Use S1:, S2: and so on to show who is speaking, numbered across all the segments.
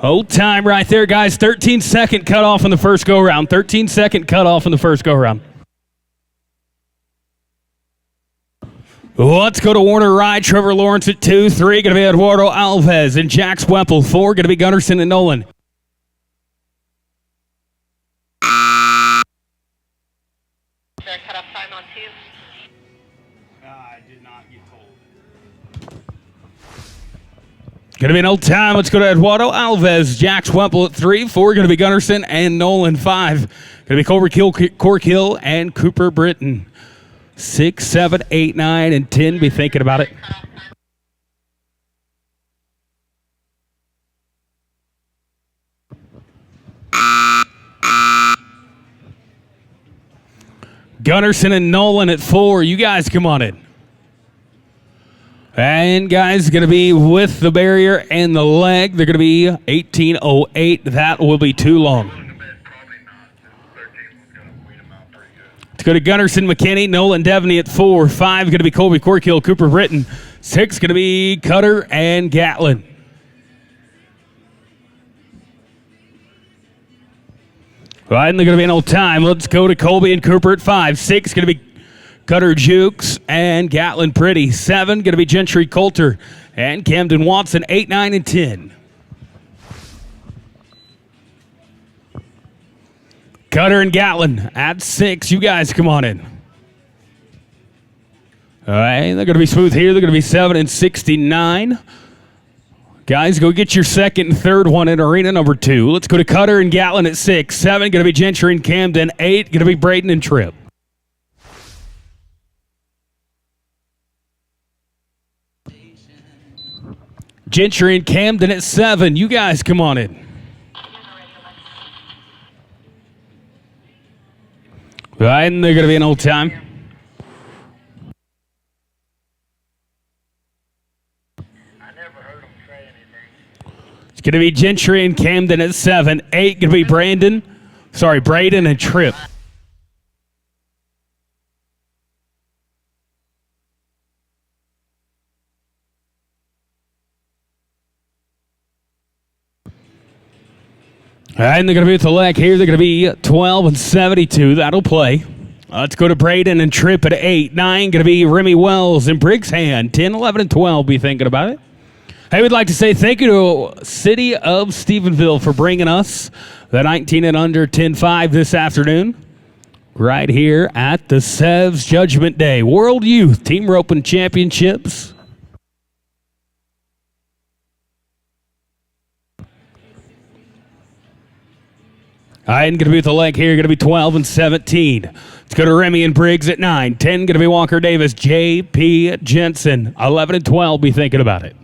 S1: Hold time right there, guys. 13-second cutoff in the first go-round. 13-second cutoff in the first go-round. Let's go to Warner Ride. Trevor Lawrence at 2. 3 going to be Eduardo Alves and Jack Swempel. 4 going to be Gunnarsson and Nolan.
S2: Cutoff time on 2.
S1: I did not get told. Going to be an old time. Let's go to Eduardo Alves. Jack Swempel at 3. 4 going to be Gunnarsson and Nolan. 5 going to be Cork Hill and Cooper Britton. 6, 7, 8, 9, and 10. Be thinking about it. Gunnarsson and Nolan at 4. You guys come on in. And guys, going to be with the barrier and the leg. They're going to be 18:08. That will be too long. Let's go to Gunnarsson, McKinney, Nolan, Devaney at 4. 5 going to be Colby Corkill, Cooper Britton. 6 going to be Cutter and Gatlin. Right, and they're going to be an old time. Let's go to Colby and Cooper at 5. 6 going to be Cutter Jukes and Gatlin Pretty. 7 going to be Gentry Coulter and Camden Watson. 8, 9, and 10. Cutter and Gatlin at 6. You guys come on in. All right, they're going to be smooth here. They're going to be 7 and 69. Guys, go get your second and third one in arena number 2. Let's go to Cutter and Gatlin at 6. 7 going to be Gentry and Camden. 8 going to be Braden and Tripp. Gentry and Camden at 7. You guys come on in. Right, and they're going to be an old time. It's going to be Gentry and Camden at 7. 8 going to be Braden and Tripp. All right, and they're going to be with the leg here. They're going to be 12 and 72. That'll play. Let's go to Braden and Tripp at 8. 9 going to be Remy Wells and Briggs Hand. 10, 11, and 12. Be thinking about it. Hey, we'd like to say thank you to City of Stephenville for bringing us the 19 and under 10-5 this afternoon. Right here at the Sevs Judgment Day. World Youth Team Roping Championships. All right, going to be with the leg here. Going to be 12 and 17. Let's go to Remy and Briggs at 9. 10 going to be Walker Davis, J.P. Jensen. 11 and 12. Be thinking about it.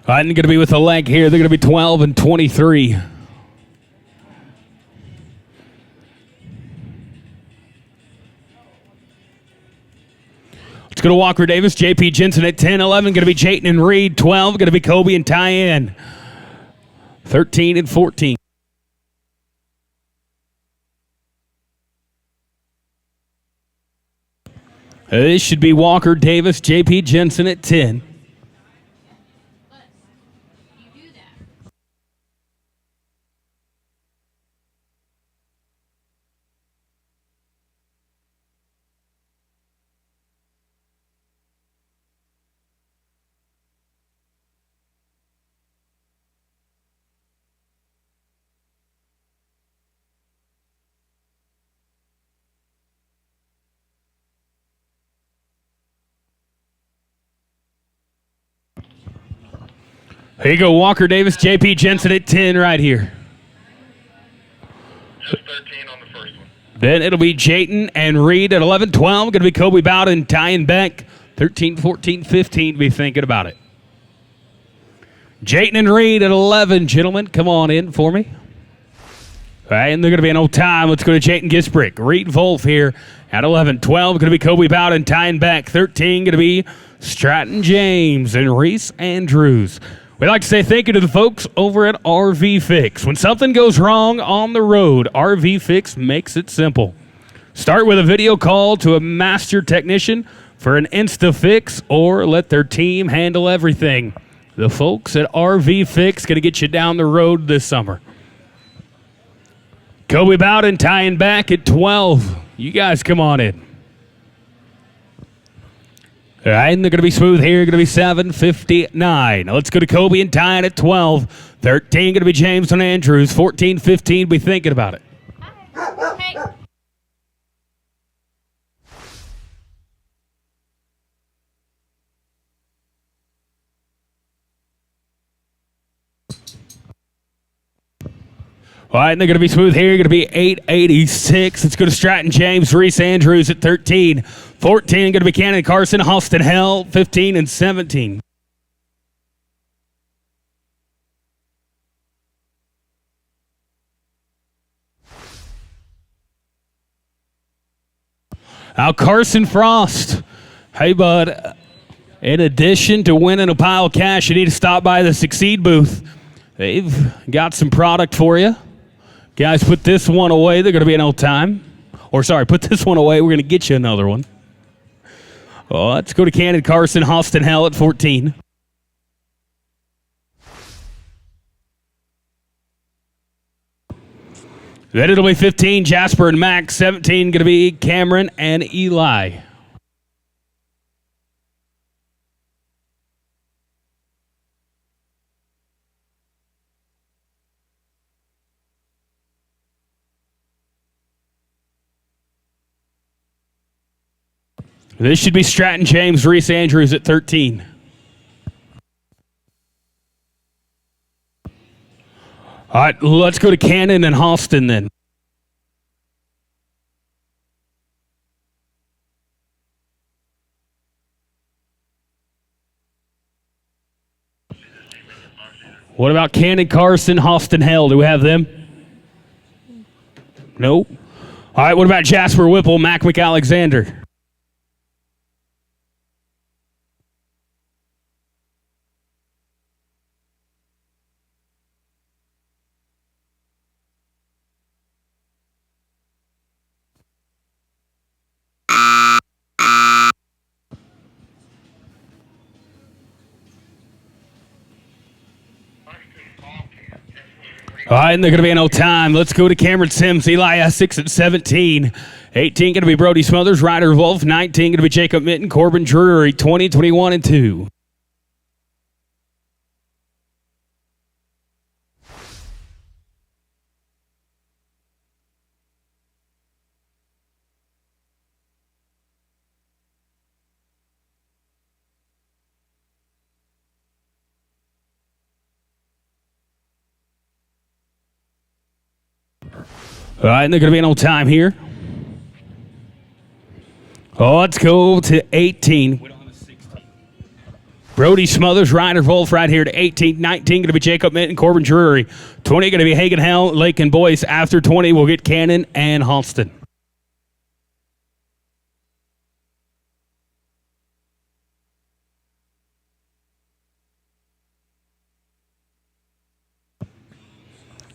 S1: All right, and going to be with the leg here. They're going to be 12 and 23. Let's go to Walker Davis, J.P. Jensen at 10. 11 going to be Jayton and Reed. 12 going to be Kobe and Tyann. 13 and 14. This should be Walker Davis, J.P. Jensen at 10. Here you go, Walker Davis, J.P. Jensen at 10 right here.
S3: Just 13 on the first one.
S1: Then it'll be Jayton and Reed at 11, 12. Going to be Kobe Bowden, Tyann Beck, 13, 14, 15. Be thinking about it. Jayton and Reed at 11. Gentlemen, come on in for me. All right, and they're going to be an old time. Let's go to Jayton Gisbrick. Reed Wolf here at 11. 12 going to be Kobe Bowden tying back. 13 going to be Stratton James and Reese Andrews. We'd like to say thank you to the folks over at RV Fix. When something goes wrong on the road, RV Fix makes it simple. Start with a video call to a master technician for an Insta fix, or let their team handle everything. The folks at RV Fix going to get you down the road this summer. Kobe Bowden tying back at 12. You guys come on in. All right, and they're going to be smooth here. Going to be 7:59. Let's go to Kobe and tying at 12. 13 going to be James and Andrews. 14, 15, be thinking about it.
S2: Hey.
S1: All right, and they're going to be smooth here. Going to be 8:86. Let's go to Stratton James, Reese Andrews at 13. 14 going to be Cannon Carson, Halston Hell, 15 and 17. Now Carson Frost. Hey, bud. In addition to winning a pile of cash, you need to stop by the Succeed booth. They've got some product for you. Guys, put this one away. They're going to be an old time. Or, sorry, put this one away. We're going to get you another one. Oh, let's go to Cannon Carson, Halston Hell at 14. Then it'll be 15, Jasper and Max. 17 going to be Cameron and Eli. This should be Stratton James, Reese Andrews at 13. All right, let's go to Cannon and Halston then. What about Cannon Carson, Halston Hell? Do we have them? Nope. All right, what about Jasper Whipple, Mac McAlexander? All right, and they're going to be in no time. Let's go to Cameron Sims, Eli Essex at 17. 18 going to be Brody Smothers, Ryder Wolf. 19 going to be Jacob Mitten, Corbin Drury. 20, 21, and 2. All right, and they're going to be in on time here. Oh, let's go to 18. We don't have a 16. Brody Smothers, Ryder Wolf right here to 18. 19 going to be Jacob Mitten, Corbin Drury. 20 going to be Hagen Hell, Lake and Boyce. After 20, we'll get Cannon and Halston.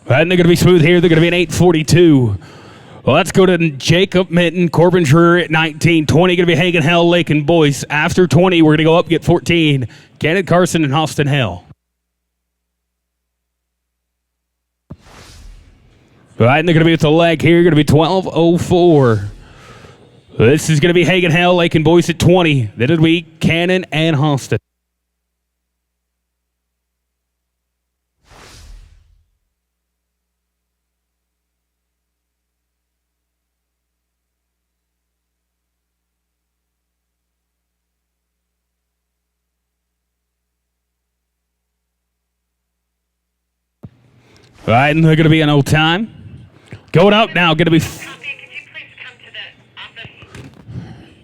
S1: All right, and they're going to be smooth here. They're going to be an 8:42. Well, let's go to Jacob Mitten, Corbin Drury at 19. 20 going to be Hagen Hell, Lake and Boyce. After 20, we're going to go up and get 14. Cannon Carson and Halston Hell. All right, and they're going to be with the leg here. Going to be 12:04. This is going to be Hagen Hell, Lake and Boyce at 20. Then it'll be Cannon and Halston. All right, and they're going to be an old time. Going up now, going to be...
S2: Could you please come to the office?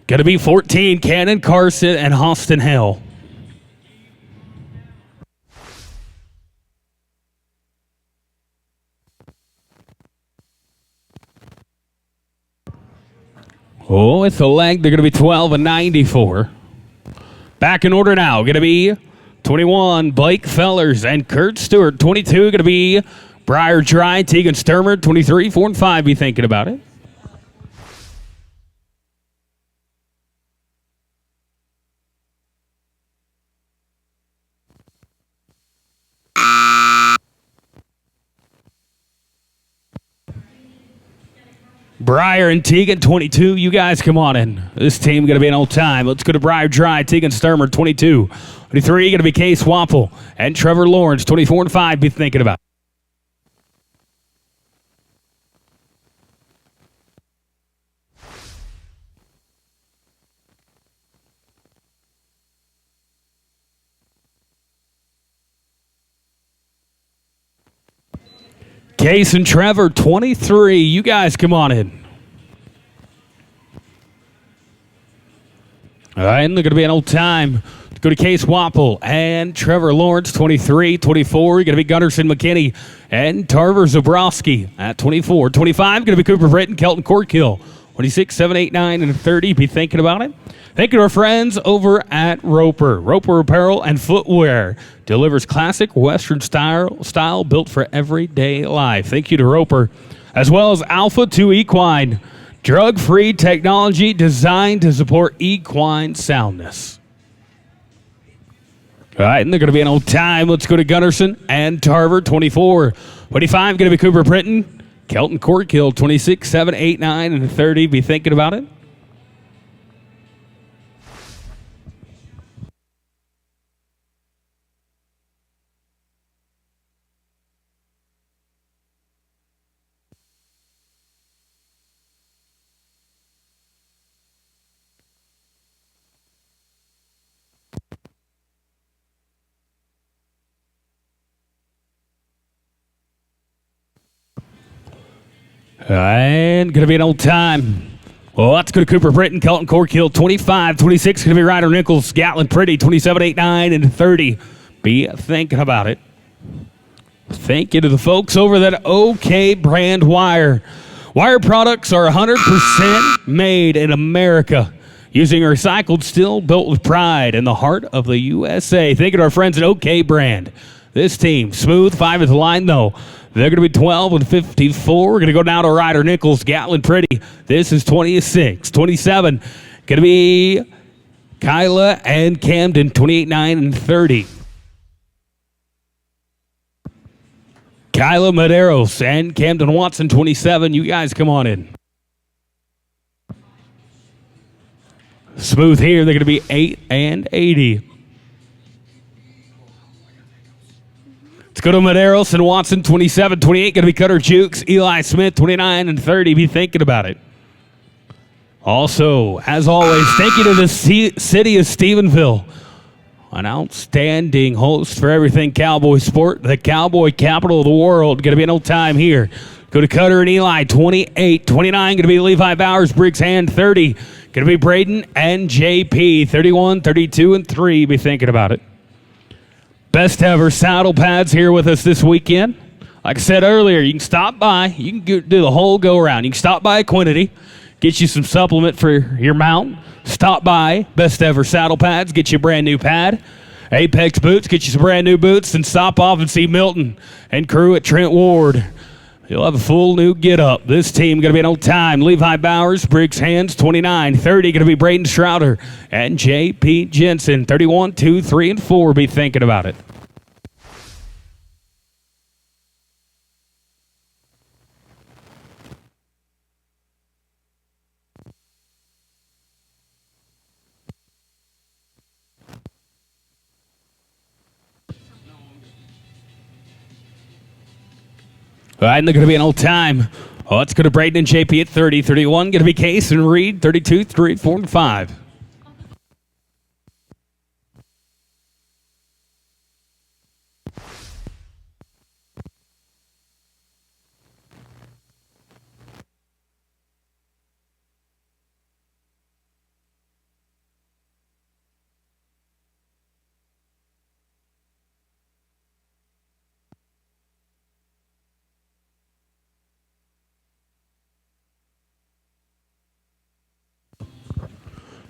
S1: Going to be 14, Cannon Carson and Halston Hell. Oh, it's a leg. They're going to be 12 and 94. Back in order now. Going to be 21, Blake Fellers and Kurt Stewart. 22, going to be Briar Dry, Tegan Sturmer. 23, 4 and 5. Be thinking about it. Briar and Tegan, 22. You guys come on in. This team going to be an old time. Let's go to Briar Dry, Tegan Sturmer, 22. 23 going to be Case Wapple and Trevor Lawrence, 24 and 5. Be thinking about it. Case and Trevor, 23. You guys come on in. All right, and they're going to be an old time. Let's go to Case Wapple and Trevor Lawrence, 23. 24, going to be Gunderson McKinney and Tarver Zabrowski at 24. 25, going to be Cooper Britton, Kelton Corkill, 26, 7, 8, 9, and 30. Be thinking about it. Thank you to our friends over at Roper. Roper Apparel and Footwear delivers classic Western style built for everyday life. Thank you to Roper, as well as Alpha 2 Equine, drug-free technology designed to support equine soundness. All right, and they're going to be an old time. Let's go to Gunderson and Tarver, 24. 25, going to be Cooper Britton, Kelton Corkill, 26, 7, 8, 9, and 30. Be thinking about it. And going to be an old time. Well, let's go to Cooper Britton, Kelton Corkill, 25. 26 going to be Ryder Nichols, Gatlin Pretty, 27, 8, 9, and 30. Be thinking about it. Thank you to the folks over that OK brand wire. Wire products are 100% made in America, using recycled steel built with pride in the heart of the USA. Thank you to our friends at OK brand. This team, smooth, 5 at the line, though. They're going to be 12 and 54. We're going to go down to Ryder Nichols, Gatlin Pretty. This is 26. 27, going to be Kyla and Camden, 28, 9, and 30. Kyla Maderos and Camden Watson, 27. You guys come on in. Smooth here. They're going to be 8 and 80. Let's go to Maderos and Watson, 27. 28 going to be Cutter Jukes, Eli Smith, 29 and 30. Be thinking about it. Also, as always, thank you to the city of Stephenville, an outstanding host for everything Cowboy sport, the Cowboy capital of the world. Going to be an old time here. Go to Cutter and Eli, 28. 29 going to be Levi Bowers, Briggs Hand, 30. Going to be Braden and JP, 31, 32, and 3. Be thinking about it. Best ever saddle pads here with us this weekend. Like I said earlier, you can stop by. You can do the whole go around. You can stop by Equinity, get you some supplement for your mount. Stop by Best Ever Saddle Pads, get you a brand new pad. Apex Boots, get you some brand new boots. And stop off and see Milton and crew at Trent Ward. You'll have a full new get-up. This team going to be an old time. Levi Bowers, Briggs Hands, 29. 30 going to be Braden Strouder and J.P. Jensen, 31, 2, 3, and 4. Be thinking about it. All right, and they're going to be an old time. Oh, let's go to Braden and JP at 30. 31 going to be Case and Reed, 32, 3, 4, and 5.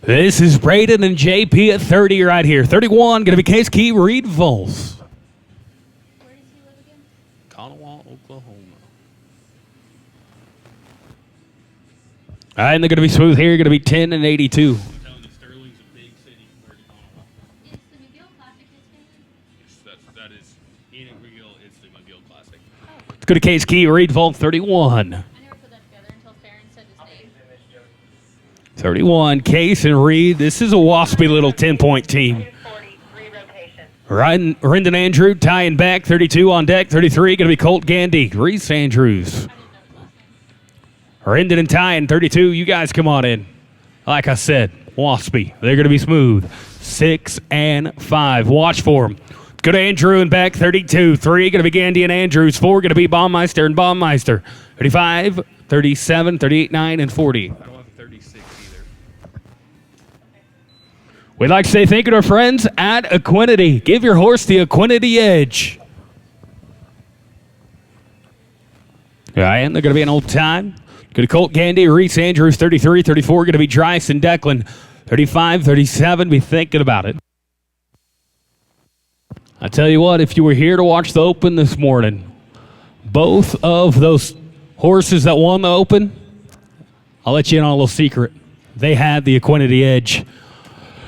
S1: This is Braden and JP at 30 right here. 31, going to be Case Key Reed Vols.
S4: Where does he live again?
S1: Kanawha, Oklahoma. All right, and they're going to be smooth here. Going to be 10 and 82. I'm telling you, Sterling's a big city compared to Kanawha.
S4: Is the McGill Classic his family?
S1: That is Enoch McGill. It's the McGill Classic. Let's go to Case Key Reed Vols 31.
S4: I never put that together until Farron said his name.
S1: 31, Case and Reed. This is a waspy little 10-point team.
S2: 40, rerotation.
S1: Rendon Andrew, Ty and back, 32 on deck, 33, going to be Colt Gandy, Reese Andrews. Rendon and Ty and 32, you guys come on in. Like I said, waspy. They're going to be smooth. 6 and 5. Watch for them. Go to Andrew and back, 32. 3, going to be Gandy and Andrews. 4, going to be Baumeister and Baumeister. 35, 37, 38, 9, and 40. I don't have 36 either. We'd like to say thank you to our friends at Equinity. Give your horse the Equinity edge. All right, and they're going to be an old time. Go to Colt Gandy, Reese Andrews, 33, 34. Going to be Dryce and Declan, 35, 37. Be thinking about it. I tell you what, if you were here to watch the Open this morning, both of those horses that won the Open, I'll let you in on a little secret. They had the Equinity edge.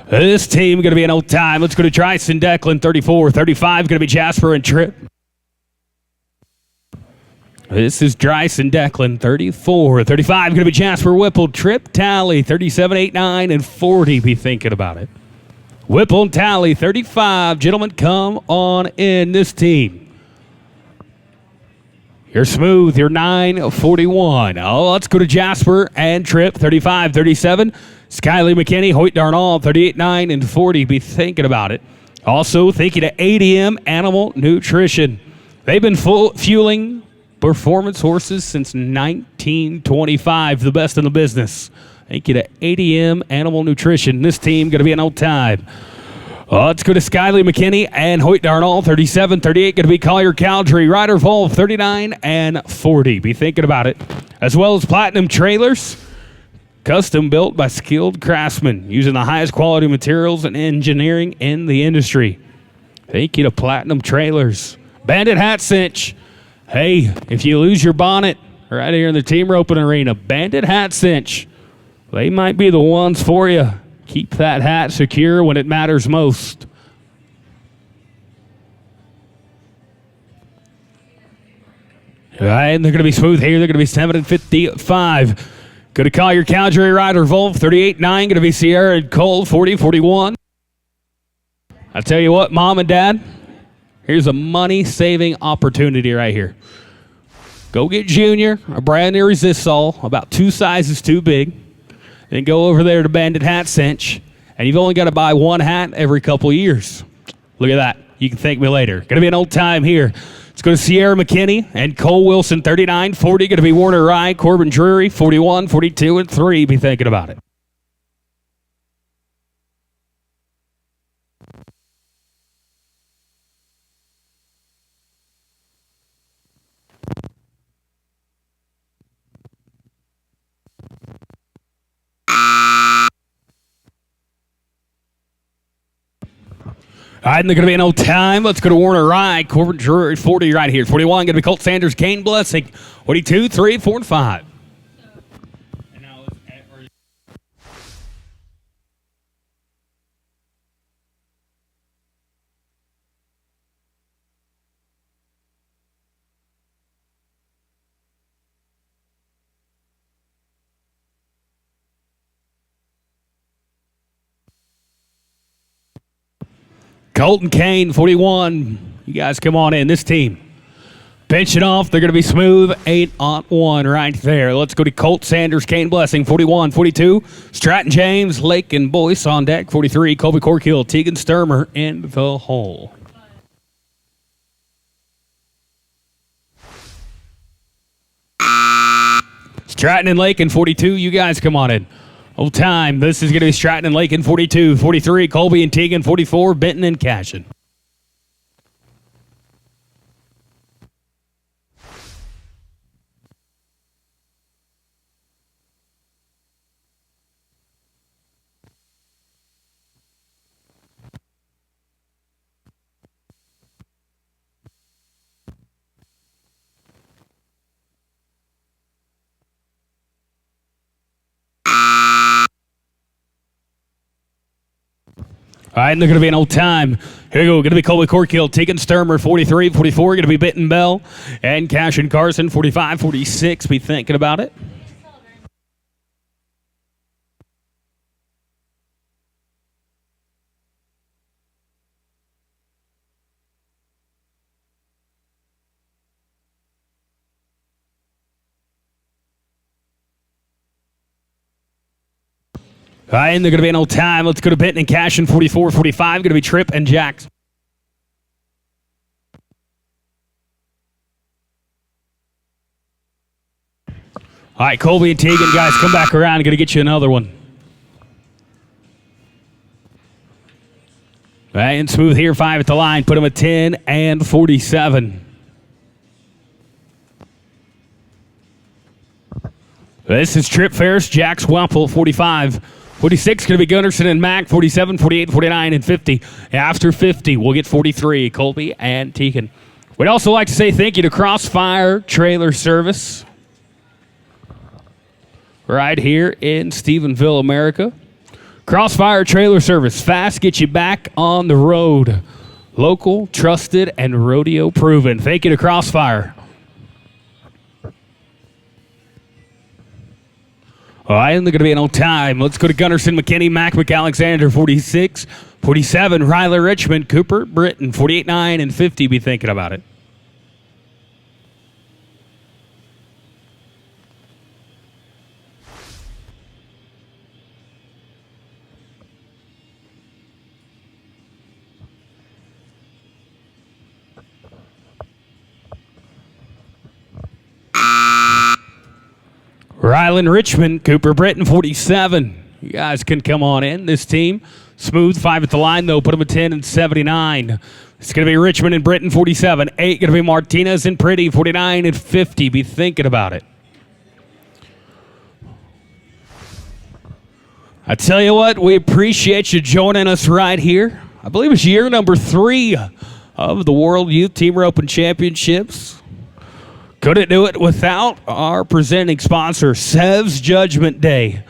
S1: This team going to be an old time. Let's go to Dryce and Declan, 34, 35. Going to be Jasper and Tripp. This is Dryce and Declan, 34. 35, going to be Jasper Whipple. Tripp Tally, 37, 8, 9, and 40. Be thinking about it. Whipple and Tally, 35. Gentlemen, come on in this team. You're smooth. You're 9, 41. Oh, let's go to Jasper and Tripp, 35, 37. Skyley McKinney, Hoyt Darnall, 38, 9, and 40. Be thinking about it. Also, thinking of ADM Animal Nutrition. They've been fueling performance horses since 1925, the best in the business. Thank you to ADM Animal Nutrition. This team going to be an old time. Let's go to Skyley McKinney and Hoyt Darnall, 37, 38. Going to be Collier Cowdrey, Ryder Volve, 39 and 40. Be thinking about it. As well as Platinum Trailers, custom built by skilled craftsmen using the highest quality materials and engineering in the industry. Thank you to Platinum Trailers. Bandit Hat Cinch. Hey, if you lose your bonnet right here in the team roping arena, Bandit Hat Cinch. They might be the ones for you. Keep that hat secure when it matters most. All right, and they're going to be smooth here. They're going to be 7 and 55. Going to call your Cowdrey Rider Volve, 38-9. Going to be Sierra and Cole, 40-41. I tell you what, Mom and Dad, here's a money-saving opportunity right here. Go get Junior a brand new Resistol, about 2 sizes too big. Then go over there to Bandit Hat Cinch, and you've only got to buy one hat every couple of years. Look at that. You can thank me later. Going to be an old time here. Let's go to Sierra McKinney and Cole Wilson, 39, 40. Going to be Warner Rye, Corbin Drury, 41, 42, and 3. Be thinking about it. All right, and they're going to be an old time. Let's go to Warner Rye, Corbin Drury, 40 right here. 41, going to be Colt Sanders, Kane Blessing, 42, 3, 4, and 5. Colton Kane, 41. You guys come on in. This team. Bench it off. They're going to be smooth. 8 on 1 right there. Let's go to Colt Sanders, Kane Blessing, 41, 42. Stratton James, Lake and Boyce on deck, 43. Colby Corkhill, Tegan Sturmer in the hole. Stratton and Lake and 42. You guys come on in. Old time. This is going to be Stratton and Lake in 42, 43. Colby and Tegan, 44. Benton and Cashin. right, and they're going to be an old time. Here we go. Going to be Colby Corkill, Tegan Sturmer, 43, 44. Going to be Bitten Bell and Cash and Carson, 45, 46. Be thinking about it. All right, and they're going to be an old time. Let's go to Benton and Cash in 44, 45. Going to be Tripp and Jax. All right, Colby and Tegan, guys, come back around. Going to get you another one. All right, and Smooth here, 5 at the line. Put them at 10 and 47. This is Tripp Ferris, Jax Wampel, 45. 46 going to be Gunderson and Mac, 47, 48, 49, and 50. After 50, we'll get 43, Colby and Tegan. We'd also like to say thank you to Crossfire Trailer Service right here in Stephenville, America. Crossfire Trailer Service, fast, get you back on the road. Local, trusted, and rodeo proven. Thank you to Crossfire. All right, and they're going to be an old time. Let's go to Gunderson, McKinney, Mac, McAlexander, 46, 47, Ryler, Richmond, Cooper, Britton, 48, 9, and 50. Be thinking about it. Rylan, Richmond, Cooper, Britton, 47. You guys can come on in. This team, Smooth, 5 at the line, though. Put them at 10 and 79. It's going to be Richmond and Britton, 47. 8 going to be Martinez and Pretty, 49 and 50. Be thinking about it. I tell you what, we appreciate you joining us right here. I believe it's year number 3 of the World Youth Team Open Championships. Couldn't do it without our presenting sponsor, Sev's Judgment Day.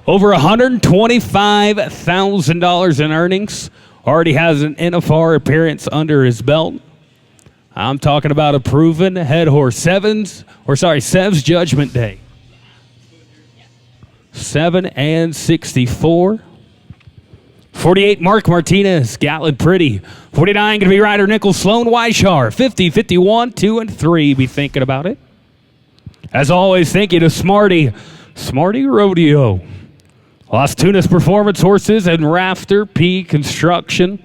S1: Over $125,000 in earnings. Already has an NFR appearance under his belt. I'm talking about a proven head horse. Sev's Judgment Day. 7 and 64. 48, Mark Martinez, Gatlin Pretty. 49, going to be Ryder Nichols, Sloan Weishar. 50, 51, 2 and 3. Be thinking about it. As always, thank you to Smarty Rodeo. Las Tunas Performance Horses and Rafter P Construction.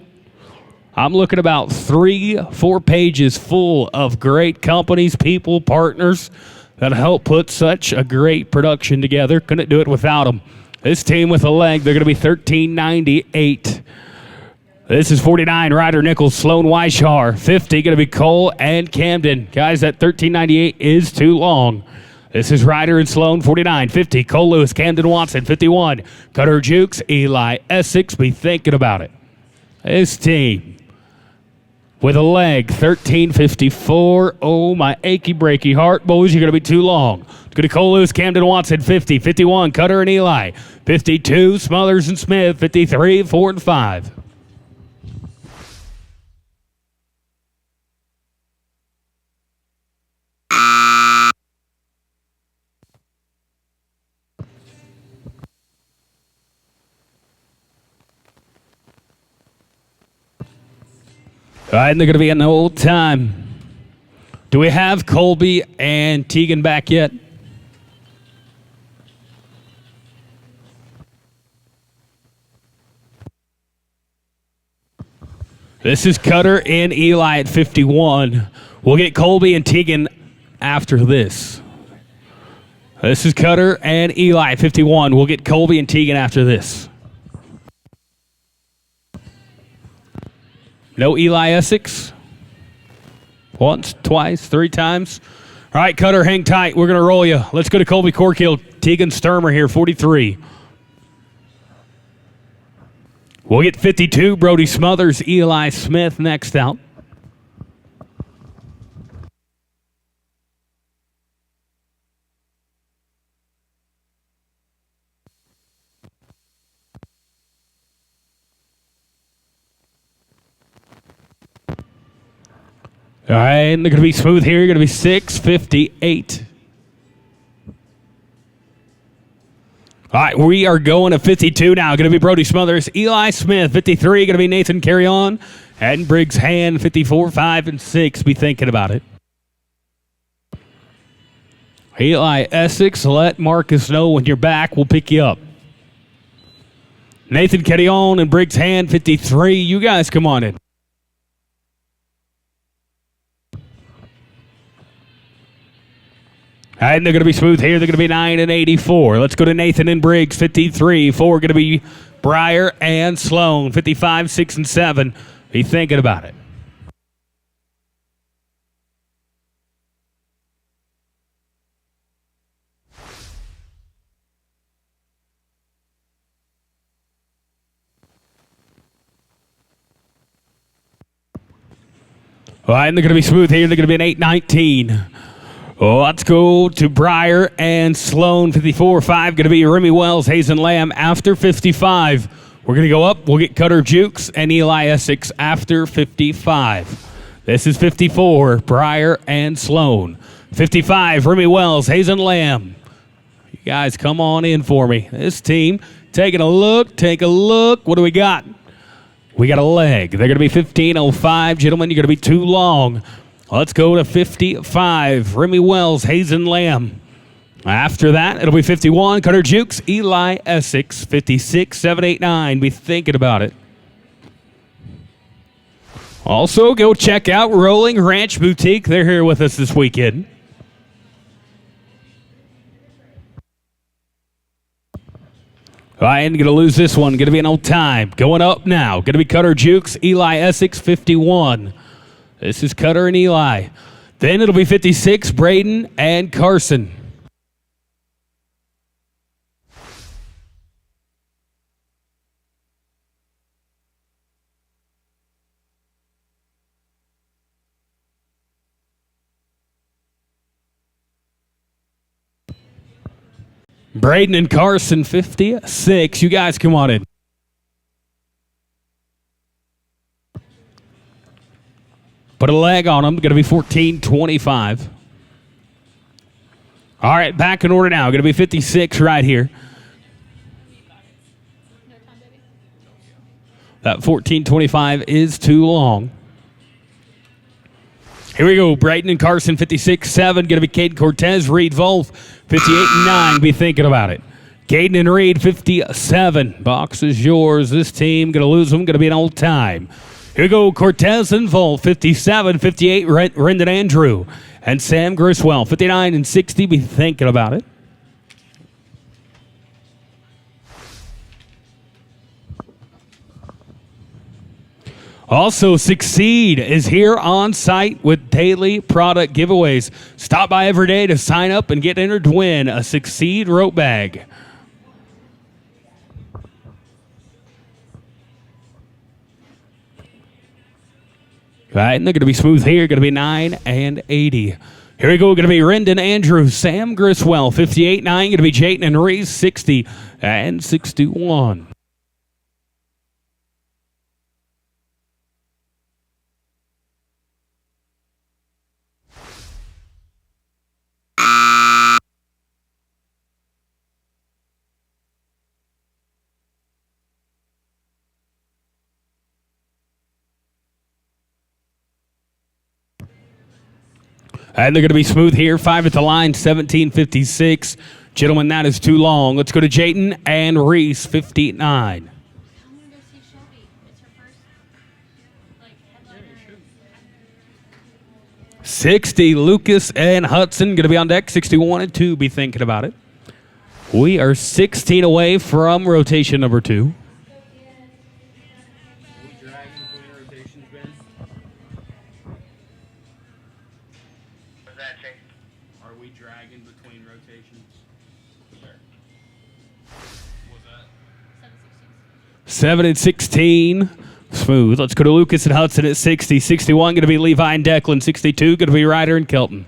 S1: I'm looking about 3-4 pages full of great companies, people, partners that help put such a great production together. Couldn't do it without them. This team with a leg, they're going to be 1398. This is 49, Ryder Nichols, Sloan Weishar. 50, going to be Cole and Camden. Guys, that 1398 is too long. This is Ryder and Sloan, 49. 50, Cole Lewis, Camden Watson. 51, Cutter Jukes, Eli Essex. Be thinking about it. This team with a leg, 1354. Oh, my achy, breaky heart. Boys, you're going to be too long. It's going to Cole Lewis, Camden Watson, 50. 51, Cutter and Eli. 52, Smothers and Smith. 53, 4 and 5. All right, and they're going to be in the old time. Do we have Colby and Tegan back yet? This is Cutter and Eli at 51. We'll get Colby and Tegan after this. This is Cutter and Eli at 51. We'll get Colby and Tegan after this. No Eli Essex? Once, twice, 3 times? All right, Cutter, hang tight. We're going to roll you. Let's go to Colby Corkill. Tegan Sturmer here, 43. We'll get 52, Brody Smothers, Eli Smith next out. All right, and they're going to be smooth here. You're going to be 6:58. All right, we are going to 52 now. Going to be Brody Smothers, Eli Smith, 53. Going to be Nathan Carry On, and Briggs Hand, 54, 5, and 6. Be thinking about it. Eli Essex, let Marcus know when you're back. We'll pick you up. Nathan Carry On and Briggs Hand, 53. You guys come on in. And they're going to be smooth here. They're going to be 9 and 84. Let's go to Nathan and Briggs, 53. 4 going to be Breyer and Sloan, 55, 6, and 7. Be thinking about it. All right, and they're going to be smooth here. They're going to be an 8-19. Oh, let's go to Breyer and Sloan, 54. 5 going to be Remy Wells, Hazen Lamb after 55. We're going to go up. We'll get Cutter Jukes and Eli Essex after 55. This is 54, Breyer and Sloan. 55, Remy Wells, Hazen Lamb. You guys come on in for me. This team, taking a look, take a look. What do we got? We got a leg. They're going to be 15:05. Gentlemen, you're going to be too long. Let's go to 55. Remy Wells, Hazen Lamb. After that, it'll be 51. Cutter Jukes, Eli Essex, 56, 7, 8, 9. Be thinking about it. Also, go check out Rolling Ranch Boutique. They're here with us this weekend. I ain't going to lose this one. Going to be an old time. Going up now. Going to be Cutter Jukes, Eli Essex, 51. This is Cutter and Eli. Then it'll be 56, Braden and Carson. Braden and Carson, 56. You guys come on in. Put a leg on them. Going to be 14:25. All right, back in order now. Going to be 56 right here. That 14:25 is too long. Here we go. Braden and Carson, 56-7. Going to be Caden Cortez, Reed Wolf, 58-9. Be thinking about it. Caden and Reed, 57. Box is yours. This team going to lose them. Going to be an old time. Here we go. Cortez and Wolf, 57, 58. Rendon Andrew and Sam Griswell, 59 and 60. Be thinking about it. Also, Succeed is here on site with daily product giveaways. Stop by every day to sign up and get entered to win a Succeed rope bag. All right, and they're going to be smooth here. Going to be 9 and 80. Here we go. Going to be Rendon Andrew, Sam Griswell, 58-9. Going to be Jayton and Reese, 60 and 61. And they're going to be smooth here. 5 at the line, 17:56. Gentlemen, that is too long. Let's go to Jayton and Reese, 59.
S4: I'm gonna go see Shelby. It's her first, headliner.
S1: 60, Lucas and Hudson going to be on deck. 61 and 2. Be thinking about it. We are 16 away from rotation number 2.
S3: What's that, Chase?
S1: Are we dragging between rotations? Sure. What's that? 7 and 16. Smooth. Let's go to Lucas and Hudson at 60. 61 going to be Levi and Declan. 62 going to be Ryder and Kelton.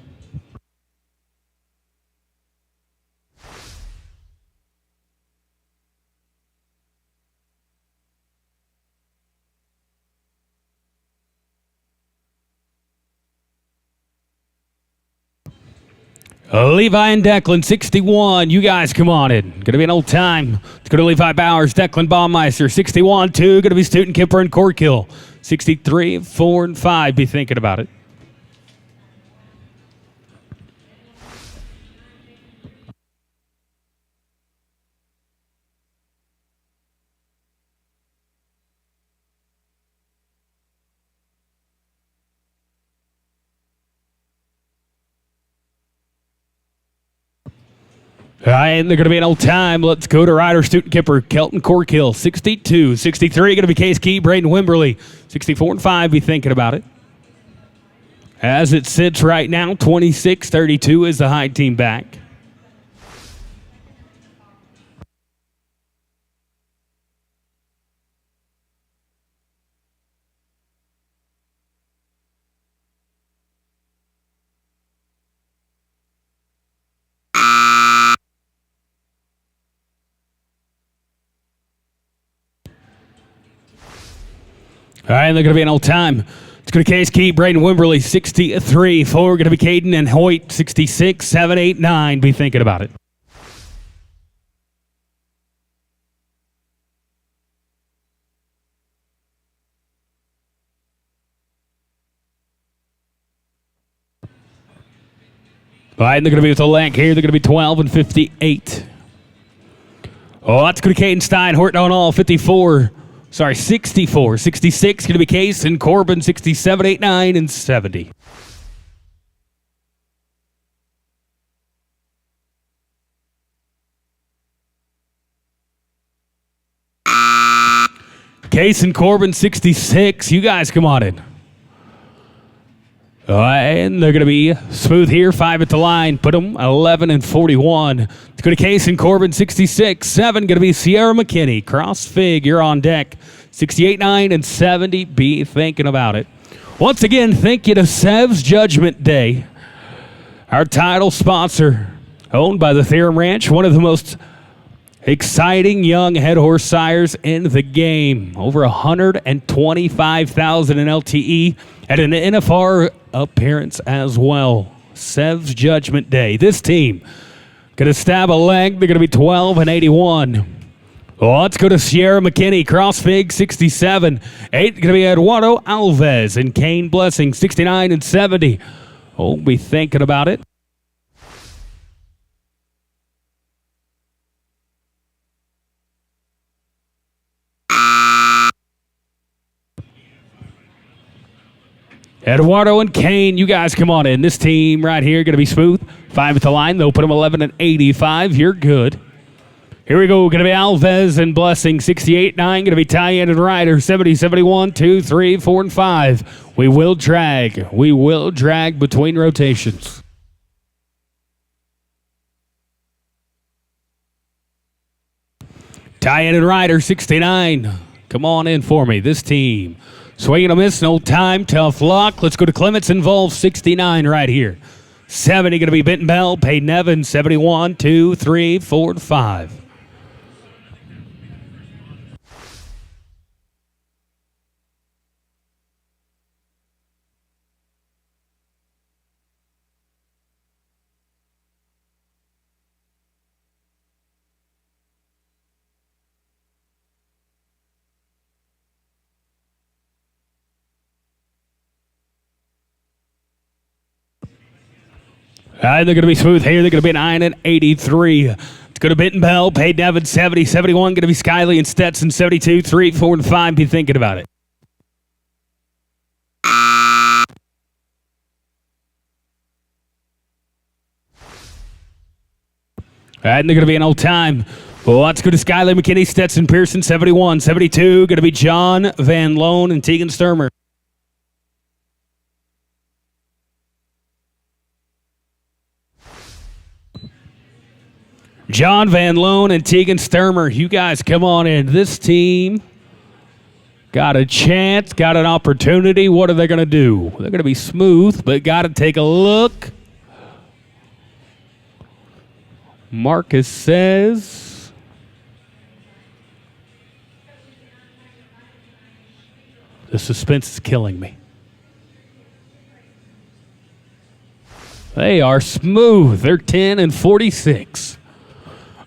S1: Levi and Declan, 61. You guys come on in. Going to be an old time. Let's go to Levi Bowers, Declan Baumeister, 61. 2. Going to be Stuten Kipper and Corkill, 63, 4, and 5. Be thinking about it. All right, and they're going to be an old time. Let's go to Ryder, Stuten Kipper, Kelton Corkill, 62. 63, going to be Case Key, Braden Wimberly, 64 and 5. Be thinking about it. As it sits right now, 26-32 is the high team back. All right, and they're going to be an old time. It's going to Case Key, Braden Wimberly, 63. 4, going to be Caden and Hoyt, 66, 7, 8, 9. Be thinking about it. All right, and they're going to be with the leg here. They're going to be 12 and 58. Oh, that's going to Caden Stein, Horton on all, 54. Sorry, 64. 66 going to be Case and Corbin, 67, 8, 9, and 70. Case and Corbin, 66. You guys come on in. And they're going to be smooth here. 5 at the line. Put them 11 and 41. It's going to Case and Corbin, 66. 7 going to be Sierra McKinney. Cross Fig, you're on deck. 68, 9, and 70. Be thinking about it. Once again, thank you to Sev's Judgment Day, our title sponsor, owned by the Theorem Ranch, one of the most exciting young head horse sires in the game. Over 125,000 in LTE at an NFR appearance as well. Sev's Judgment Day. This team going to stab a leg. They're going to be 12 and 81. Well, let's go to Sierra McKinney, Crossfig, 67. 8 going to be Eduardo Alves and Kane Blessing, 69 and 70. We'll be thinking about it. Eduardo and Kane, you guys come on in. This team right here going to be smooth. 5 at the line. They'll put them 11 and 85. You're good. Here we go. Going to be Alves and Blessing, 68-9. Going to be Tyann and Ryder, 70-71, 2, 3, 4, and 5. We will drag. We will drag between rotations. Tyann and Ryder, 69. Come on in for me. This team. Swinging a miss, no time, tough luck. Let's go to Clements involved, 69 right here. 70 going to be Benton Bell, Peyton Evans, 71, 2, 3, 4, and 5. They're going to be smooth here. They're going to be 9 and 83. It's going to Benton Bell, Peyton Evans, 70, 71. Going to be Skyley and Stetson, 72, 3, 4, and 5. Be thinking about it. All right, and they're going to be an old time. Well, let's go to Skyley, McKinney, Stetson, Pearson, 71, 72. Going to be John Van Loan and Tegan Sturmer. John Van Loan and Tegan Sturmer, you guys come on in. This team got a chance, got an opportunity. What are they going to do? They're going to be smooth, but got to take a look. Marcus says the suspense is killing me. They are smooth. They're 10 and 46.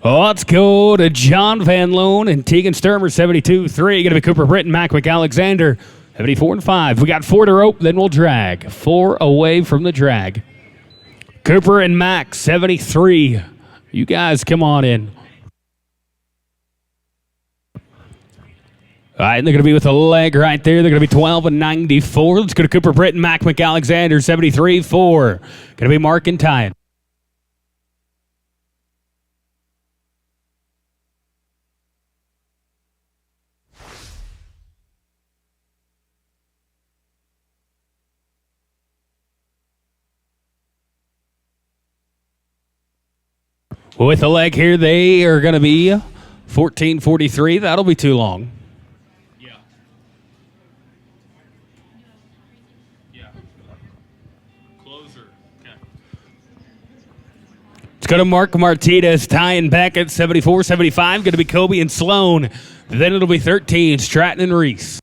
S1: Let's go to John Van Loon and Tegan Sturmer, 72-3. Going to be Cooper Britton, Mac McAlexander, 74 and 5. We got 4 to rope, then we'll drag. 4 away from the drag. Cooper and Mac, 73. You guys come on in. All right, and they're going to be with a leg right there. They're going to be 12 and 94. Let's go to Cooper Britton, Mac McAlexander, 73-4. Going to be Mark and Tyan. With a leg here, they are going to be 14-43. That'll be too long. Let's go to Mark Martinez, Tyan Beck at 74-75. Going to be Kobe and Sloan. Then it'll be 13, Stratton and Reese.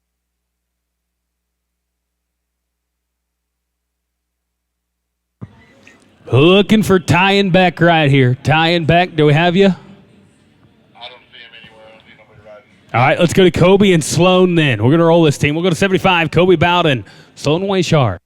S1: Looking for Tyan Beck right here. Tyan Beck, do we have you?
S3: I don't see him anywhere. I don't see nobody riding.
S1: All right, let's go to Kobe and Sloan then. We're going to roll this team. We'll go to 75, Kobe Bowden, Sloan Wayshard.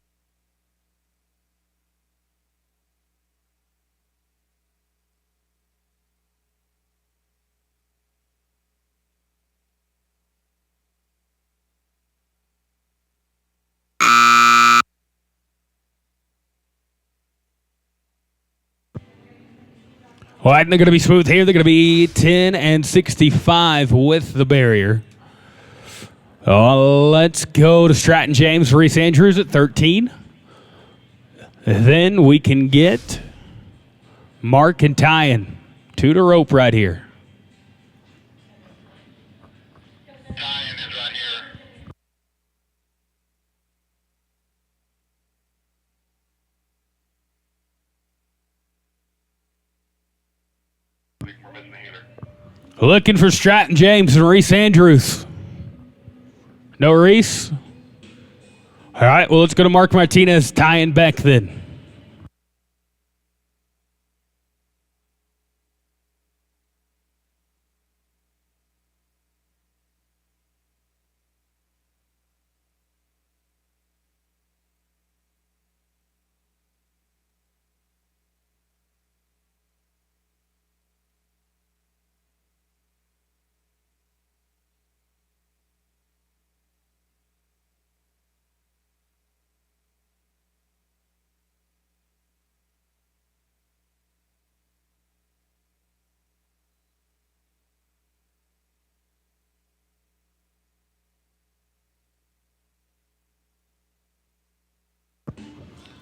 S1: All right, and they're going to be smooth here. They're going to be 10 and 65 with the barrier. Let's go to Stratton James, Reese Andrews at 13. Then we can get Mark and Tyan. 2 to rope right here.
S3: Tyan is right here. We're missing a heater.
S1: Looking for Stratton James and Reese Andrews. No Reese? All right, well, let's go to Mark Martinez, Tyan Beck then.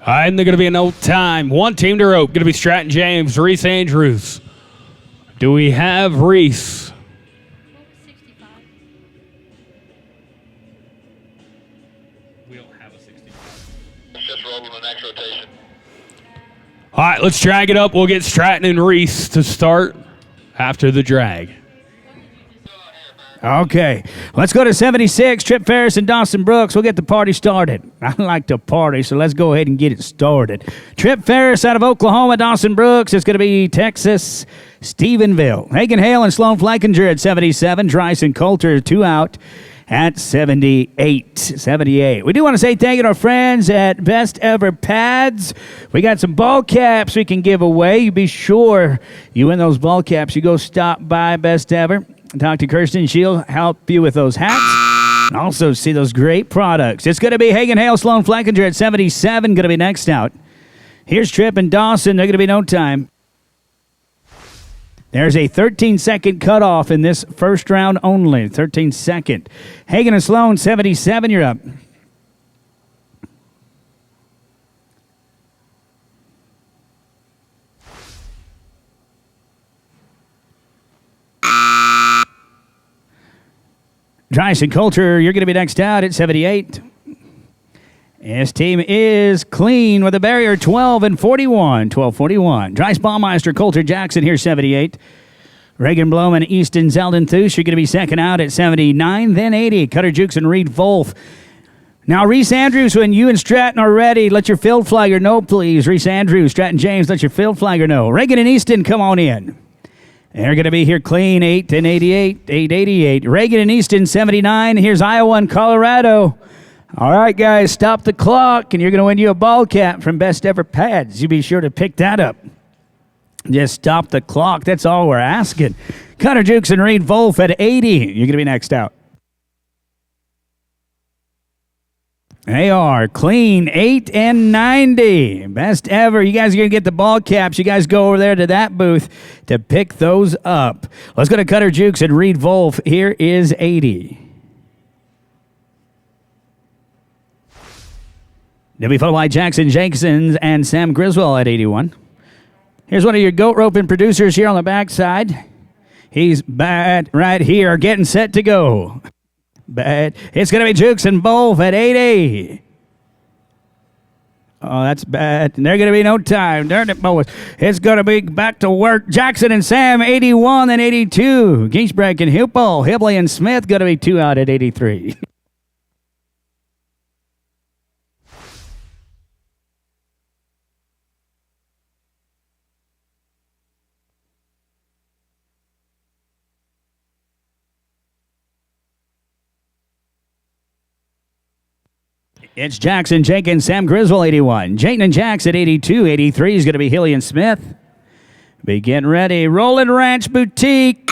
S1: All right, and they're going to be an old time. 1 team to rope. Going to be Stratton James, Reese Andrews. Do we have Reese?
S4: 65.
S1: We don't have a 65.
S3: Just rolling the next rotation.
S1: All right, let's drag it up. We'll get Stratton and Reese to start after the drag.
S5: Okay, let's go to 76, Trip Ferris and Dawson Brooks. We'll get the party started. I like to party, so let's go ahead and get it started. Trip Ferris out of Oklahoma, Dawson Brooks. It's going to be Texas, Stephenville. Hagen Hale and Sloan Fleckinger at 77. Dryson Coulter, 2 out at 78. We do want to say thank you to our friends at Best Ever Pads. We got some ball caps we can give away. You be sure you win those ball caps. You go stop by Best Ever. Talk to Kirsten. She'll help you with those hats. And also see those great products. It's going to be Hagen Hale, Sloan Fleckinger at 77. Going to be next out. Here's Tripp and Dawson. They're going to be no time. There's a 13-second cutoff in this first round only. 13-second. Hagen and Sloan, 77. You're up. Dryson Coulter, you're going to be next out at 78. This team is clean with a barrier 12 and 41. 12-41. Dryce Baumeister, Coulter Jackson here 78. Reagan Blom and Easton Zeldin Thush, you're going to be second out at 79. Then 80. Cutter Jukes and Reed Wolf. Now, Reese Andrews, when you and Stratton are ready, let your field flagger know, please. Reese Andrews, Stratton James, let your field flagger know. Reagan and Easton, come on in. They're going to be here clean, 8-88, 888. Reagan and Easton, 79. Here's Iowa and Colorado. All right, guys, stop the clock, and you're going to win you a ball cap from Best Ever Pads. You be sure to pick that up. Just stop the clock. That's all we're asking. Connor Jukes and Reed Wolf at 80. You're going to be next out. They are clean, 8-90. Best ever. You guys are going to get the ball caps. You guys go over there to that booth to pick those up. Let's go to Cutter Jukes and Reed Wolf. Here is 80. They'll be followed by Jackson Jenkins and Sam Griswold at 81. Here's one of your goat roping producers here on the backside. He's bad right here, getting set to go. Bad. It's going to be Jukes and Wolf at 80. Oh, that's bad. There's going to be no time. Darn it, boys. It's going to be back to work. Jackson and Sam, 81 and 82. Giesbrecht and Hupel. Hibley and Smith going to be 2 out at 83. It's Jackson, Jenkins, Sam Griswold, 81. Jayton and Jax at 82. 83 is going to be Hilly and Smith. Be getting ready. Rolling Ranch Boutique.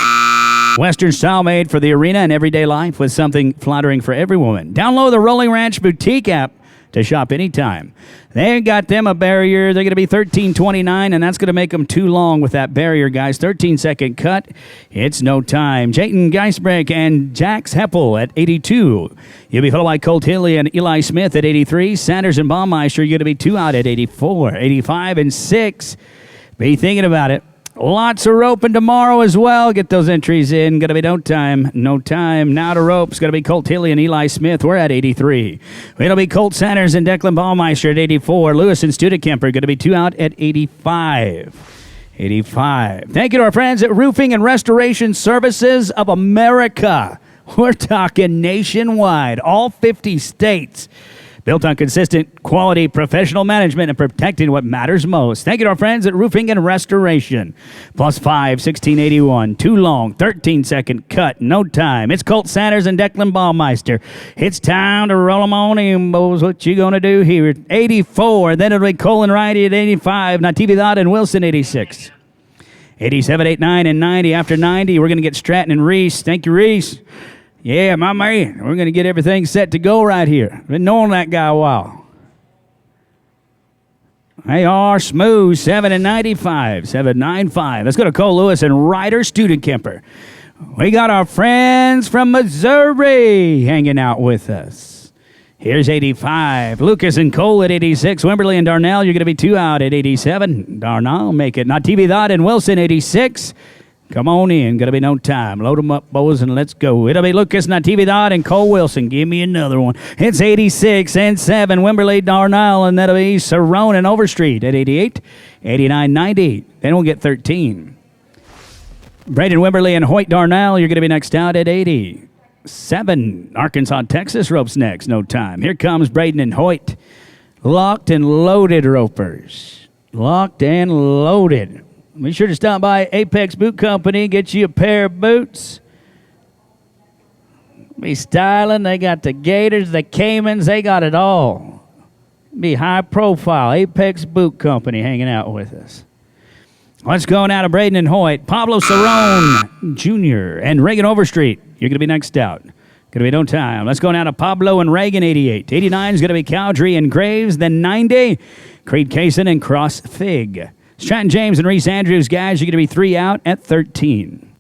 S5: Western style made for the arena and everyday life with something flattering for every woman. Download the Rolling Ranch Boutique app to shop anytime. They got them a barrier. They're going to be $13.29, and that's going to make them too long with that barrier, guys. 13-second cut. It's no time. Jayton Geisbrecht and Jax Heppel at 82. You'll be followed by Colt Hilly and Eli Smith at 83. Sanders and Baumeister, you're going to be 2 out at 84. 85 and 6. Be thinking about it. Lots of roping tomorrow as well. Get those entries in. Going to be no time. No time. Now to ropes. Going to be Colt Hilly and Eli Smith. We're at 83. It'll be Colt Sanders and Declan Baumeister at 84. Lewis and Studekemper going to be 2 out at 85. 85. Thank you to our friends at Roofing and Restoration Services of America. We're talking nationwide. All 50 states. Built on consistent quality, professional management, and protecting what matters most. Thank you to our friends at Roofing and Restoration. +5, 1681. Too long, 13-second cut, no time. It's Colt Sanders and Declan Baumeister. It's time to roll them on in, boys. What you going to do here? 84. Then it'll be Colin Riley at 85. Natividad and Wilson, 86. 87, 89, and 90. After 90, we're going to get Stratton and Reese. Thank you, Reese. Yeah, my man. We're going to get everything set to go right here. Been knowing that guy a while. They are smooth. 7 and 95. 795. Let's go to Cole Lewis and Ryder Studekemper. We got our friends from Missouri hanging out with us. Here's 85. Lucas and Cole at 86. Wimberley and Darnell, you're going to be 2 out at 87. Darnell, make it. Natividad and Wilson, 86. Come on in. Going to be no time. Load them up, boys, and let's go. It'll be Lucas Natividad and Cole Wilson. Give me another one. It's 86 and 7. Wimberley, Darnell, and that'll be Cerrone and Overstreet at 88. 89, 90. Then we'll get 13. Braden Wimberley and Hoyt Darnell, you're going to be next out at 80. 7. Arkansas, Texas ropes next. No time. Here comes Braden and Hoyt. Locked and loaded ropers. Locked and loaded. Be sure to stop by Apex Boot Company, get you a pair of boots. Be styling. They got the Gators, the Caymans, they got it all. Be high profile. Apex Boot Company hanging out with us. Let's go now to Braden and Hoyt. Pablo Cerrone Jr. and Reagan Overstreet. You're going to be next out. Going to be no time. Let's go now to Pablo and Reagan, 88. 89 is going to be Cowdrey and Graves. Then 90, Creed Kaysen and Cross Fig. Stratton James and Reese Andrews, guys, you're going to be 3 out at 13.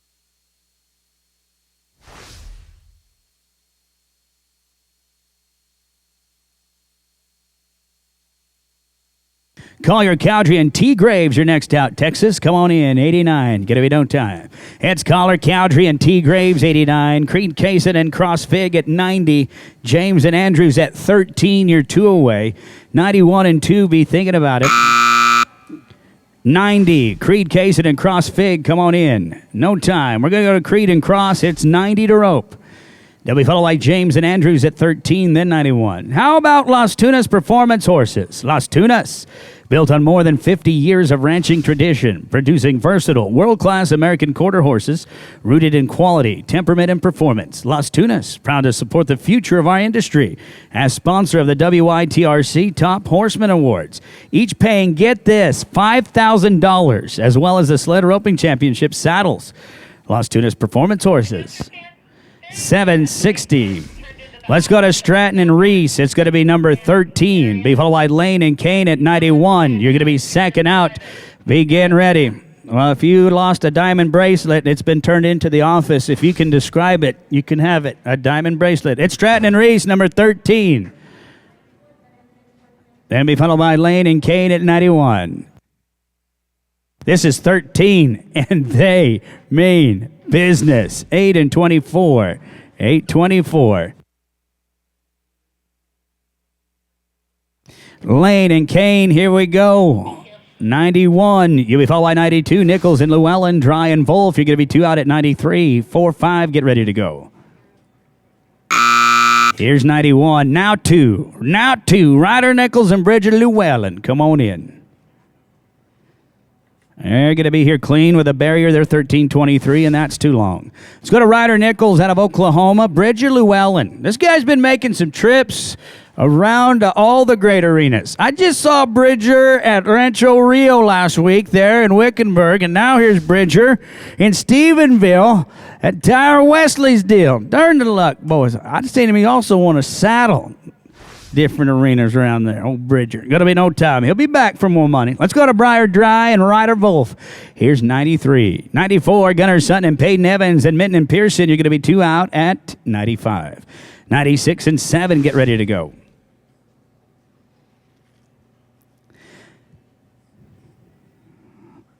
S5: Collier, Cowdrey, and T. Graves are next out. Texas, come on in, 89. Going to be no time. It's Collier, Cowdrey, and T. Graves, 89. Creed Kaysen and Cross Fig at 90. James and Andrews at 13. You're 2 away. 91 and 2, be thinking about it. 90, Creed Kaysen and Cross Fig, come on in. No time. We're going to go to Creed and Cross. It's 90 to rope. They'll be followed by James and Andrews at 13, then 91. How about Las Tunas Performance Horses? Las Tunas, built on more than 50 years of ranching tradition, producing versatile, world-class American quarter horses rooted in quality, temperament, and performance. Las Tunas, proud to support the future of our industry as sponsor of the WITRC Top Horseman Awards, each paying, get this, $5,000, as well as the Sled Roping Championship saddles. Las Tunas Performance Horses. 760. Let's go to Stratton and Reese. It's going to be number 13. Be followed by Lane and Kane at 91. You're going to be second out. Begin ready. Well, if you lost a diamond bracelet, it's been turned into the office. If you can describe it, you can have it. A diamond bracelet. It's Stratton and Reese, number 13. Then be followed by Lane and Kane at 91. This is 13, and they mean business. 8 and 24. 824. Lane and Kane, here we go. 91. You'll be followed by 92. Nichols and Llewellyn, Dry and Wolf. You're going to be 2 out at 93. 4-5, get ready to go. Here's 91. Now 2. Now 2. Ryder Nichols and Bridget Llewellyn. Come on in. They're going to be here clean with a barrier. They're 13-23, and that's too long. Let's go to Ryder Nichols out of Oklahoma. Bridger Llewellyn. This guy's been making some trips around all the great arenas. I just saw Bridger at Rancho Rio last week there in Wickenburg, and now here's Bridger in Stephenville at Tyre Wesley's deal. Darn the luck, boys. I'd seen him. He also won a saddle. Different arenas around there. Old Bridger. Gonna be no time. He'll be back for more money. Let's go to Briar Dry and Ryder Wolf. Here's 93. 94, Gunnar Sutton and Peyton Evans and Minton and Pearson. You're gonna be 2 out at 95. 96 and 7, get ready to go.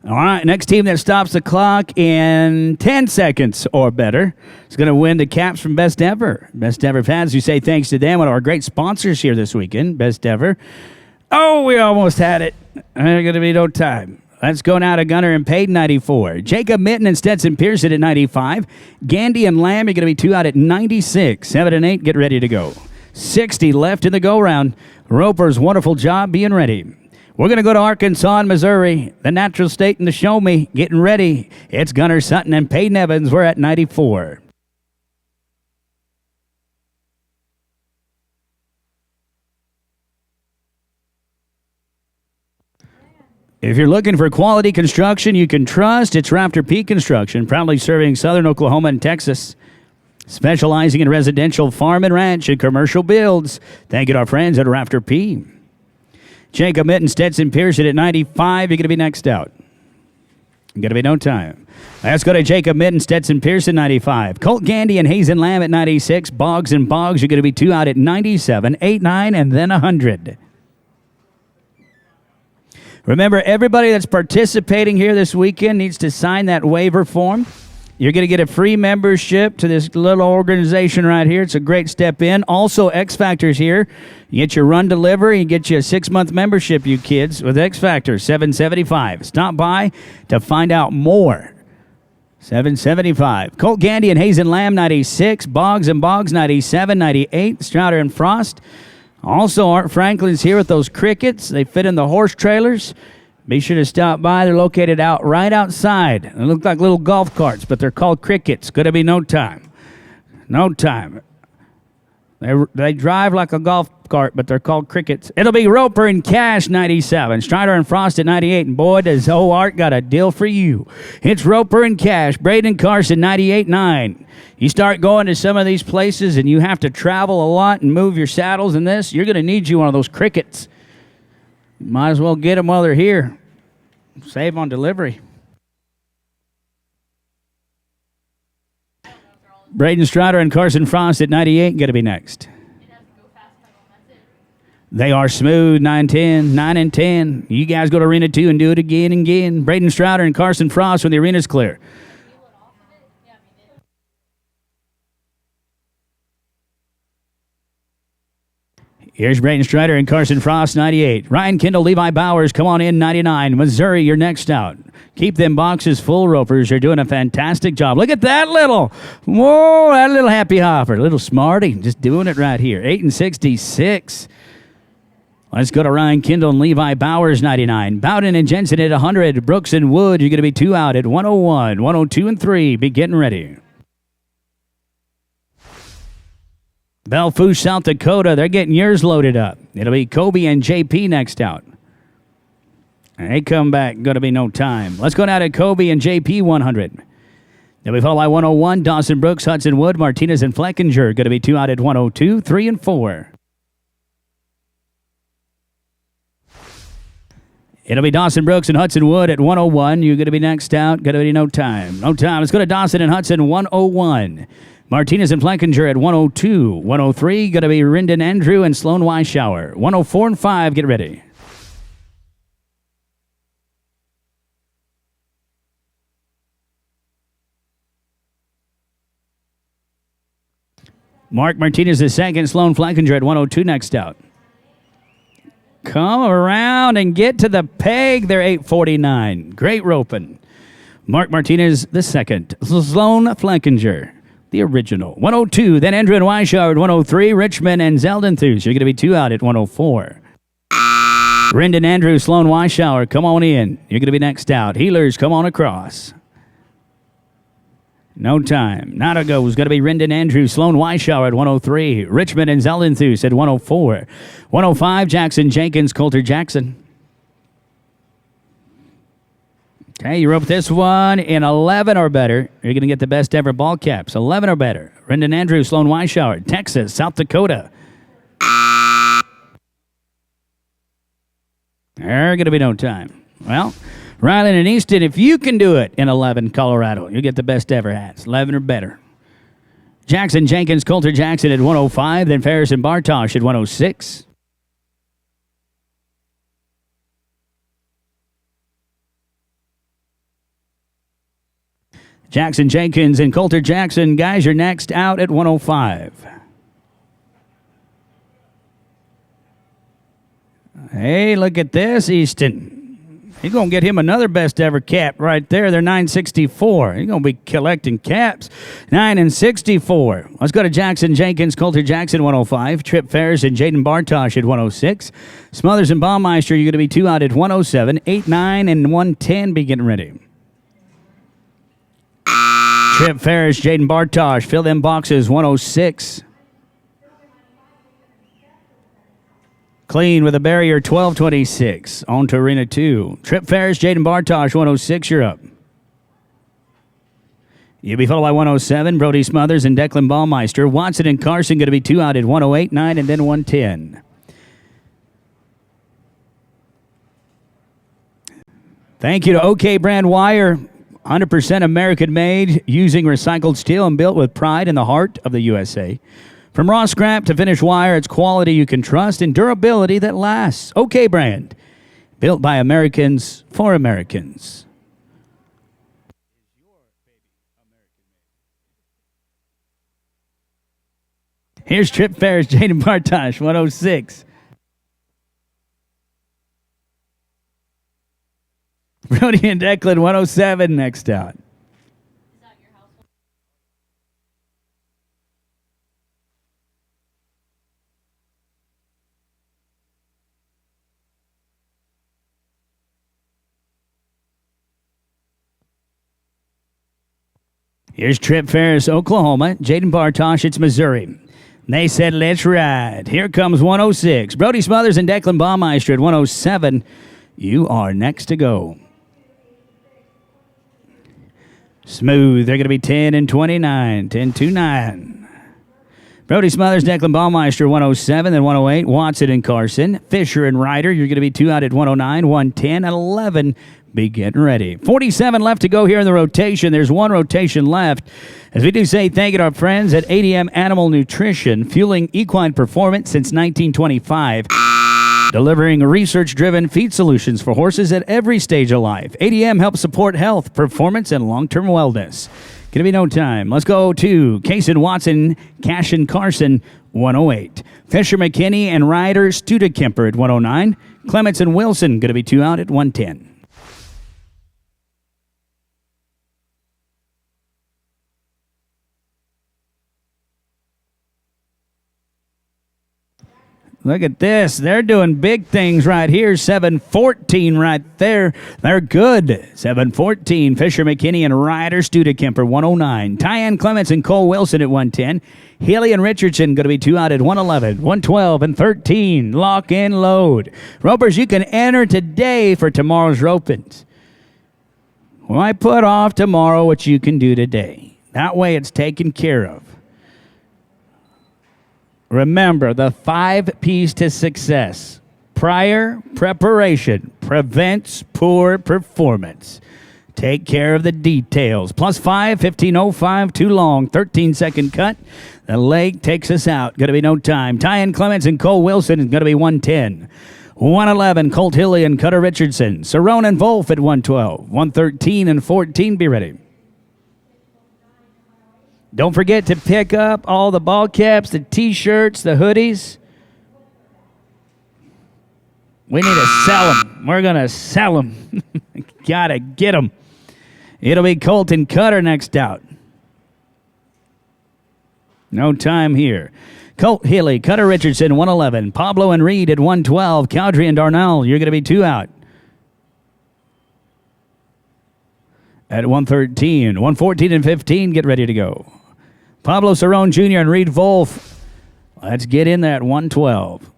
S5: All right, next team that stops the clock in 10 seconds or better is going to win the caps from Best Ever. Best Ever fans, we say thanks to them, one of our great sponsors here this weekend, Best Ever. Oh, we almost had it. There's going to be no time. Let's go now to Gunner and Payton, 94. Jacob Mitten and Stetson Pearson at 95. Gandy and Lamb are going to be 2 out at 96. 7 and 8, get ready to go. 60 left in the go-round. Roper's wonderful job being ready. We're going to go to Arkansas and Missouri, the natural state and the show me, getting ready. It's Gunnar Sutton and Peyton Evans. We're at 94. If you're looking for quality construction you can trust, it's Rafter P Construction, proudly serving southern Oklahoma and Texas, specializing in residential farm and ranch and commercial builds. Thank you to our friends at Rafter P. Jacob Mitten, Stetson Pearson at 95. You're going to be next out. Going to be no time. Let's go to Jacob Mitten, Stetson Pearson, 95. Colt Gandy and Hazen Lamb at 96. Boggs and Boggs, you're going to be 2 out at 97. 8, 9, and then 100. Remember, everybody that's participating here this weekend needs to sign that waiver form. You're going to get a free membership to this little organization right here. It's a great step in. Also, X Factor's here. You get your run delivery. You get you a 6-month membership, you kids, with X Factor, $775. Stop by to find out more. $775. Colt Gandy and Hazen Lamb, 96. Boggs and Boggs, 97, 98. Strouder and Frost. Also, Art Franklin's here with those crickets. They fit in the horse trailers. Be sure to stop by. They're located out right outside. They look like little golf carts, but they're called crickets. Going to be no time. No time. They drive like a golf cart, but they're called crickets. It'll be Roper and Cash, 97. Strider and Frost at 98. And boy, does old Art got a deal for you. It's Roper and Cash. Braden Carson, 98.9. You start going to some of these places and you have to travel a lot and move your saddles and this, you're going to need you one of those crickets. Might as well get them while they're here. Save on delivery. Braden Strider and Carson Frost at 98 going to be next. They are smooth, 9-10, 9 and 10. You guys go to Arena 2 and do it again and again. Braden Strider and Carson Frost when the arena's clear. Here's Braden Strider and Carson Frost, 98. Ryan Kendall, Levi Bowers, come on in, 99. Missouri, you're next out. Keep them boxes full, Ropers. You're doing a fantastic job. Look at that little happy hopper. Little smarty, just doing it right here. 8 and 66. Let's go to Ryan Kendall and Levi Bowers, 99. Bowden and Jensen at 100. Brooks and Wood, you're going to be 2 out at 101. 102 and 3. Be getting ready. Belfouche, South Dakota, they're getting yours loaded up. It'll be Kobe and JP next out. And they come back, going to be no time. Let's go down to Kobe and JP 100. They'll be followed by 101, Dawson Brooks, Hudson Wood, Martinez, and Fleckinger. Going to be 2 out at 102, 3 and 4. It'll be Dawson Brooks and Hudson Wood at 101. You're going to be next out. Going to be no time. No time. Let's go to Dawson and Hudson, 101. Martinez and Fleckinger at 102. 103, going to be Rendon Andrew and Sloan Weisschauer. 104 and 5, get ready. Mark Martinez the second, Sloan Fleckinger at 102 next out. Come around and get to the peg. They're 849. Great roping. Mark Martinez the second, Sloan Fleckinger. The original. 102. Then Andrew and Weisschauer at 103. Richmond and Zeldenthus. You're going to be 2 out at 104. Rendon Andrew, Sloan Weisschauer, come on in. You're going to be next out. Healers, come on across. No time. Not a go. It's going to be Rendon Andrew, Sloan Weisschauer at 103. Richmond and Zeldenthus at 104. 105, Jackson Jenkins, Coulter Jackson. Okay, you rope this one in 11 or better. You're going to get the best ever ball caps. 11 or better. Rendon Andrew, Sloan Weisschauer, Texas, South Dakota. There's going to be no time. Well, Ryland and Easton, if you can do it in 11, Colorado, you'll get the best ever hats. 11 or better. Jackson Jenkins, Coulter Jackson at 105. Then Ferris and Bartosh at 106. Jackson Jenkins and Coulter Jackson, guys, you're next out at 105. Hey, look at this, Easton. He's going to get him another best ever cap right there. They're 964. He's going to be collecting caps. 9 and 64. Let's go to Jackson Jenkins, Coulter Jackson, 105. Trip Ferris and Jaden Bartosh at 106. Smothers and Baumeister, you're going to be 2 out at 107. 8, 9, and 110. Be getting ready. Trip Ferris, Jaden Bartosh, fill them boxes, 106. Clean with a barrier, 1226. On to Arena 2. Trip Ferris, Jaden Bartosh, 106, you're up. You'll be followed by 107, Brody Smothers and Declan Baumeister. Watson and Carson going to be 2 out at 108, 9, and then 110. Thank you to OK Brand Wire. 100% American made, using recycled steel and built with pride in the heart of the USA. From raw scrap to finished wire, it's quality you can trust and durability that lasts. OK Brand, built by Americans for Americans. Here's Trip Ferris, Jaden Bartosh, 106. Brody and Declan, 107 next out. Here's Trip Ferris, Oklahoma. Jaden Bartosh, it's Missouri. They said, let's ride. Here comes 106. Brody Smothers and Declan Baumeister at 107. You are next to go. Smooth, they're going to be 10 and 29, 10-9. Brody Smothers, Declan Baumeister, 107, then 108. Watson and Carson. Fisher and Ryder, you're going to be 2 out at 109, 110, and 11. Be getting ready. 47 left to go here in the rotation. There's one rotation left. As we do say, thank you to our friends at ADM Animal Nutrition, fueling equine performance since 1925. Delivering research-driven feed solutions for horses at every stage of life. ADM helps support health, performance, and long-term wellness. Gonna be no time. Let's go to Case and Watson, Cash and Carson, 108. Fisher McKinney and Ryder Studekemper at 109. Clements and Wilson gonna be 2 out at 110. Look at this. They're doing big things right here. 7-14 right there. They're good. 7-14. Fisher McKinney and Ryder Studekemper, 109. Tyann Clements and Cole Wilson at 110. Healy and Richardson going to be 2 out at 111. 112 and 13. Lock and load. Ropers, you can enter today for tomorrow's ropings. Why put off tomorrow what you can do today? That way it's taken care of. Remember, the 5 P's to success. Prior preparation prevents poor performance. Take care of the details. +5, 15:05, too long, 13-second cut. The leg takes us out. Going to be no time. Tyann Clements and Cole Wilson is going to be 110. 111, Colt Hilly and Cutter Richardson. Cerrone and Wolf at 112. 113 and 14, be ready. Don't forget to pick up all the ball caps, the T-shirts, the hoodies. We need to sell them. We're going to sell them. Got to get them. It'll be Colton Cutter next out. No time here. Colt Hilly, Cutter Richardson, 111. Pablo and Reed at 112. Cowdrey and Darnell, you're going to be 2 out. At 113. 114 and 15, get ready to go. Pablo Cerrone Jr. and Reed Wolf. Let's get in there at 112.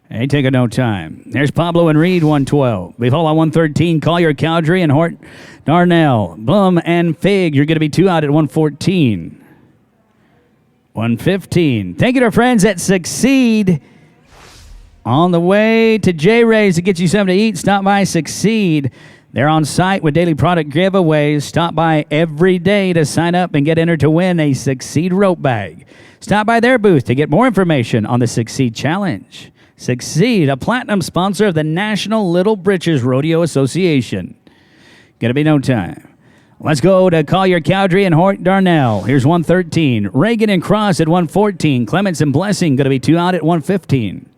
S5: Hey, take a no time. There's Pablo and Reed, 112. We follow on 113. Collier, Cowdrey, and Hort Darnell. Blum and Fig, you're going to be 2 out at 114. 115. Thank you to our friends at Succeed. On the way to J-Rays to get you something to eat, stop by Succeed. They're on site with daily product giveaways. Stop by every day to sign up and get entered to win a Succeed rope bag. Stop by their booth to get more information on the Succeed Challenge. Succeed, a platinum sponsor of the National Little Britches Rodeo Association. Gonna be no time. Let's go to Collier, Cowdrey, and Hort Darnell. Here's 113. Reagan and Cross at 114. Clements and Blessing gonna be 2 out at 115.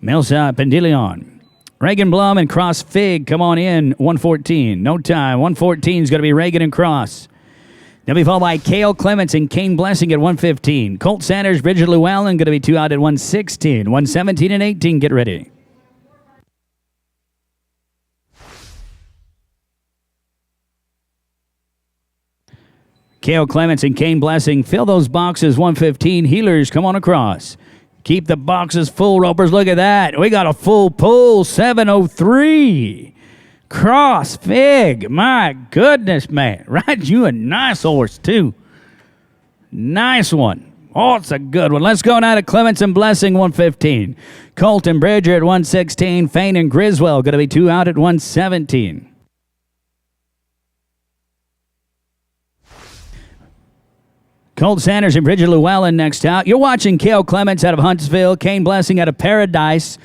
S5: Millsap and DeLeon. Reagan Blum and Cross Fig come on in. 114. No time. 114 is going to be Reagan and Cross. They'll be followed by Cale Clements and Kane Blessing at 115. Colt Sanders, Bridget Llewellyn going to be 2 out at 116. 117 and 18. Get ready. Cale Clements and Kane Blessing fill those boxes. 115. Healers come on across. Keep the boxes full, Ropers. Look at that. We got a full pull. 703. Cross Fig. My goodness, man. Ride you a nice horse, too. Nice one. Oh, it's a good one. Let's go now to Clements and Blessing, 115. Colton Bridger at 116. Fain and Griswell going to be 2 out at 117. Colt Sanders and Bridget Llewellyn next out. You're watching Cale Clements out of Huntsville, Kane Blessing out of Paradise.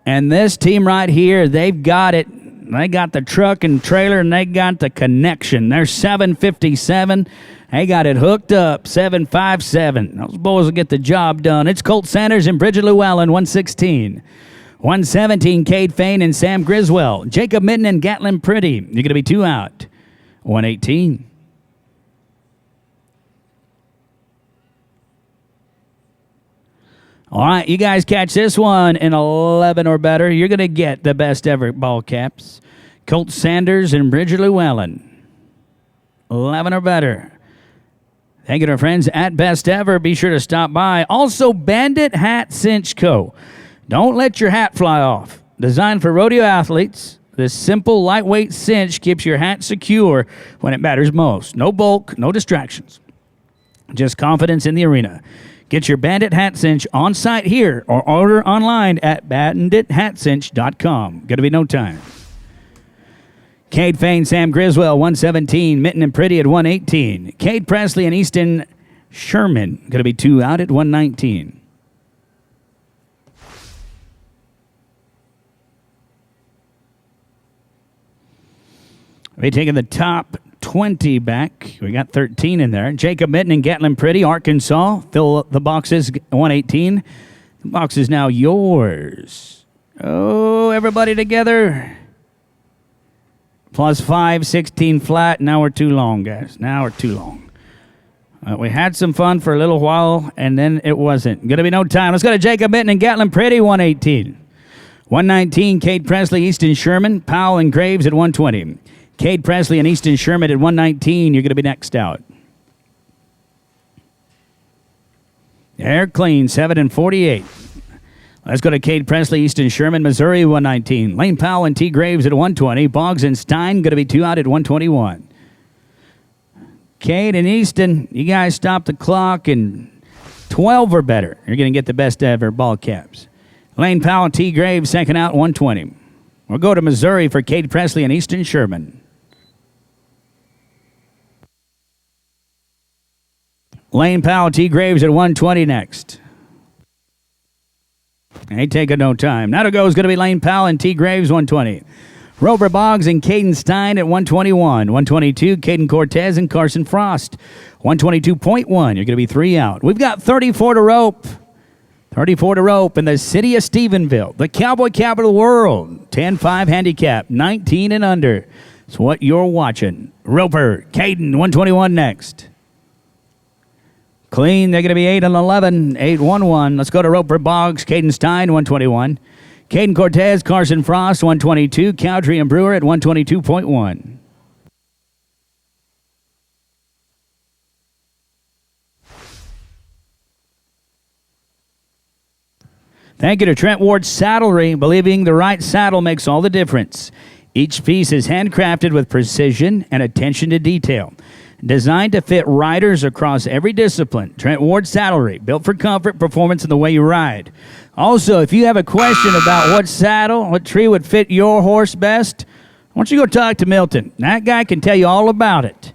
S5: And this team right here, they've got it. They got the truck and trailer, and they got the connection. They're 757. They got it hooked up, 757. Those boys will get the job done. It's Colt Sanders and Bridget Llewellyn, 116. 117, Cade Fain and Sam Griswell. Jacob Mitten and Gatlin Pretty. You're going to be 2 out. 118. All right, you guys catch this one in 11 or better. You're going to get the best ever ball caps. Colt Sanders and Bridget Llewellyn. 11 or better. Thank you to our friends at Best Ever. Be sure to stop by. Also, Bandit Hat Cinch Co. Don't let your hat fly off. Designed for rodeo athletes, this simple, lightweight cinch keeps your hat secure when it matters most. No bulk, no distractions. Just confidence in the arena. Get your Bandit Hat Cinch on site here or order online at bandithatcinch.com. Going to be no time. Cade Fain, Sam Griswell, 117. Mitten and Pretty at 118. Cade Presley and Easton Sherman going to be 2 out at 119. We're taking the top 20 back. We got 13 in there. Jacob Mitten and Gatlin Pretty, Arkansas. Fill the boxes, 118. The box is now yours. Oh, everybody together. +5, 16 flat. Now we're too long, guys. Now we're too long. We had some fun for a little while, and then it wasn't. Going to be no time. Let's go to Jacob Mitten and Gatlin Pretty, 118. 119, Cade Presley, Easton Sherman, Powell and Graves at 120. Cade Presley and Easton Sherman at 119. You're going to be next out. They're clean, 7 and 48. Let's go to Cade Presley, Easton Sherman, Missouri, 119. Lane Powell and T. Graves at 120. Boggs and Stein going to be 2 out at 121. Cade and Easton, you guys stop the clock and 12 or better. You're going to get the best ever ball caps. Lane Powell and T. Graves second out, 120. We'll go to Missouri for Cade Presley and Easton Sherman. Lane Powell, T. Graves at 120 next. Ain't taking no time. Now to go is going to be Lane Powell and T. Graves, 120. Rover Boggs and Caden Stein at 121. 122, Caden Cortez and Carson Frost. 122.1, you're going to be 3 out. We've got 34 to rope. 34 to rope in the city of Stephenville, the cowboy capital of the world. 10-5 handicap, 19 and under. That's what you're watching. Roper, Caden, 121 next. Clean, they're going to be 8 and 11, 8-1-1. Let's go to Roper Boggs, Caden Stein, 121. Caden Cortez, Carson Frost, 122. Cowdrey and Brewer at 122.1. Thank you to Trent Ward Saddlery, believing the right saddle makes all the difference. Each piece is handcrafted with precision and attention to detail. Designed to fit riders across every discipline. Trent Ward Saddlery, built for comfort, performance, and the way you ride. Also, if you have a question about what saddle, what tree would fit your horse best, why don't you go talk to Milton? That guy can tell you all about it.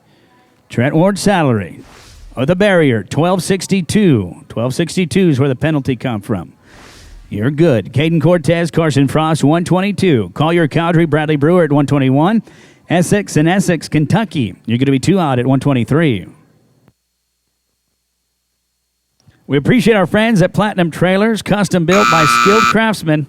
S5: Trent Ward Saddlery. Or the barrier, 1262. 1262 is where the penalty come from. You're good. Caden Cortez, Carson Frost, 122. Collier Cowdrey, Bradley Brewer at 121. Essex and Essex, Kentucky. You're going to be 2 out at 123. We appreciate our friends at Platinum Trailers, custom built by skilled craftsmen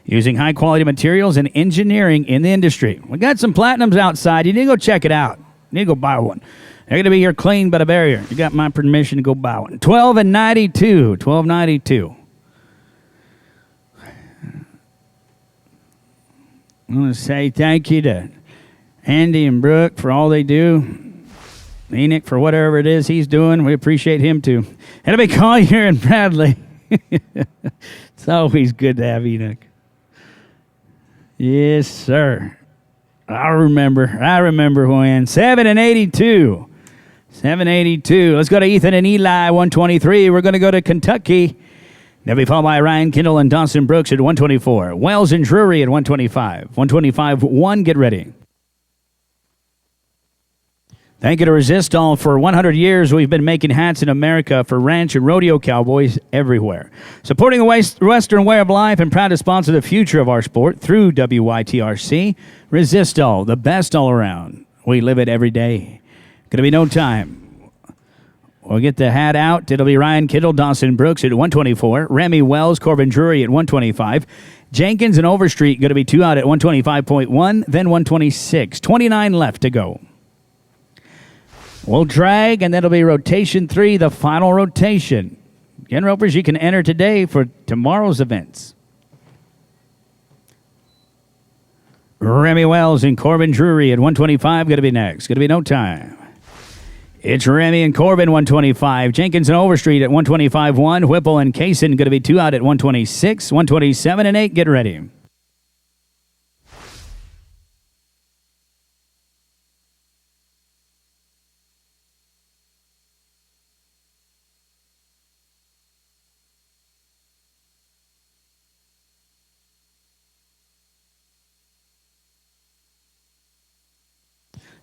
S5: using high-quality materials and engineering in the industry. We got some Platinums outside. You need to go check it out. You need to go buy one. They're going to be here clean but a barrier. You got my permission to go buy one. 12 and 92. 12.92. I want to say thank you to Andy and Brooke for all they do. Enoch for whatever it is he's doing. We appreciate him too. And it'll be Collier and Bradley. It's always good to have Enoch. Yes, sir. I remember when. 7 and 82. 782. Let's go to Ethan and Eli, 123. We're going to go to Kentucky. They'll be followed by Ryan Kindle and Dawson Brooks at 124. Wells and Drury at 125. 125-1, get ready. Thank you to Resistol. For 100 years, we've been making hats in America for ranch and rodeo cowboys everywhere. Supporting the Western way of life and proud to sponsor the future of our sport through WYTRC. Resistol, the best all around. We live it every day. Going to be no time. We'll get the hat out. It'll be Ryan Kittle, Dawson Brooks at 124. Remy Wells, Corbin Drury at 125. Jenkins and Overstreet going to be 2 out at 125.1, then 126. 29 left to go. We'll drag, and that'll be rotation 3, the final rotation. Again, ropers, you can enter today for tomorrow's events. Remy Wells and Corbin Drury at 125 going to be next. Going to be no time. It's Remy and Corbin, 125. Jenkins and Overstreet at 125-1. Whipple and Kaysen going to be 2 out at 126. 127 and 8. Get ready.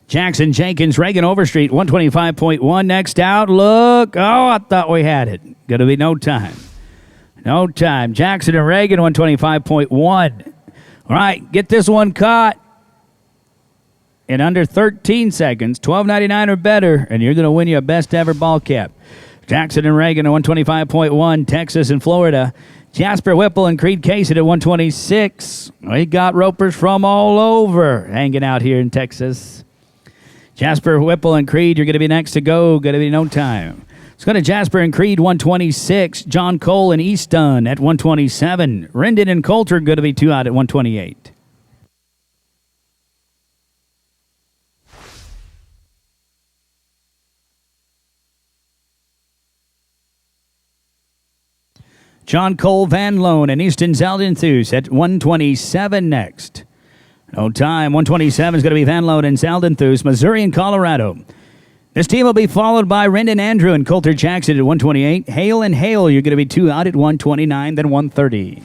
S5: Jackson, Jenkins, Reagan, Overstreet, 125.1 next out. Look. Oh, I thought we had it. Going to be no time. No time. Jackson and Reagan, 125.1. All right, get this one caught in under 13 seconds, $12.99 or better, and you're going to win you a best ever ball cap. Jackson and Reagan at 125.1, Texas and Florida. Jasper Whipple and Creed Case at 126. We got ropers from all over hanging out here in Texas. Jasper Whipple and Creed, you're going to be next to go. Going to be no time. Let's go to Jasper and Creed, 126. John Cole and Easton at 127. Rendon and Coulter going to be 2 out at 128. John Cole, Van Loan, and Easton Zaldenthus at 127 next. No time. 127 is going to be Van Loan and Zaldenthus, Missouri and Colorado. This team will be followed by Rendon Andrew and Coulter Jackson at 128. Hale and Hale, you're going to be 2 out at 129, then 130.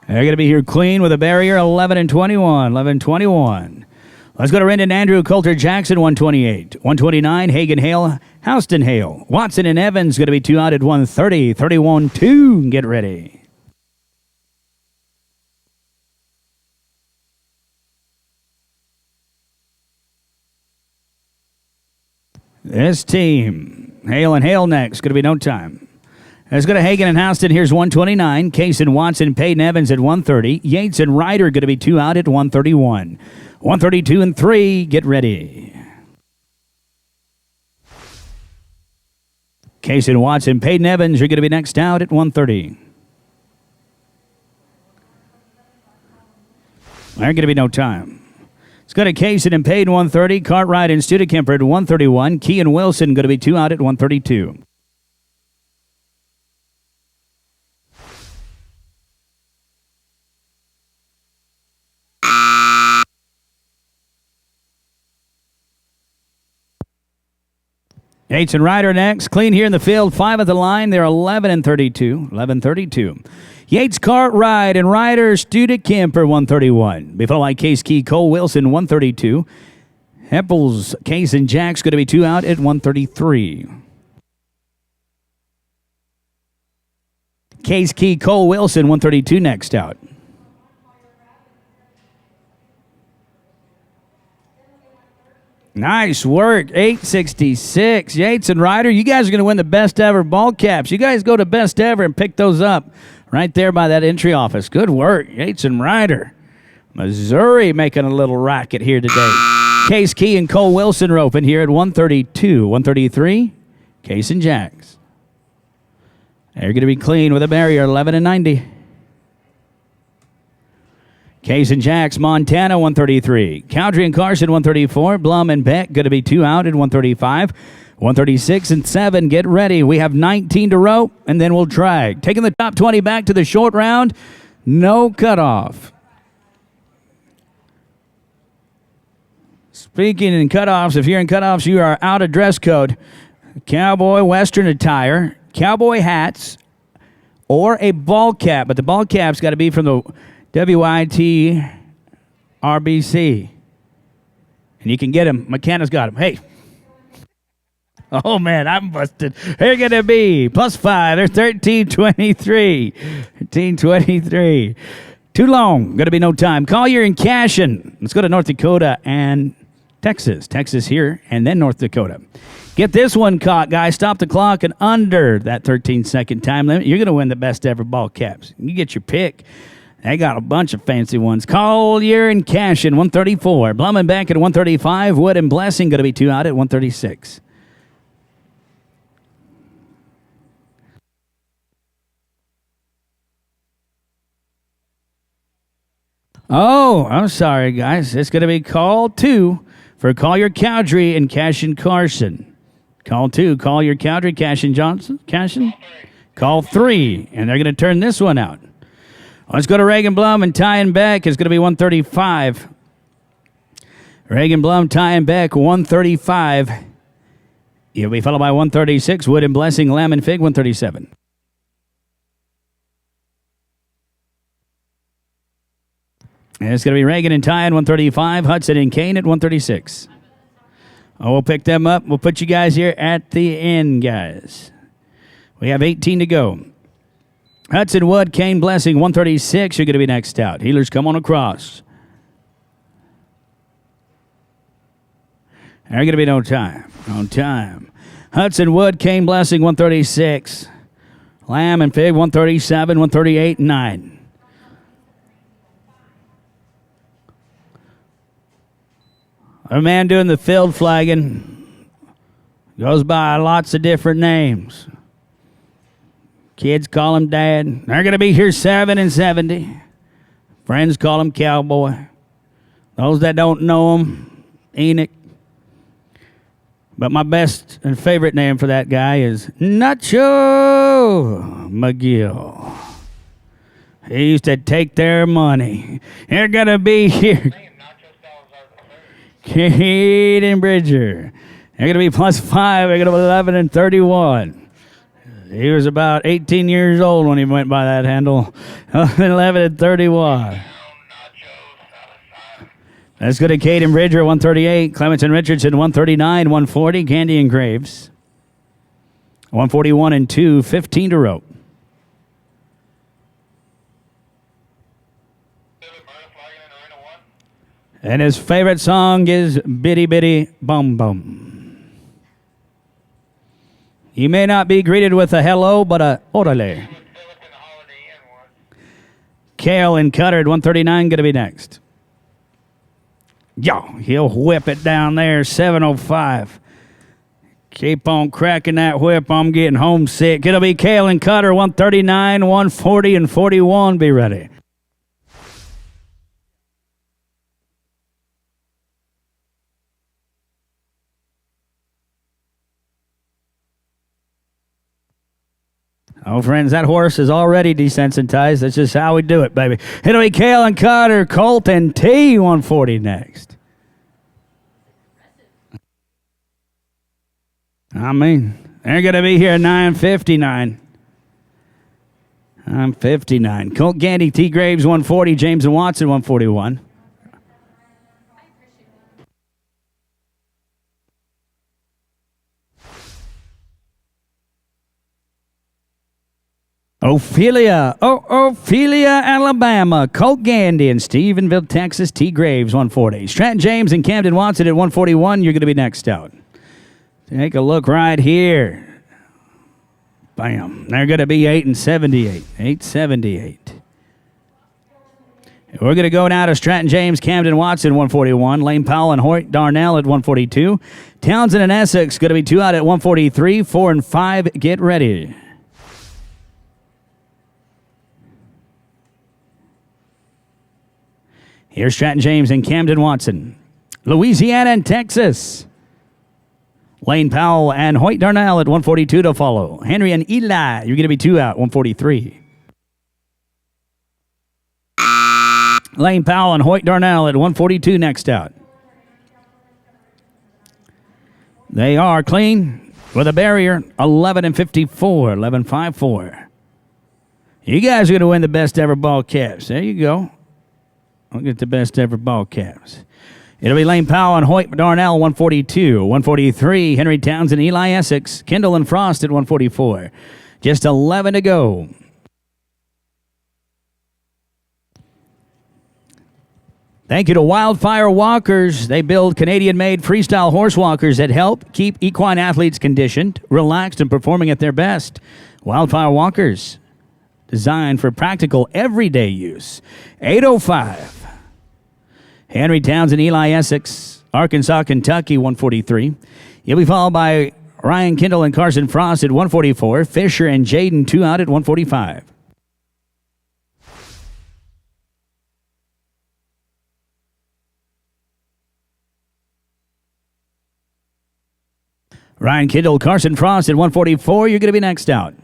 S5: They're going to be here clean with a barrier, 11 and 21. 11 21. Let's go to Rendon Andrew, Coulter Jackson, 128. 129, Hagen Hale, Houston Hale. Watson and Evans going to be 2 out at 130. 31-2. Get ready. This team, Hale and Hale next. Going to be no time. Let's go to Hagen and Houston. Here's 129. Case and Watson, Peyton Evans at 130. Yates and Ryder going to be 2 out at 131. 132 and 3. Get ready. Case and Watson, Peyton Evans, you're going to be next out at 130. There's going to be no time. Let's go to Kaysen and Payton, 130. Cartwright and Studekemper at 131. Key and Wilson going to be 2 out at 132. Yates and Ryder next. Clean here in the field. 5 at the line. They're 11 and 32. 11-32. Yates, Cartwright, and Ryder, Studekemper, 131. Be followed by Case Key, Cole Wilson, 132. Heppels, Case, and Jack's going to be 2 out at 133. Case Key, Cole Wilson, 132 next out. Nice work, 866. Yates and Ryder, you guys are going to win the best ever ball caps. You guys go to best ever and pick those up right there by that entry office. Good work, Yates and Ryder. Missouri making a little racket here today. Case Key and Cole Wilson roping here at 132. 133, Case and Jacks. They're going to be clean with a barrier, 11 and 90. Case and Jacks, Montana, 133. Cowdrey and Carson, 134. Blum and Beck going to be 2 out at 135. 136 and 7. Get ready. We have 19 to rope, and then we'll drag. Taking the top 20 back to the short round. No cutoff. Speaking in cutoffs, if you're in cutoffs, you are out of dress code. Cowboy Western attire, cowboy hats, or a ball cap. But the ball cap's got to be from the WIT RBC. And you can get them. McKenna's got them. Hey. Oh, man, I'm busted. They're going to be +5. They're 13-23. 13-23. Too long. Going to be no time. Collier and Cashin. Let's go to North Dakota and Texas. Texas here and then North Dakota. Get this one caught, guys. Stop the clock and under that 13-second time limit. You're going to win the best ever ball caps. You get your pick. They got a bunch of fancy ones. Collier and Cashin, 134. Blum and Beck at 135. Wood and Blessing going to be 2 out at 136. Oh, I'm sorry, guys. It's going to be call 2 for Collier Cowdrey and Cashin Carson. Call 2, Collier Cowdrey, Cashin Johnson. Cashin. Call 3, and they're going to turn this one out. Let's go to Reagan Blum and Ty and Beck. It's going to be 135. Reagan Blum, Ty and Beck, 135. He'll be followed by 136. Wood and Blessing, Lamb and Fig, 137. And it's going to be Reagan and Ty at 135, Hudson and Kane at 136. We'll pick them up. We'll put you guys here at the end, guys. We have 18 to go. Hudson, Wood, Kane, Blessing, 136. You're going to be next out. Healers, come on across. There's going to be no time. No time. Hudson, Wood, Kane, Blessing, 136. Lamb and Fig, 137, 138, 9. A man doing the field flagging goes by lots of different names. Kids call him Dad. They're going to be here 7 and 70. Friends call him Cowboy. Those that don't know him, Enoch. But my best and favorite name for that guy is Nacho McGill. He used to take their money. They're going to be here. Kate and Bridger. They're going to be +5. They're going to be 11 and 31. He was about 18 years old when he went by that handle. 11 and 31. Let's go to Kate and Bridger, 138. Clements and Richardson, 139, 140. Candy and Graves, 141 and 2, 15 to rope. And his favorite song is Bitty Bitty Bum Bum. You may not be greeted with a hello, but a orale. Kale and Cutter at 139 going to be next. Yo, he'll whip it down there, 705. Keep on cracking that whip. I'm getting homesick. It'll be Kale and Cutter, 139, 140, and 41. Be ready. Oh, friends, that horse is already desensitized. That's just how we do it, baby. It'll be Kale and Cutter, Colt and T, 140 next. I mean, they're going to be here at 9:59. 9:59. Colt Gandy, T. Graves, 140. James and Watson, 141. Ophelia, Alabama. Colt Gandy in Stephenville, Texas. T. Graves, 140. Stratton James and Camden Watson at 141. You're going to be next out. Take a look right here. Bam. They're going to be 8 and 78. 878. We're going to go now to Stratton James, Camden Watson, 141. Lane Powell and Hoyt Darnell at 142. Townsend and Essex going to be 2 out at 143. 4 and 5. Get ready. Here's Stratton James and Camden Watson. Louisiana and Texas. Lane Powell and Hoyt Darnell at 142 to follow. Henry and Eli, you're going to be 2 out, 143. Lane Powell and Hoyt Darnell at 142 next out. They are clean with a barrier, 11 and 54, 11-5-4. You guys are going to win the best ever ball caps. There you go. I'll get the best ever ball caps. It'll be Lane Powell and Hoyt Darnell, 142. 143, Henry Townsend, Eli Essex, Kendall and Frost at 144. Just 11 to go. Thank you to Wildfire Walkers. They build Canadian-made freestyle horse walkers that help keep equine athletes conditioned, relaxed, and performing at their best. Wildfire Walkers, designed for practical everyday use. 805. Henry Townsend, Eli Essex, Arkansas, Kentucky, 143. You'll be followed by Ryan Kendall and Carson Frost at 144. Fisher and Jaden, 2 out at 145. Ryan Kendall, Carson Frost at 144. You're going to be next out.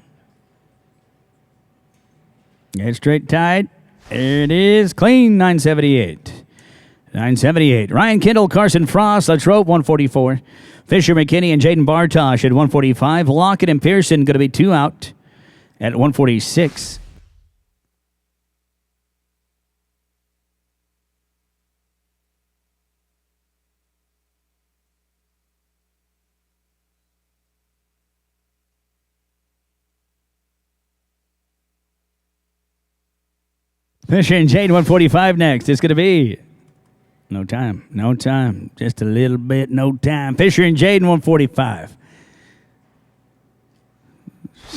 S5: Get straight tied. It is clean, 978. 978. Ryan Kendall, Carson Frost, let's rope, 144. Fisher, McKinney, and Jaden Bartosh at 145. Lockett and Pearson going to be 2 out at 146. Fisher and Jaden 145 next. It's going to be no time. Just a little bit, no time. Fisher and Jaden 145.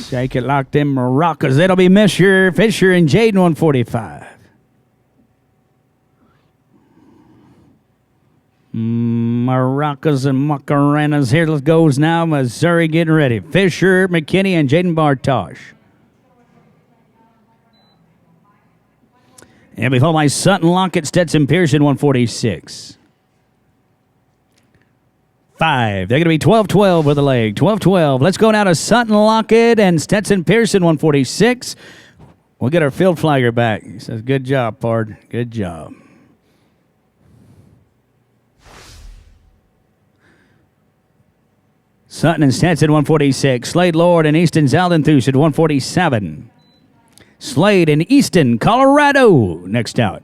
S5: Shake it like them maracas. It'll be Fisher and Jaden 145. Maracas and Macarenas. Here it goes now. Missouri getting ready. Fisher, McKinney, and Jaden Bartosh. And we followed by Sutton Lockett, Stetson Pearson, 146. 5. They're going to be 12-12 with a leg. 12-12. Let's go now to Sutton Lockett and Stetson Pearson, 146. We'll get our field flagger back. He says, good job, Pard. Good job. Sutton and Stetson, 146. Slade Lord and Easton Zaldenthus at 147. Slade and Easton, Colorado, next out.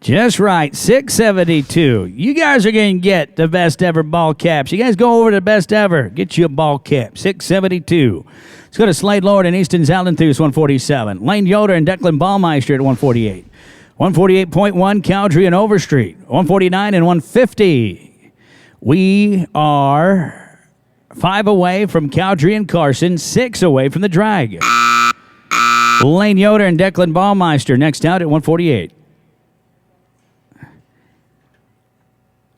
S5: Just right, 672. You guys are going to get the best ever ball caps. You guys go over to the best ever. Get you a ball cap, 672. Let's go to Slade Lord and Easton Zaldenthus, 147. Lane Yoder and Declan Ballmeister at 148. 148.1, Cowdrey and Overstreet, 149 and 150. We are 5 away from Cowdrey and Carson, 6 away from the drag. Lane Yoder and Declan Ballmeister next out at 148.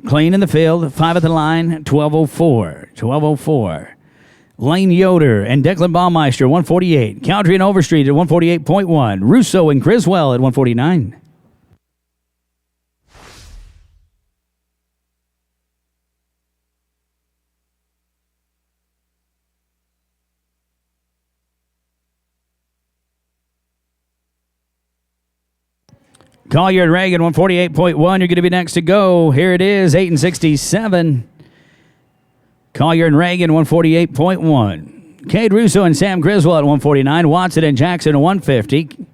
S5: Clean in the field, 5 at the line, 1204. 1204. Lane Yoder and Declan Ballmeister, 148. Cowdrey and Overstreet at 148.1. Russo and Griswell at 149. Collier and Reagan, 148.1. You're going to be next to go. Here it is, 8 and 67. Collier and Reagan, 148.1. Cade Russo and Sam Griswold at 149. Watson and Jackson at 150.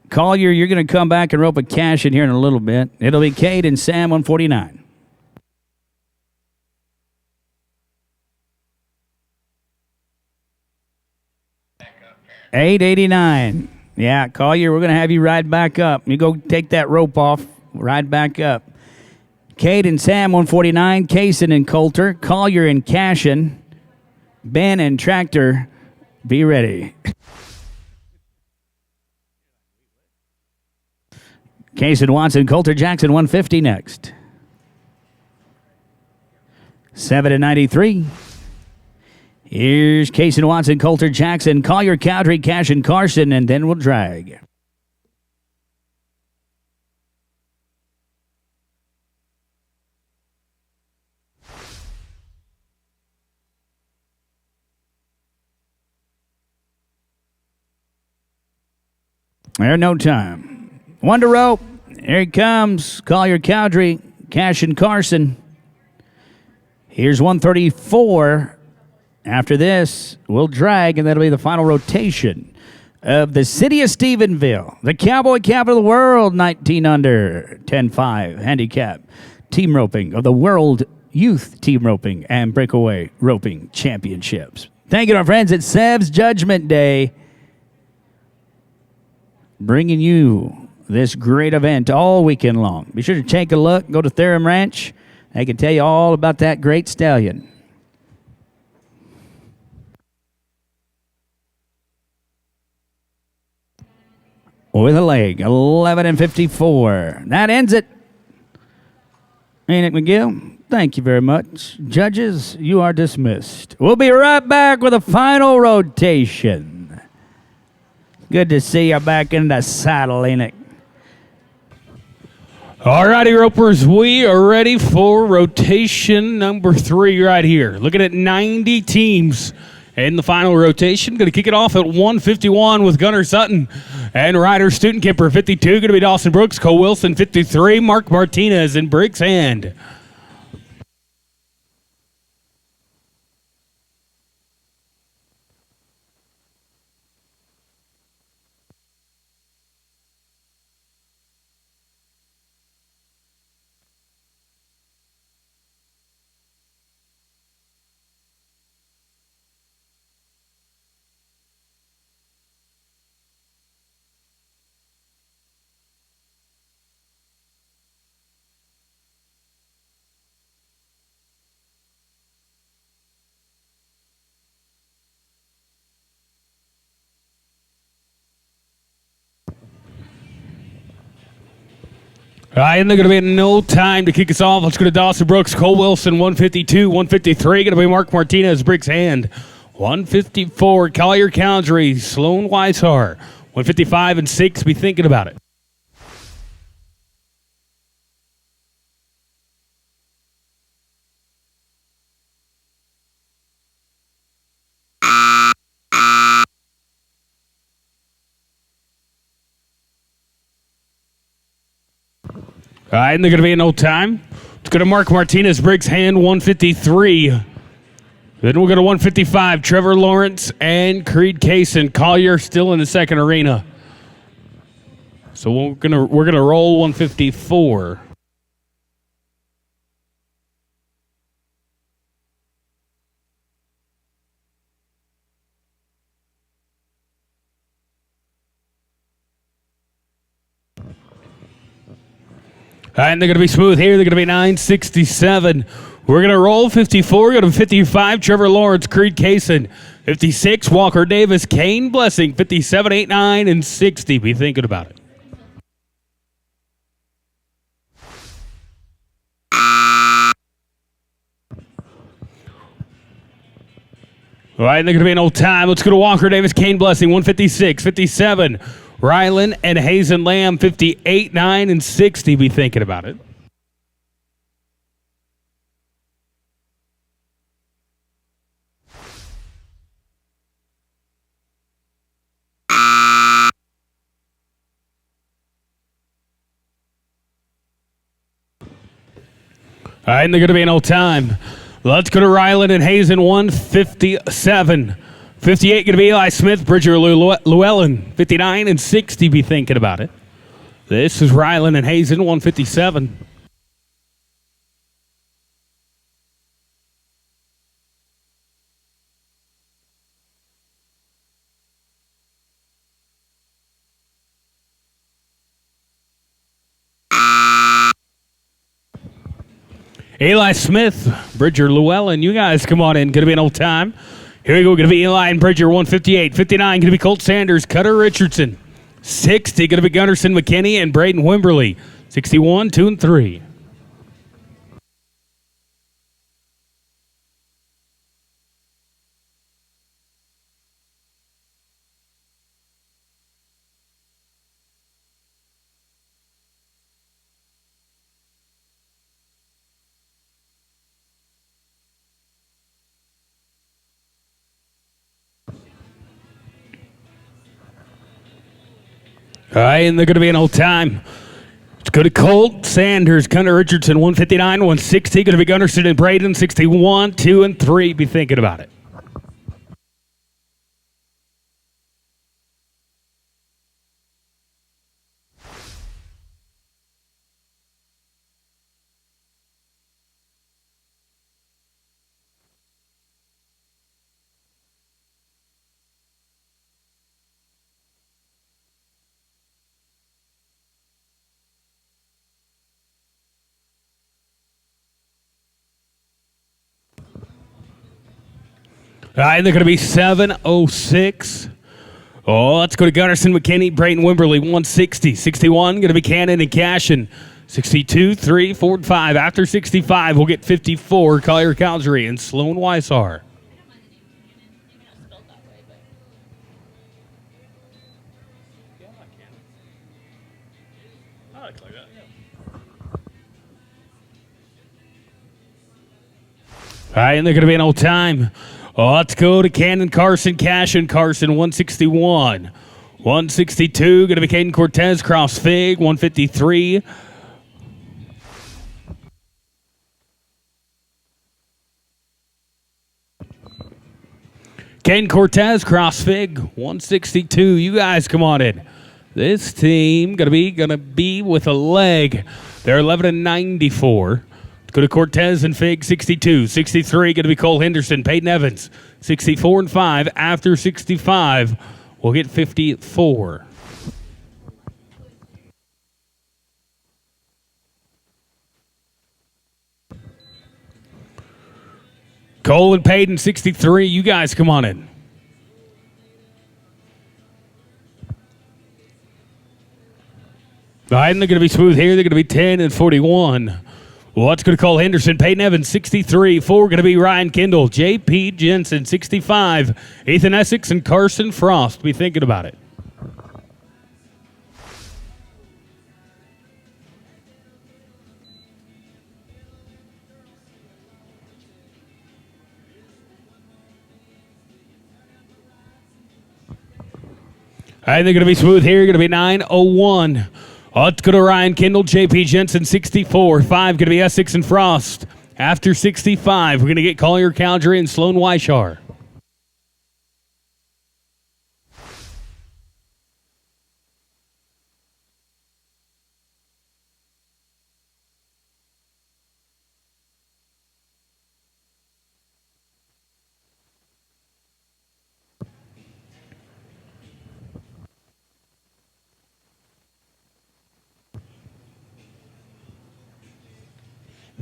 S5: Collier, you're going to come back and rope a cash in here in a little bit. It'll be Cade and Sam, 149. $889. Yeah, Collier, we're going to have you ride back up. You go take that rope off, ride back up. Cade and Sam, 149. Kaysen and Coulter. Collier and Cashin. Ben and Tractor, be ready. Kaysen, Watson, Coulter, Jackson, 150 next. 7 and 93. Here's Kaysen, Watson, Coulter, Jackson, Collier, Cowdrey, Cash, and Carson, and then we'll drag. There's no time. One to rope. Here he comes. Collier, Cowdrey, Cash, and Carson. Here's 134. After this, we'll drag, and that'll be the final rotation of the city of Stephenville, the cowboy capital of the world, 19 under, 10-5, handicap, team roping of the World Youth Team Roping and Breakaway Roping Championships. Thank you, our friends at Seb's Judgment Day, bringing you this great event all weekend long. Be sure to take a look, go to Theorem Ranch. They can tell you all about that great stallion. With a leg, 11 and 54. That ends it. Enoch McGill, thank you very much. Judges, you are dismissed. We'll be right back with a final rotation. Good to see you back in the saddle, Enoch.
S1: All righty, ropers, we are ready for rotation number 3 right here. Looking at 90 teams in the final rotation. Going to kick it off at 151 with Gunnar Sutton and Ryder Studenkemper, 52. Going to be Dawson Brooks, Cole Wilson, 53. Mark Martinez in Briggs Hand. All right, and they're going to be no time to kick us off. Let's go to Dawson Brooks, Cole Wilson, 152, 153. Going to be Mark Martinez, Briggs Hand, 154. Collier Calgary, Sloan Weishar, 155 and 6. Be thinking about it. All right, and they're going to be in no time. Let's go to Mark Martinez, Briggs Hand, 153. Then we'll go to 155, Trevor Lawrence and Creed Kaysen. Collier still in the second arena. So we're gonna roll 154. All right, and they're going to be smooth here. They're going to be 967. We're going to roll 54. Go to 55, Trevor Lawrence, Creed Kaysen. 56, Walker Davis, Kane Blessing. 57, 89, and 60. Be thinking about it. All right, and they're going to be in old time. Let's go to Walker Davis, Kane Blessing, 156, 57. Rylan and Hazen Lamb, 58, 9, and 60. Be thinking about it. All right, and they're going to be in old time. Let's go to Rylan and Hazen, 157. 58 going to be Eli Smith, Bridger Llewellyn, 59 and 60. Be thinking about it. This is Rylan and Hazen, 157. Eli Smith, Bridger Llewellyn, you guys come on in. Going to be an old time. Here we go. Going to be Eli and Bridger, 158. 59 going to be Colt Sanders, Cutter Richardson. 60 going to be Gunderson McKinney and Braden Wimberly. 61, 2 and 3. All right, and they're going to be an old time. Let's go to Colt Sanders, Gunnar Richardson, 159, 160. Going to be Gunderson and Braden, 61, 2 and 3. Be thinking about it. All right, they're going to be 706. Oh, let's go to Gunderson, McKinney, Brayton Wimberly, 160. 61, going to be Cannon and Cashin. 62, 3, 4, and 5. After 65, we'll get 54, Collier Calgary and Sloan Weishar. All right, and they're going to be an old time. Oh, let's go to Cannon Carson, Cash and Carson, 161. 162, going to be Caden Cortez, Cross Fig, 153. Caden Cortez, Cross Fig, 162. You guys come on in. This team gonna be with a leg. They're 11 and 94. Go to Cortez and Fig, 62. 63, going to be Cole Henderson, Peyton Evans, 64 and 5. After 65, we'll get 54. Cole and Peyton, 63. You guys come on in. right, and they're going to be smooth here. They're going to be 10 and 41. What's going to call Henderson? Peyton Evans, 63. 4 going to be Ryan Kendall. J.P. Jensen, 65. Ethan Essex and Carson Frost. Be thinking about it. All right, they're going to be smooth here. Going to be 9:01. Let's go to Ryan Kendall, J.P. Jensen, 64. 5 going to be Essex and Frost. After 65, we're going to get Collier Cowdery and Sloan Weishar.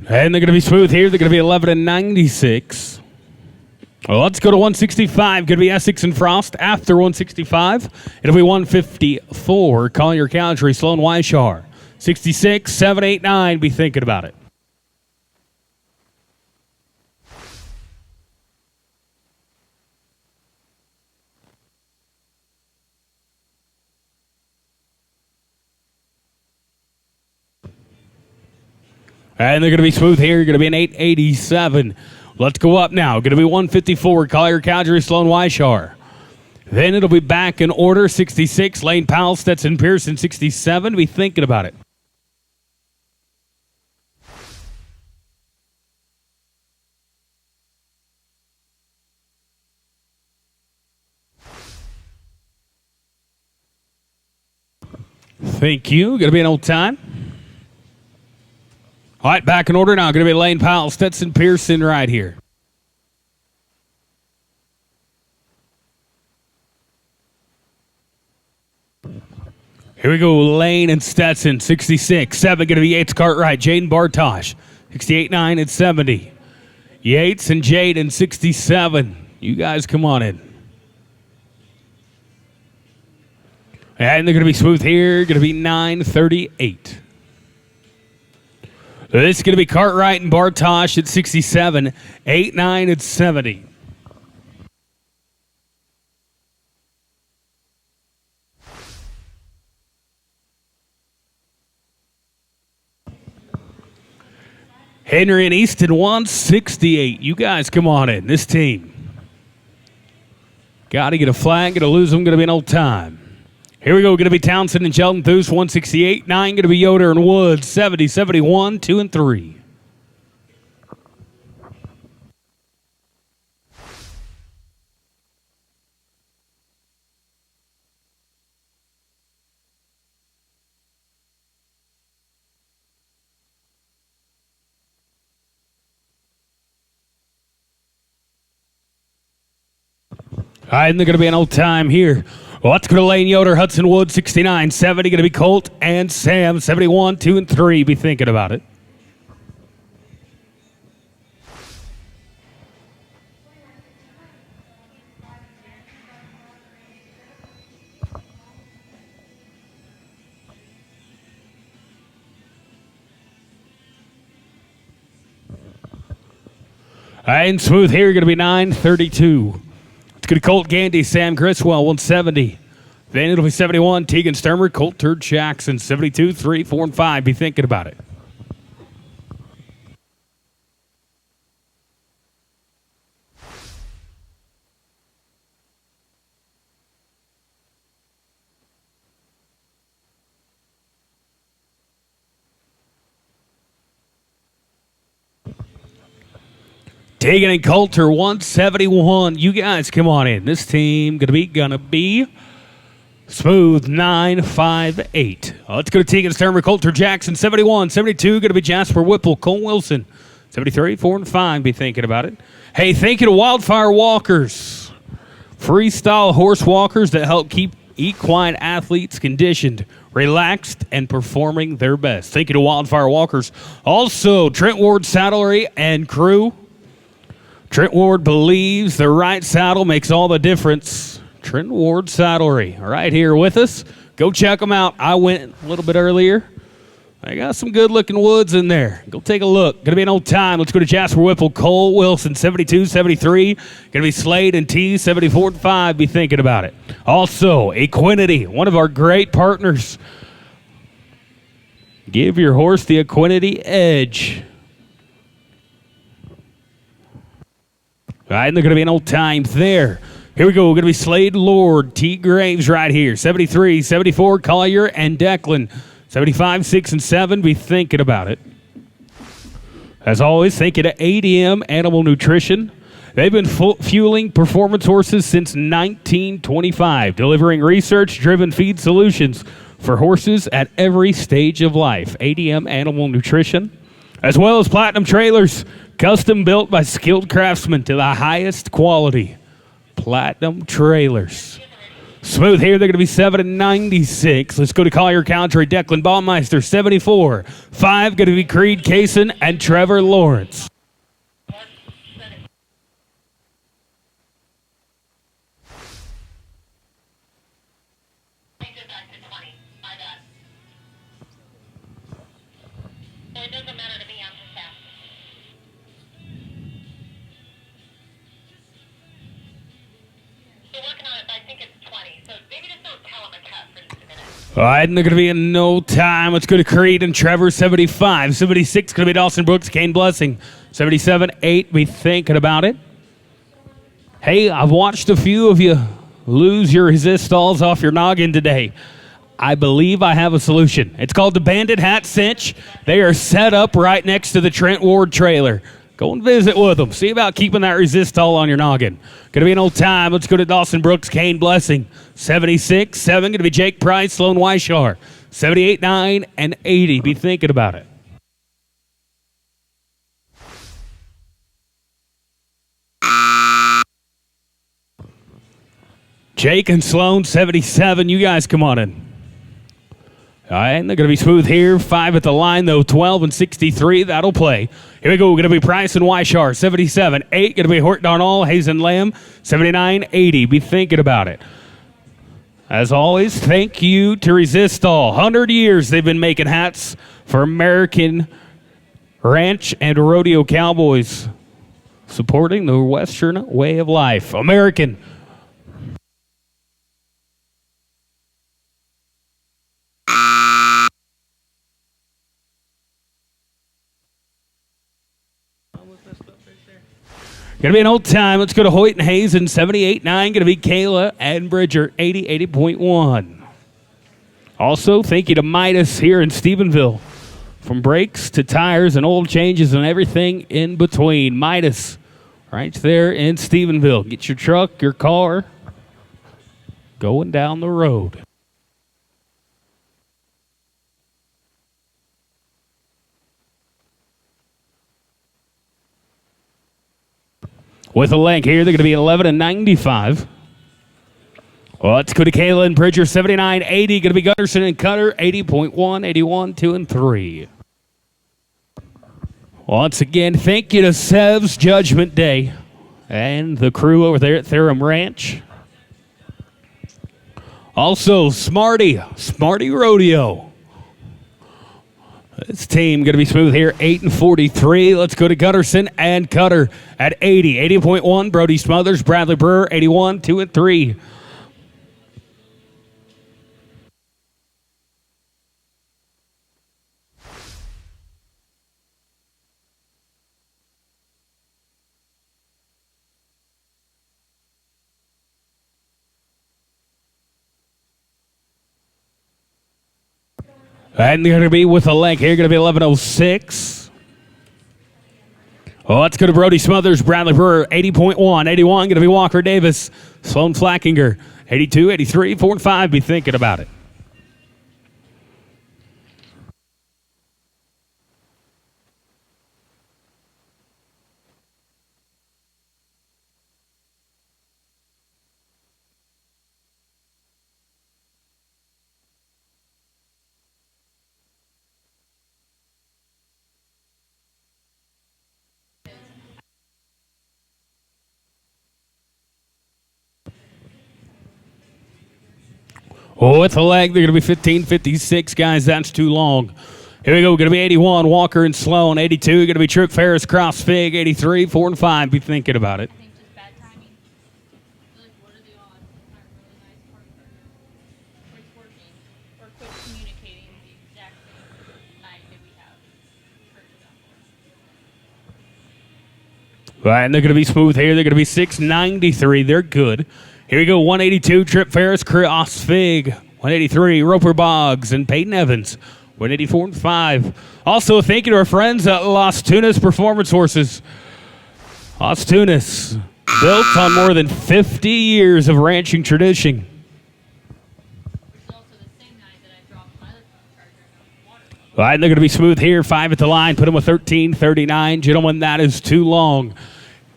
S1: And they're going to be smooth here. They're going to be 11 and 96. Well, let's go to 165. Going to be Essex and Frost. After 165, it'll be 154. Collier Cowdery, Sloan Weishar. 66, 7, 8, 9. Be thinking about it. And they're going to be smooth here. Going to be an 887. Let's go up now. Going to be 154. Collier Cowdery, Sloan Weishar. Then it'll be back in order. 66. Lane Powell, Stetson Pearson, 67. Be thinking about it. Thank you. Going to be an old time. All right, back in order now. Going to be Lane Powell, Stetson Pearson right here. Here we go, Lane and Stetson, 66. 7 going to be Yates Cartwright, Jaden Bartosh, 68, 9, and 70. Yates and Jaden, 67. You guys come on in. And they're going to be smooth here. Going to be 938. This is going to be Cartwright and Bartosh at 67, 8, 9, and 70. Henry and Easton, 168. You guys come on in. This team. Got to get a flag. Going to lose them. Going to be an old time. Here we go. Going to be Townsend and Sheldon Thues, 168. 9 going to be Yoder and Woods, 70, 71, 2, and 3. All right, and they're going to be an old time here. Well, let's go to Lane Yoder, Hudson Woods, 69, 70. Going to be Colt and Sam, 71, 2, and 3. Be thinking about it. And smooth here, going to be 932. It's going to Colt Gandy, Sam Griswold, 170. Then it'll be 71, Tegan Sturmer, Coulter Jackson, 72, 3, 4, and 5. Be thinking about it. Tegan and Coulter, 171. You guys come on in. This team gonna be smooth, 958. Let's go to Tegan Sturmer, Coulter Jackson, 71. 72, going to be Jasper Whipple, Cole Wilson, 73, 4, and 5. Be thinking about it. Hey, thank you to Wildfire Walkers, freestyle horse walkers that help keep equine athletes conditioned, relaxed, and performing their best. Thank you to Wildfire Walkers. Also, Trent Ward Saddlery and crew. Trent Ward believes the right saddle makes all the difference. Trent Ward Saddlery right here with us. Go check them out. I went a little bit earlier. I got some good-looking woods in there. Go take a look. Going to be an old time. Let's go to Jasper Whipple, Cole Wilson, 72-73. Going to be Slade and T, 74-5. Be thinking about it. Also, Equinity, one of our great partners. Give your horse the Equinity edge. All right, and they're going to be an old time there. Here we go. We're going to be Slade Lord, T. Graves right here, 73, 74, Collier and Declan. 75, 6, and 7. Be thinking about it. As always, thank you to ADM Animal Nutrition. They've been fueling performance horses since 1925, delivering research-driven feed solutions for horses at every stage of life. ADM Animal Nutrition, as well as Platinum Trailers, custom built by skilled craftsmen to the highest quality. Platinum Trailers. Smooth here, they're going to be 7-96. Let's go to Collier Country. Declan Baumeister, 74. 5, going to be Creed Kaysen and Trevor Lawrence.
S2: Change it back to 20. My bad. Well, it doesn't matter to me. I'm just fast. We're working on it, but I think it's 20. So maybe just don't tell him a cut for just a minute.
S1: All right, and they're going to be in no time. Let's go to Creed and Trevor, 75. 76, going to be Dawson Brooks, Kane Blessing. 77, 8, be thinking about it. Hey, I've watched a few of you lose your resistals off your noggin today. I believe I have a solution. It's called the Bandit Hat Cinch. They are set up right next to the Trent Ward trailer. Go and visit with them. See about keeping that resistol on your noggin. Going to be an old time. Let's go to Dawson Brooks, Kane Blessing. 76, 7. Going to be Jake Price, Sloan Weishar. 78, 9, and 80. Be thinking about it. Jake and Sloan, 77. You guys come on in. All right, and they're going to be smooth here. 5 at the line, though. 12 and 63. That'll play. Here we go. We're going to be Price and Weishar. 77. 8. Going to be Hort Darnall, Hayes and Lamb. 79. 80. Be thinking about it. As always, thank you to Resistol. 100 years they've been making hats for American ranch and rodeo cowboys. Supporting the Western way of life. American. Going to be an old time. Let's go to Hoyt and Hazen, 78-9. Going to be Kayla and Bridger, 80.1. Also, thank you to Midas here in Stephenville. From brakes to tires and oil changes and everything in between. Midas, right there in Stephenville. Get your truck, your car, going down the road. With a leg here, they're going to be 11 and 95. Well, let's go to Kayla and Bridger, 79-80. Going to be Gutterson and Cutter, 80.1, 81, 2, and 3. Once again, thank you to Sev's Judgment Day and the crew over there at Theorem Ranch. Also, Smarty Rodeo. This team going to be smooth here, 8 and 43. Let's go to Gutterson and Cutter at 80. 80.1, Brody Smothers, Bradley Brewer, 81, 2 and 3. And they're going to be with a leg here, going to be 11.06. Oh, let's go to Brody Smothers, Bradley Brewer, 80.1. 81, going to be Walker Davis, Sloan Flackinger, 82, 83, 4 and 5. Be thinking about it. Oh, with the leg, they're going to be 15.56, guys. That's too long. Here we go. Going to be 81, Walker and Sloan. 82, going to be Trip Ferris, Cross Fig. 83, 4 and 5. Be thinking about it.
S4: I think just bad timing. Like, what are the odds? It's not a really nice part of quit working or quit communicating the exact same night that we have churches on board.
S1: Right, and they're going to be smooth here. They're going to be 693. They're good. Here we go. 182, Trip Ferris, Cross Fig. 183, Roper Boggs and Peyton Evans. 184 and 5. Also, thank you to our friends at Las Tunas Performance Horses. Las Tunas, built on more than 50 years of ranching tradition.
S4: It's also the same night that I dropped my other charger in the water.
S1: All right, and they're going to be smooth here. 5 at the line. Put them with 13.39. Gentlemen, that is too long.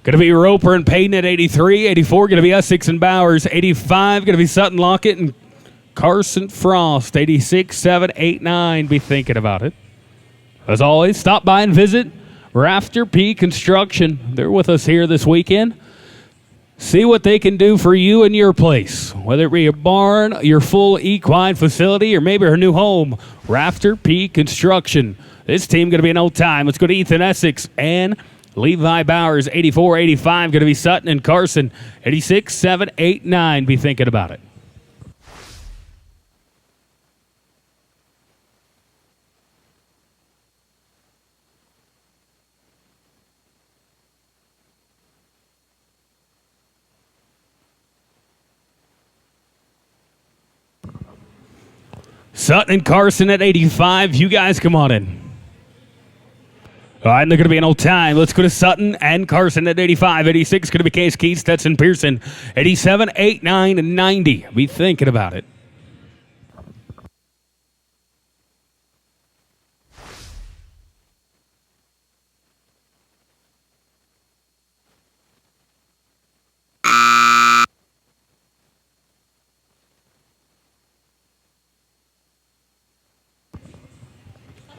S1: Going to be Roper and Payton at 83. 84 going to be Essex and Bowers. 85 going to be Sutton Lockett and Carson Frost. 86, 7, 8, 9. Be thinking about it. As always, stop by and visit Rafter P Construction. They're with us here this weekend. See what they can do for you and your place. Whether it be a barn, your full equine facility, or maybe a new home. Rafter P Construction. This team going to be an old time. Let's go to Ethan Essex and Levi Bowers. 84, 85. Going to be Sutton and Carson. 86, 7, 8, 9. Be thinking about it. Sutton and Carson at 85. You guys come on in. All right, and they're going to be an old time. Let's go to Sutton and Carson at 85. 86 going to be Case Keith, Stetson Pearson. 87, 8, 9, and 90. Be thinking about it.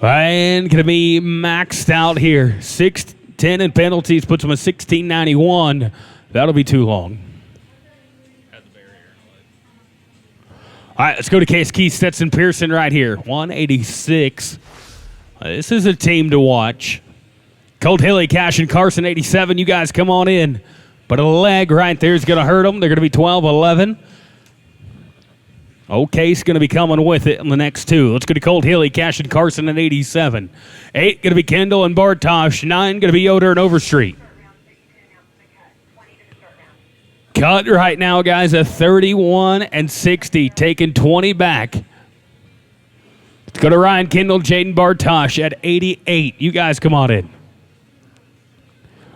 S1: And going to be maxed out here. 6-10 in penalties puts them at 1691. That'll be too long. All right, let's go to Case Keith, Stetson Pearson right here. 186. This is a team to watch. Colt Hilly, Cash, and Carson, 87. You guys come on in. But a leg right there is going to hurt them. They're going to be 12-11. O'Case going to be coming with it in the next two. Let's go to Colt Hilly, Cash, and Carson at 87. 8 going to be Kendall and Bartosh. 9 going to be Yoder and Overstreet. Cut right now, guys, at 31 and 60, taking 20 back. Let's go to Ryan Kendall, Jaden Bartosh at 88. You guys come on in.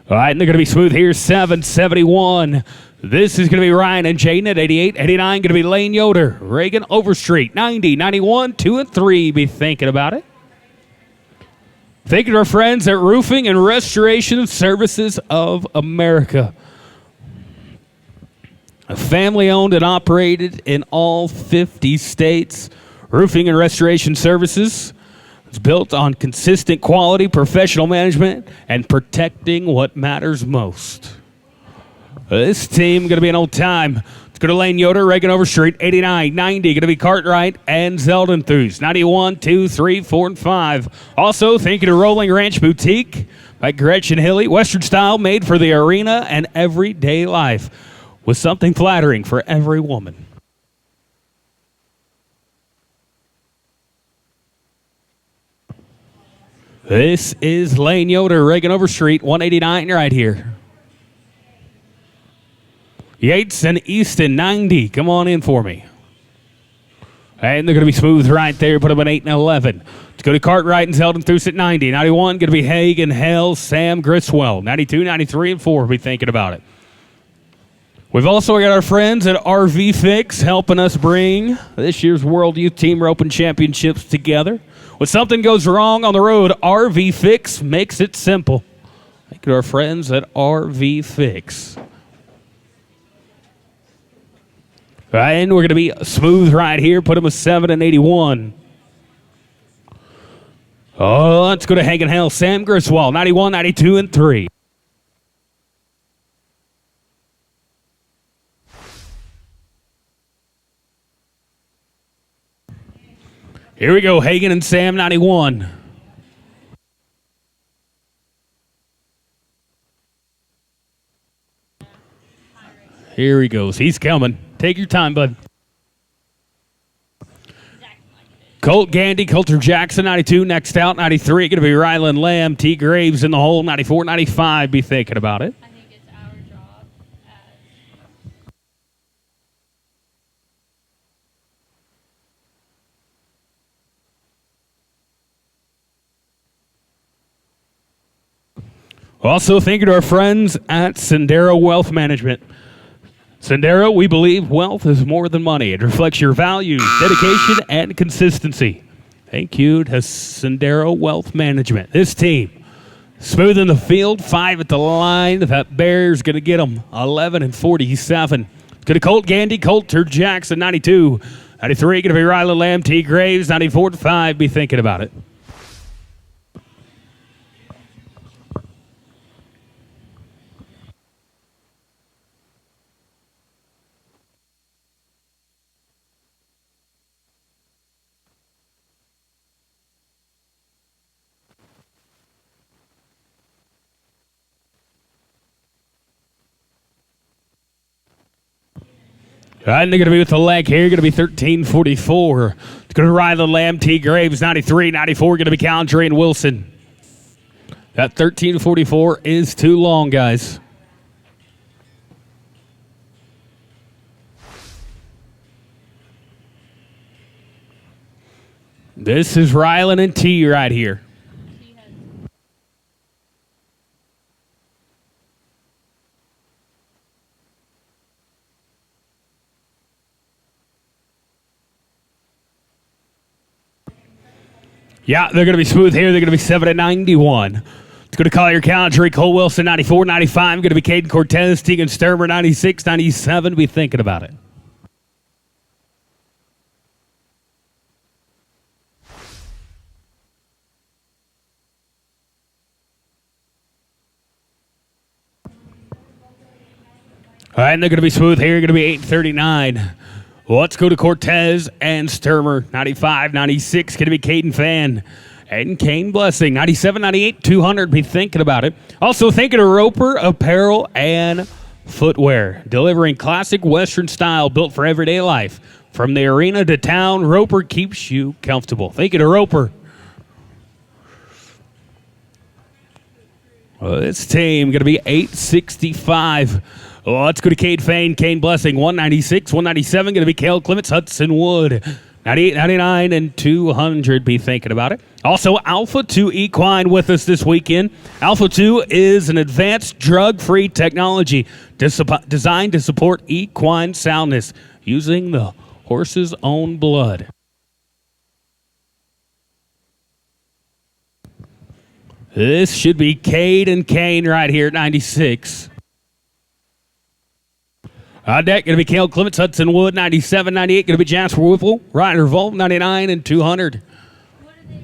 S1: All right, and they're going to be smooth here, 771. This is going to be Ryan and Jaden at 88. 89 going to be Lane Yoder. Reagan Overstreet, 90, 91, 2 and 3. Be thinking about it. Thank you to our friends at Roofing and Restoration Services of America. A family owned and operated in all 50 states. Roofing and Restoration Services. It's built on consistent quality, professional management, and protecting what matters most. This team going to be an old time. Let's go to Lane Yoder, Reagan Overstreet, 89, 90. Going to be Cartwright and Zeldenthus, 91, 2, 3, 4, and 5. Also, thank you to Rolling Ranch Boutique by Gretchen Hilly. Western style made for the arena and everyday life with something flattering for every woman. This is Lane Yoder, Reagan Overstreet, 189 right here. Yates and Easton, 90. Come on in for me. And they're going to be smooth right there. Put them at 8 and 11. Let's go to Cartwright and Zeldenthus at 90. 91, going to be Haig and Hell, Sam Griswell. 92, 93, and 4. Be thinking about it. We've also got our friends at RV Fix helping us bring this year's World Youth Team Roping Championships together. When something goes wrong on the road, RV Fix makes it simple. Thank you to our friends at RV Fix. All right, and we're going to be smooth right here. Put them a 7 and 81. Oh, let's go to Hagen Hell. Sam Griswold, 91, 92, and 3. Here we go, Hagen and Sam, 91. Here he goes. He's coming. Take your time, bud. Colt Gandy, Coulter Jackson, 92. Next out, 93. Going to be Ryland Lamb. T. Graves in the hole, 94, 95. Be thinking about it.
S4: I think it's our job as
S1: Also, thank you to our friends at Sendero Wealth Management. Sendero, we believe wealth is more than money. It reflects your values, dedication, and consistency. Thank you to Sendero Wealth Management. This team, smooth in the field, 5 at the line. That Bear's going to get them 11 and 47. To the Colt Gandy, Coulter Jackson, 92. 93, going to be Ryland Lamb, T. Graves, 94 to 5. Be thinking about it. And they're going to be with the leg here. Going to be 13:44. It's going to ride the Lamb. T. Graves, 93. 94. Going to be Caldry and Wilson. That 13:44 is too long, guys. This is Ryland and T right here.
S4: he has
S1: Yeah, they're going to be smooth here. They're going to be 7 and 91. It's going to Collier Caldry, Cole Wilson, 94, 95. Going to be Caden Cortez, Tegan Sturmer, 96, 97. Be thinking about it. All right, and they're going to be smooth here. Going to be 8:39. Let's go to Cortez and Sturmer, 95, 96. Going to be Caden Fan and Kane Blessing, 97, 98, 200. Be thinking about it. Also thinking of Roper Apparel and Footwear, delivering classic Western style built for everyday life. From the arena to town, Roper keeps you comfortable. Thinking of Roper. Well, this team going to be 865. Well, let's go to Cade Fane, Kane Blessing, 196, 197. Going to be Cale Clements, Hudson Wood, 98, 99, and 200. Be thinking about it. Also, Alpha 2 Equine with us this weekend. Alpha 2 is an advanced drug-free technology designed to support equine soundness using the horse's own blood. This should be Cade and Kane right here at 96. On deck, going to be Cale Clements, Hudson Wood, 97, 98. Going to be Jasper Whipple, Ryder Volt, 99, and 200.
S4: what are they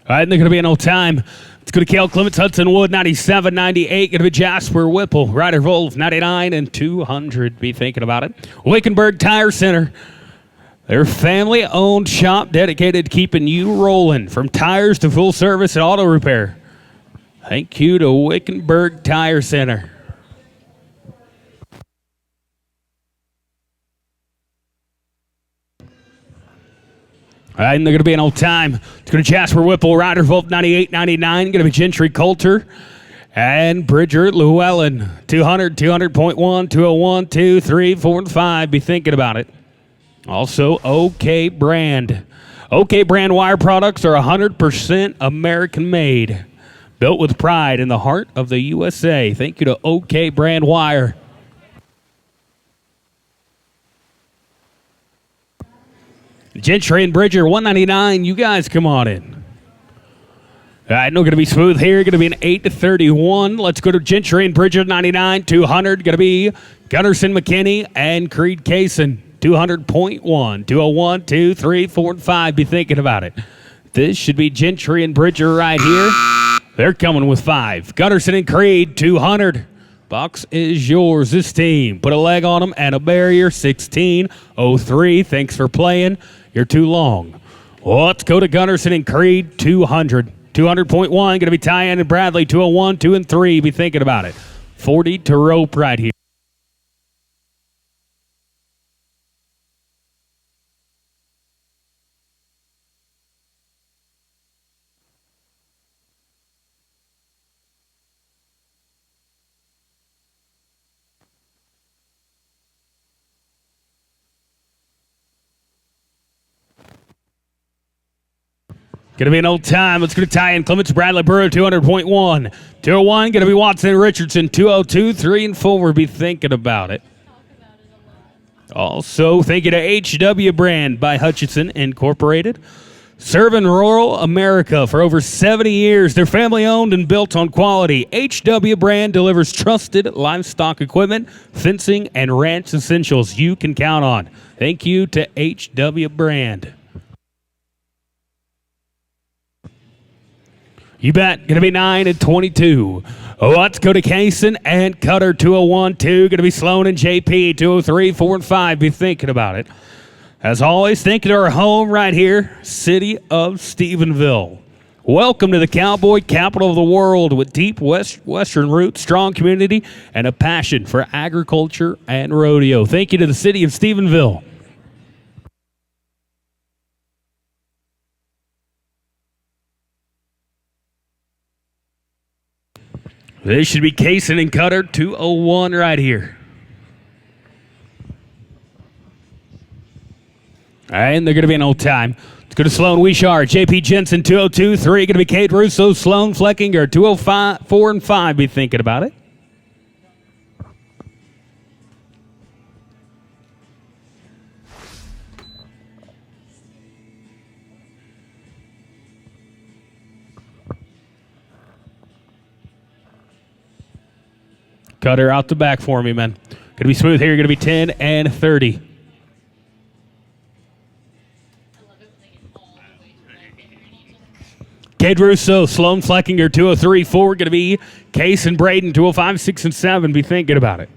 S1: All right, and they're going to be in old time. It's going to Cale Clements, Hudson Wood, 97, 98. Going to be Jasper Whipple, Ryder Wolf, 99, and 200. Be thinking about it. Wickenburg Tire Center. Their family-owned shop dedicated to keeping you rolling, from tires to full service and auto repair. Thank you to Wickenburg Tire Center. All right, and they're going to be in old time. It's going to Jasper Whipple, Ryder Wolf, 98, 99. Going to be Gentry Coulter and Bridger Llewellyn, 200, 200.1, 201, 2, 3, 4, and 5. Be thinking about it. Also, OK Brand. OK Brand wire products are 100% American made, built with pride in the heart of the USA. Thank you to OK Brand Wire. Gentry and Bridger, 199. You guys come on in. All right, no, going to be smooth here. Going to be an 8-31. Let's go to Gentry and Bridger, 99. 200. Going to be Gunnarsson McKinney and Creed Kaysen, 200.1. 201, 2, 3, 4, and 5. Be thinking about it. This should be Gentry and Bridger right here. They're coming with 5. Gunderson and Creed, 200. Box is yours. This team put a leg on them and a barrier, 16:03. Thanks for playing. You're too long. Let's go to Gunderson and Creed, 200. 200.1, going to be Tyann and Bradley, 201, 2 and 3. Be thinking about it. 40 to rope right here. Going to be an old time. Let's go to Tyann Clements, Bradley Burrow, 200.1. 201, going to be Watson and Richardson, 202, 3 and 4. Be thinking about it. Also, thank you to HW Brand by Hutchinson Incorporated. Serving rural America for over 70 years. They're family owned and built on quality. HW Brand delivers trusted livestock equipment, fencing, and ranch essentials you can count on. Thank you to HW Brand. You bet. Going to be 9 and 22. Let's go to Kaysen and Cutter, 201, 2. Going to be Sloan and JP, 203, 4 and 5. Be thinking about it. As always, thinking of our home right here, city of Stephenville. Welcome to the cowboy capital of the world with deep western roots, strong community, and a passion for agriculture and rodeo. Thank you to the city of Stephenville. This should be Kaysen and Cutter, 201 right here. And they're going to be an old time. Let's go to Sloan Wishart, JP Jensen, 202, 3. Going to be Kate Russo, Sloan Fleckinger, 205, 4 and 5. Be thinking about it. Cutter out the back for me, man. Going to be smooth here. Going to be 10 and 30. Kate Russo, Sloan Fleckinger, 203, 4. Going to be Case and Braden, 205, 6 and 7. Be thinking about it.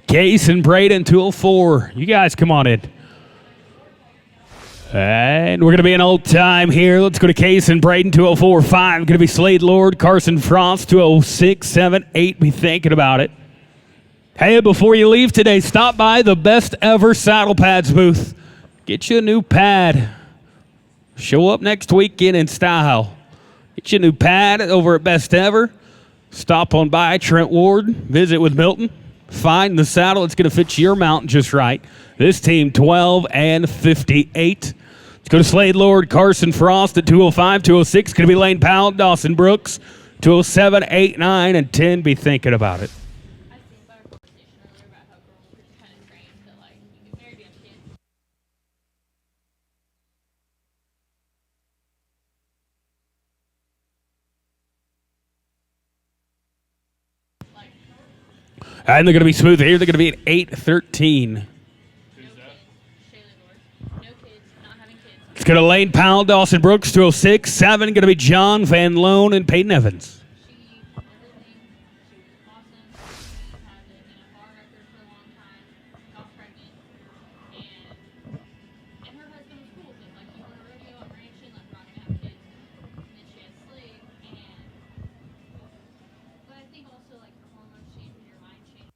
S1: Case and Braden, 204. You guys come on in. And we're going to be an old time here. Let's go to Case and Braden, 204, 5. Going to be Slade Lord, Carson Frost, 206, 7, 8. Be thinking about it. Hey, before you leave today, stop by the Best Ever Saddle Pads booth. Get you a new pad. Show up next weekend in style. Get you a new pad over at Best Ever. Stop on by Trent Ward. Visit with Milton. Find the saddle that's going to fit your mount just right. This team, 12 and 58. Let's go to Slade Lord, Carson Frost at 205, 206. Going to be Lane Powell, Dawson Brooks, 207, 8, 9, and 10. Be thinking about it.
S4: I think about our conversation earlier about how girls are kind of trained that, like, you get married, you have kids.
S1: And they're going to be smooth here. They're going to be at 8-13.
S4: No kids. Shayla Lord. No kids. Not having kids.
S1: It's going to Lane Powell, Dawson Brooks, 206, 7. Going to be John Van Loan and Peyton Evans.
S4: She, everything, she was awesome. She had an NFR record for a long time, got pregnant, and her husband was cool with it. Like, you want a rodeo, I'm ranching, like, we're not going to have kids. And then she had Slade, but I think also, like, your hormones change when your mind changes.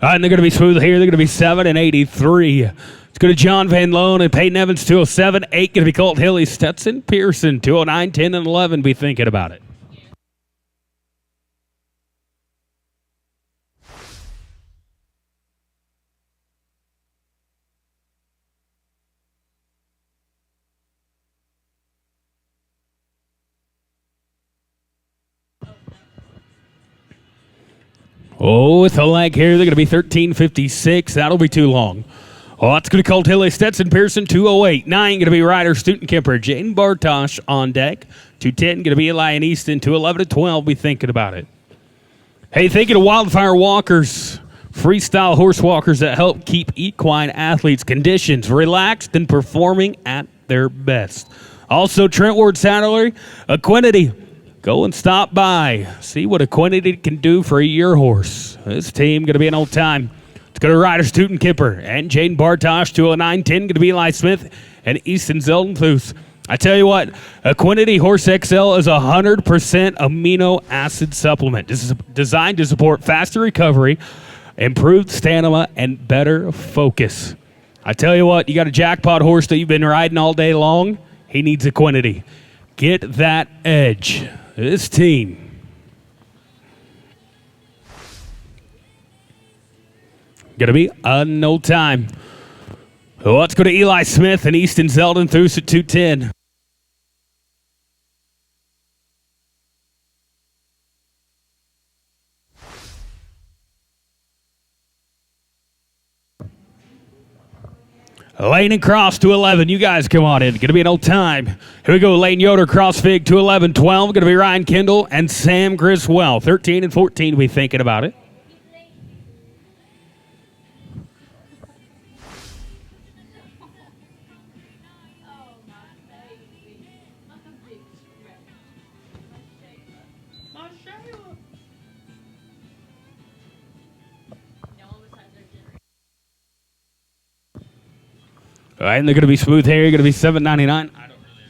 S1: And they're going to be smooth here. They're going to be 7 and 83. Let's go to John Van Loan and Peyton Evans, 207. 8 going to be Colt Hilly, Stetson Pearson, 209, 10, and 11. Be thinking about it. Oh, with a leg here, they're going to be 13:56. That'll be too long. Well, that's going to call Tilly Stetson Pearson, 208. 9 going to be Ryder Stutenkamper, Jaden Bartosh on deck. 210 going to be Eli and Easton. 211 and 12, be thinking about it. Hey, thinking of Wildfire Walkers, freestyle horse walkers that help keep equine athletes' conditions relaxed and performing at their best. Also, Trentward Saddlery, Equinity. Go and stop by. See what Equinity can do for your horse. This team going to be an old time. It's going to Ryder Stutenkamper and Jaden Bartosh, 209-10, going to be Eli Smith and Easton Zeldenthus. I tell you what, Equinity Horse XL is a 100% amino acid supplement. This is designed to support faster recovery, improved stamina, and better focus. I tell you what, you got a jackpot horse that you've been riding all day long, he needs Equinity. Get that edge. This team. Going to be no time. Let's go to Eli Smith and Easton Zeldenthus at 210. Lane and Cross, 211. You guys come on in. Going to be an old time. Here we go. Lane Yoder, Crossfig, 211, 12. Going to be Ryan Kendall and Sam Griswell. 13 and 14, we thinking about it. All right, and they're going to be smooth hair. Going to be $7.99. I don't really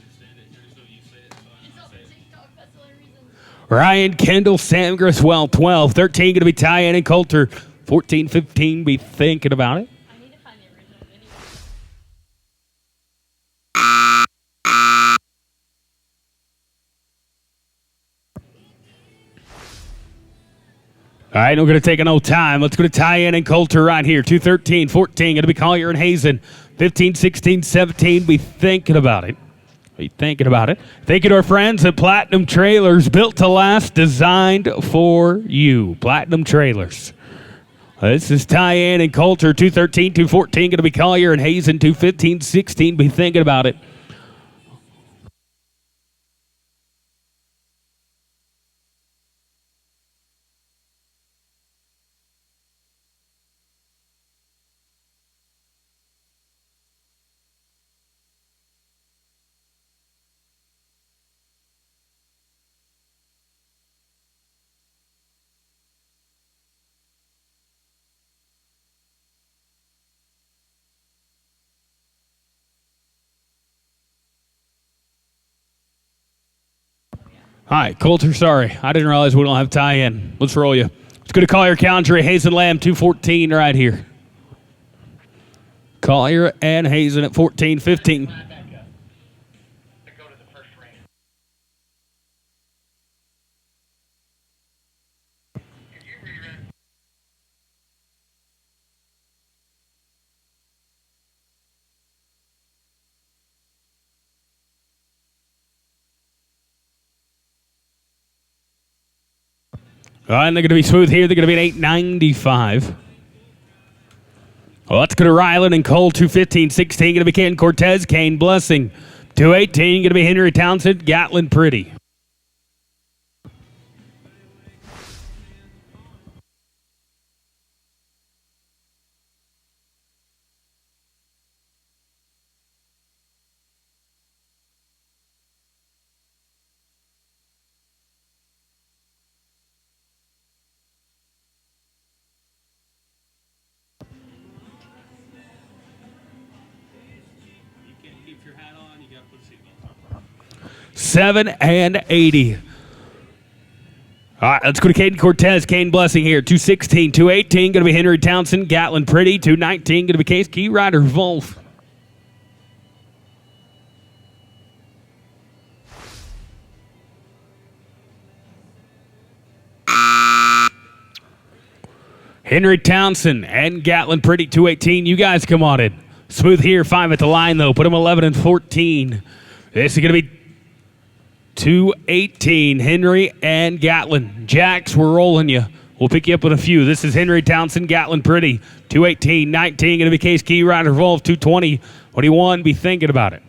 S1: understand it. So you say it.
S4: It's off TikTok. That's the only reason.
S1: Ryan Kendall, Sam Griswell, 12. 13 going to be Tyann and Coulter. 14, 15, be thinking about it.
S4: I need to find the original video.
S1: All right, we're going to take an old time. Let's go to Tyann and Coulter right here. 213, 14, going to be Collier and Hazen. 15, 16, 17, be thinking about it. Be thinking about it. Thank you to our friends at Platinum Trailers, built to last, designed for you. Platinum Trailers. This is Tyann and Coulter, 213, 214, going to be Collier and Hazen. 215, 16, be thinking about it. All right, Coulter, sorry. I didn't realize we don't have tie-in. Let's roll you. Let's go to Collier Country, Hazen Lamb, 214 right here. Collier and Hazen at 14, 15. All right, and they're going to be smooth here. They're going to be an 895. Well, let's go to Ryland and Cole, 215, 16. Going to be Ken Cortez, Kane Blessing. 218, going to be Henry Townsend, Gatlin Pretty. Keep your hat on, you got to put a seatbelt on. 7 and 80. All right, let's go to Caden Cortez, Kane Blessing here. 216, 218, going to be Henry Townsend, Gatlin Pretty. 219, going to be Case Key Rider Wolf. Henry Townsend and Gatlin Pretty, 218. You guys come on in. Smooth here, 5 at the line, though. Put them 11 and 14. This is going to be 218. Henry and Gatlin. Jacks, we're rolling you. We'll pick you up with a few. This is Henry Townsend, Gatlin Pretty, 218, 19. Going to be Case Key, Ryder Revolve, 220. 21, be thinking about it.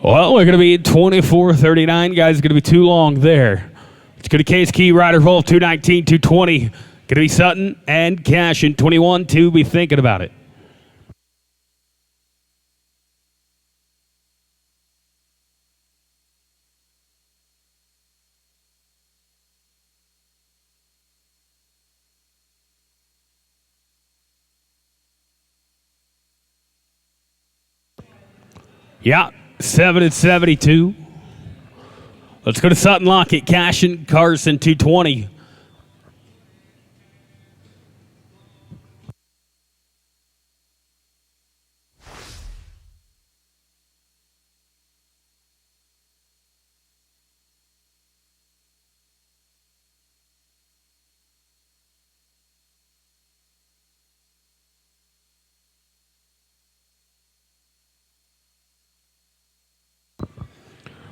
S1: Well, we're going to be 24-39. Guys, it's going to be too long there. It's going to Case Key, Ryder Revolve, 219, 220. Going to be Sutton and Cashin, 21, 2. Be thinking about it. Yeah. 7-72. Let's go to Sutton Lockett, Cashin, Carson, 220.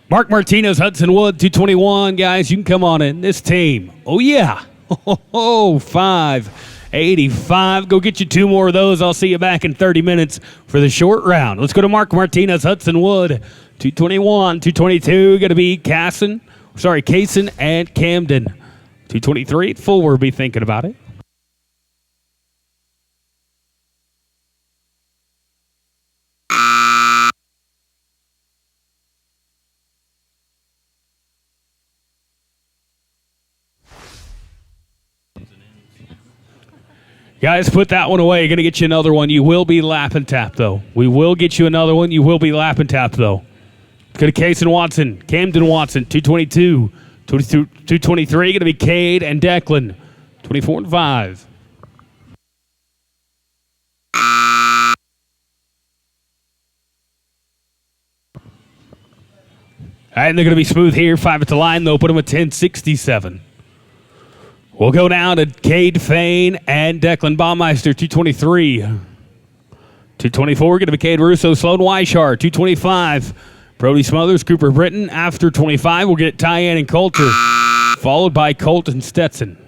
S1: Mark Martinez, Hudson Wood, 221. Guys, you can come on in. This team, oh, yeah. 585. Go get you two more of those. I'll see you back in 30 minutes for the short round. Let's go to Mark Martinez, Hudson Wood, 221. 222, going to be Kaysen and Camden. 223, Fuller, be thinking about it. Guys, put that one away. Going to get you another one. You will be lap and tap, though. We will get you another one. You will be lap and tap, though. Going to Kaysen Watson, Camden Watson, 222. 223, going to be Cade and Declan, 24 and 5. And they're going to be smooth here. 5 at the line, though. Put them at 1067. We'll go down to Cade Fain and Declan Baumeister, 223. 224, going to be Cade Russo, Sloan Weishart, 225. Brody Smothers, Cooper Britton. After 25, we'll get Tyann and Coulter, followed by Colton Stetson.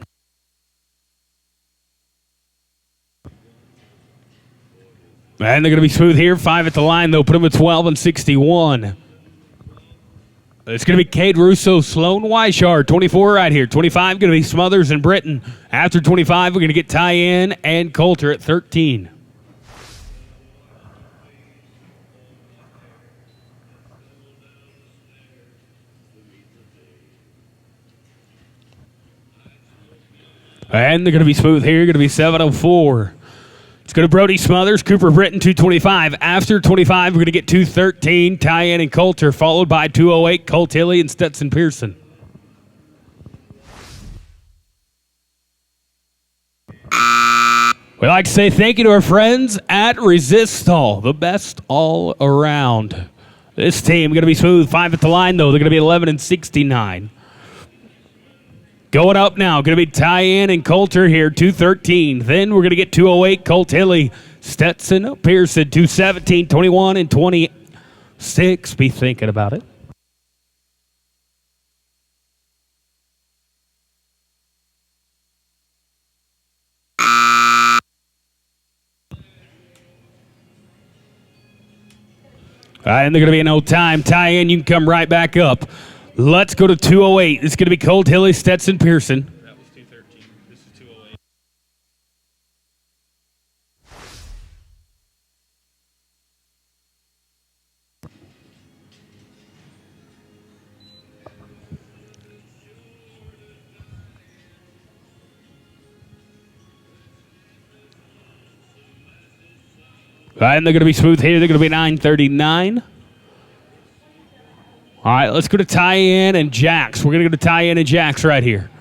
S1: And they're going to be smooth here. 5 at the line, though. Put them at 12 and 61. It's going to be Cade Russo, Sloan Weishart, 24 right here. 25 going to be Smothers and Britton. After 25, we're going to get Tyann and Coulter at 13. And they're going to be smooth here. Going to be 704. It's going to Brody Smothers, Cooper Britton, 225. After 25, we're going to get 213, Tyann and Coulter, followed by 208, Colt Hilly and Stetson Pearson. We'd like to say thank you to our friends at Resistol, the best all around. This team going to be smooth. 5 at the line, though. They're going to be 11 and 69. Going up now, going to be Tyann and Coulter here, 213. Then we're going to get 208, Colt Hilly, Stetson Pearson, 217, 21, and 26. Be thinking about it. All right, and they're going to be in no time. Tyann, you can come right back up. Let's go to 208. It's going to be Colt Hilly, Stetson Pearson.
S6: That was 213. This is 208.
S1: All right, and they're going to be smooth here. They're going to be 939. All right, let's go to Tyann and Jax. We're going to go to Tyann and Jax right here.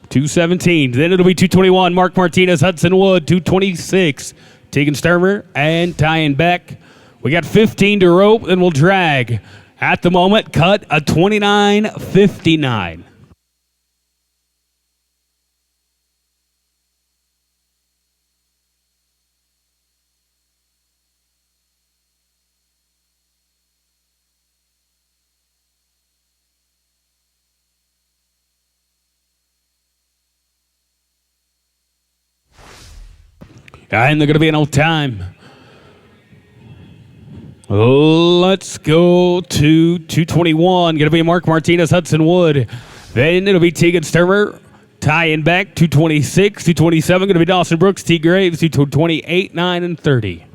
S1: 217. Then it'll be 221. Mark Martinez, Hudson Wood, 226. Tegan Sturmer and Tyann Beck. We got 15 to rope, then we'll drag. At the moment, cut a 29.59. And they're going to be in old time. Let's go to 221. Going to be Mark Martinez, Hudson Wood. Then it'll be Tegan Sturmer, Ty and Beck, 226. 227 going to be Dawson Brooks, T. Graves, 228, 9, and 30.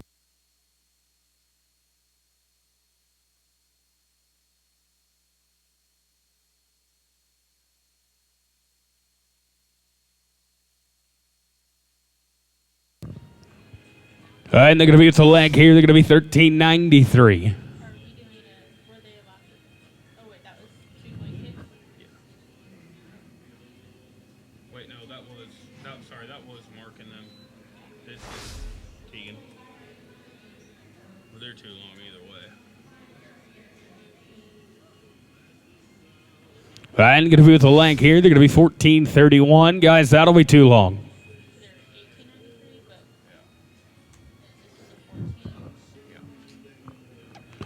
S1: And they're going to be at the leg here. They're going to be 13.93.
S4: Are we doing were they allowed to? Oh wait, that was 2.2.
S6: Wait, no, that was Mark and then this is Tegan. Well, they're too long either way.
S1: And going to be with the leg here. They're going to be 14.31. Guys, that'll be too long.
S4: They're 18.93, but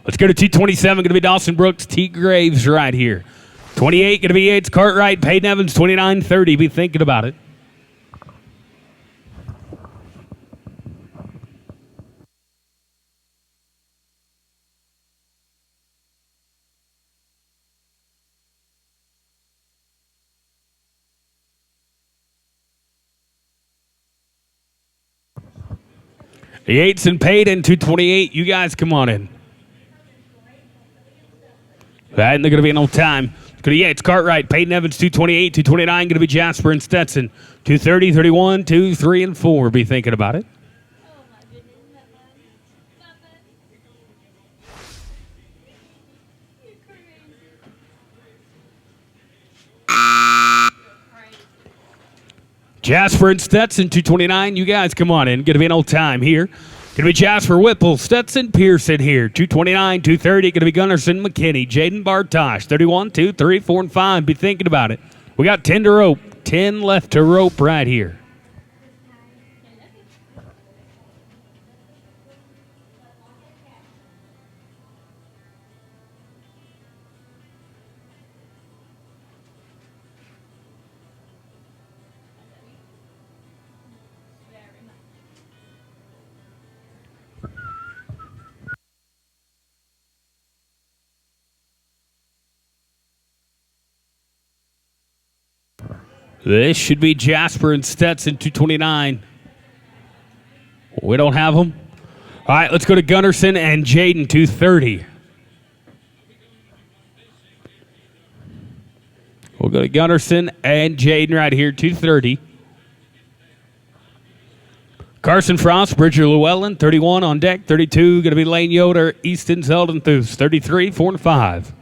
S1: Let's go to 227. Going to be Dawson Brooks, T. Graves right here. 28 going to be Yates Cartwright, Peyton Evans, 29.30. Be thinking about it. Yates and Peyton, 228. You guys come on in. And they're going to be in old time. It's going to be Yates, Cartwright, Peyton Evans, 228, 229. Going to be Jasper and Stetson, 230, 31, 2, 3, and 4. Be thinking about it.
S4: oh my goodness, nothing. You're crazy.
S1: Jasper and Stetson, 229. You guys come on in. Going to be an old time here. Going to be Jasper Whipple, Stetson Pearson here. 229, 230. Going to be Gunnarsson, McKinney, Jaden Bartosh, 31, 2, 3, 4, and 5. Be thinking about it. We got 10 to rope. 10 left to rope right here.
S4: Very much.
S1: This should be Jasper and Stetson, 229. We don't have them. All right, let's go to Gunnarsson and Jaden, 230. We'll go to Gunnarsson and Jaden right here, 230. Carson Frost, Bridger Llewellyn, 31 on deck. 32, going to be Lane Yoder, Easton Zeldin Thus, 33, 4, and 5.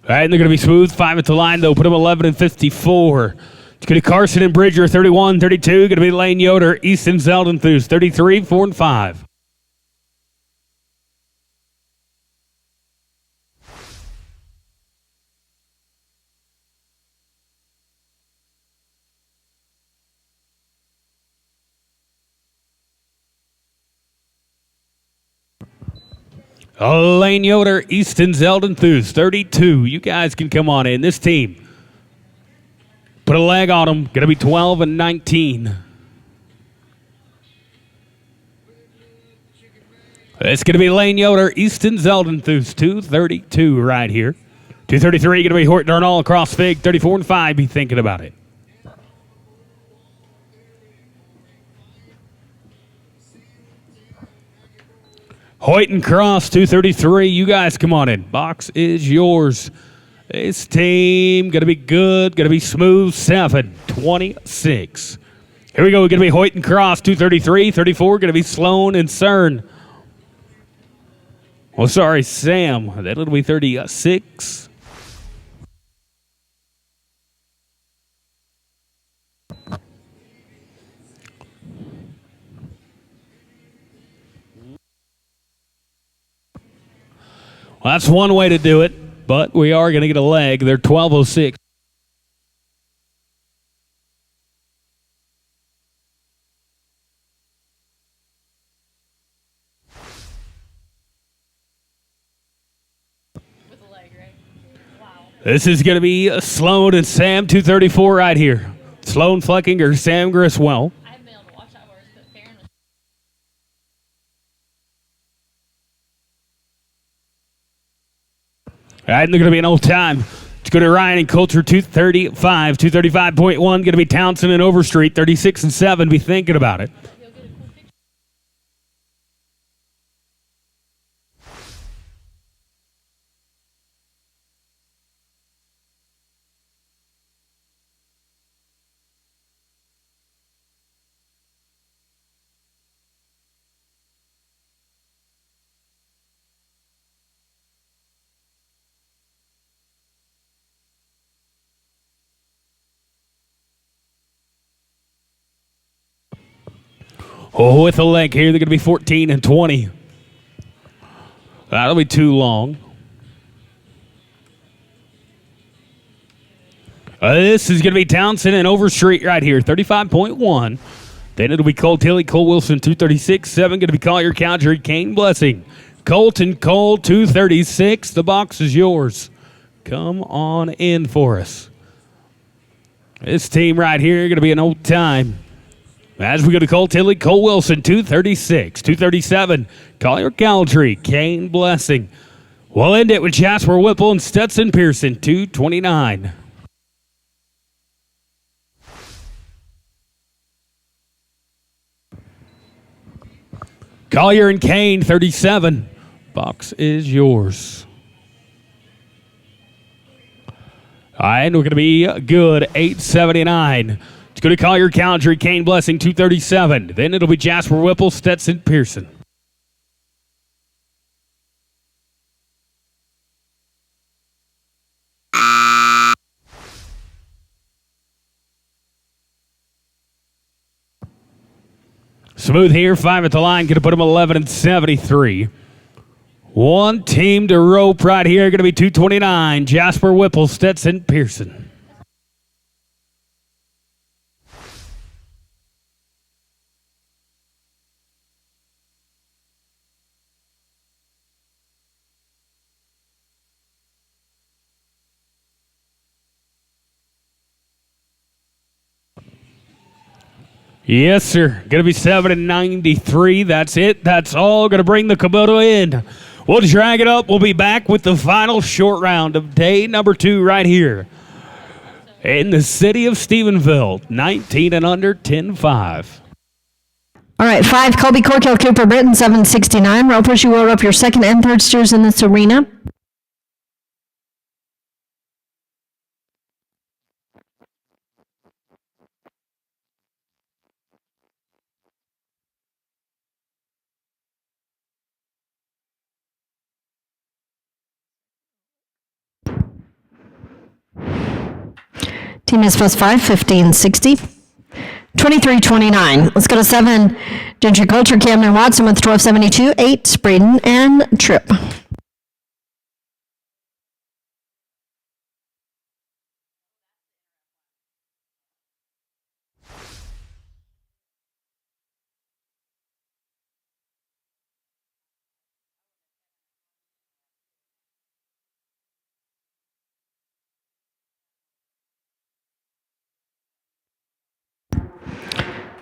S1: All right, and they're going to be smooth. 5 at the line, though. Put them 11 and 54. It's going to be Carson and Bridger, 31, 32. Going to be Lane Yoder, Easton Zeldin Thus, 33, 4, and 5. Lane Yoder, Easton Zeldin Thus, 32. You guys can come on in. This team, put a leg on them. Going to be 12 and 19. It's going to be Lane Yoder, Easton Zeldin Thus, 232 right here. 233 going to be Horton Darnall across Fig, 34 and 5. Be thinking about it. Hoyton Cross, 233. You guys come on in. Box is yours. This team going to be good, going to be smooth. 7-26. Here we go. Going to be Hoyton Cross, 233. 34 going to be Sloan and Cern. Oh, sorry, Sam. That'll be 36. Well, that's one way to do it, but we are going to get a leg. They're 12:06.
S4: With a leg, right? Wow.
S1: This is going to be Sloan and Sam, 234 right here. Sloan Fleckinger, Sam Griswell.
S4: I haven't been able to watch that horse, but Farron was.
S1: All right, and they're going to be an old time. It's going to Ryan and Coulter, 235. 235.1 going to be Townsend and Overstreet, 36 and 7. Be thinking about it.
S4: He'll get a cool picture.
S1: Oh, with a leg here, they're going to be 14 and 20. That'll be too long. This is going to be Townsend and Overstreet right here, 35.1. Then it'll be Cole Tilley, Cole Wilson, 236. 7 going to be Collier Cowdery, Kane Blessing. Colton Cole, 236. The box is yours. Come on in for us. This team right here going to be an old time. As we go to Cole Tilley, Cole Wilson, 236. 237, Collier Cowdery, Kane Blessing. We'll end it with Jasper Whipple and Stetson Pearson, 229. Collier and Kane, 37. Box is yours. All right, we're going to be good, 879. It's going to Collier Cowdery, Kane Blessing, 237. Then it'll be Jasper Whipple, Stetson Pearson. Smooth here, 5 at the line, going to put them 11 and 73. One team to rope right here, going to be 229. Jasper Whipple, Stetson Pearson. Yes, sir. Going to be 7 and 93. That's it. That's all. Going to bring the Kubota in. We'll drag it up. We'll be back with the final short round of day number 2 right here in the city of Stephenville. 19 and under, 10-5.
S7: All right, 5, Colby Corkill, Cooper Britton, 769. Ropers, you will rope your second and third steers in this arena. Team is plus 5, 1560. 2329. Let's go to 7. Gentry Culture, Camden Watson with 1272. 8, Braden and Tripp.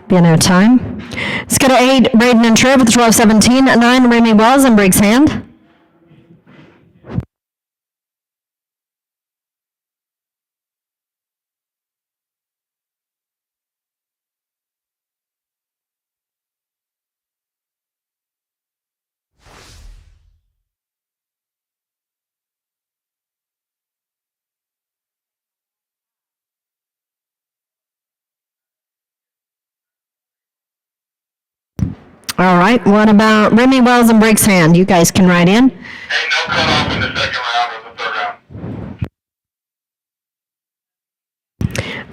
S7: Be in our time. Let's go to 8, Braden and Tripp with 1217. 9, Remy Wells and Briggs Hand. All right, what about Remy Wells and Briggs Hand? You guys can write in.
S3: Hey, no cutoff in the second round or the third round.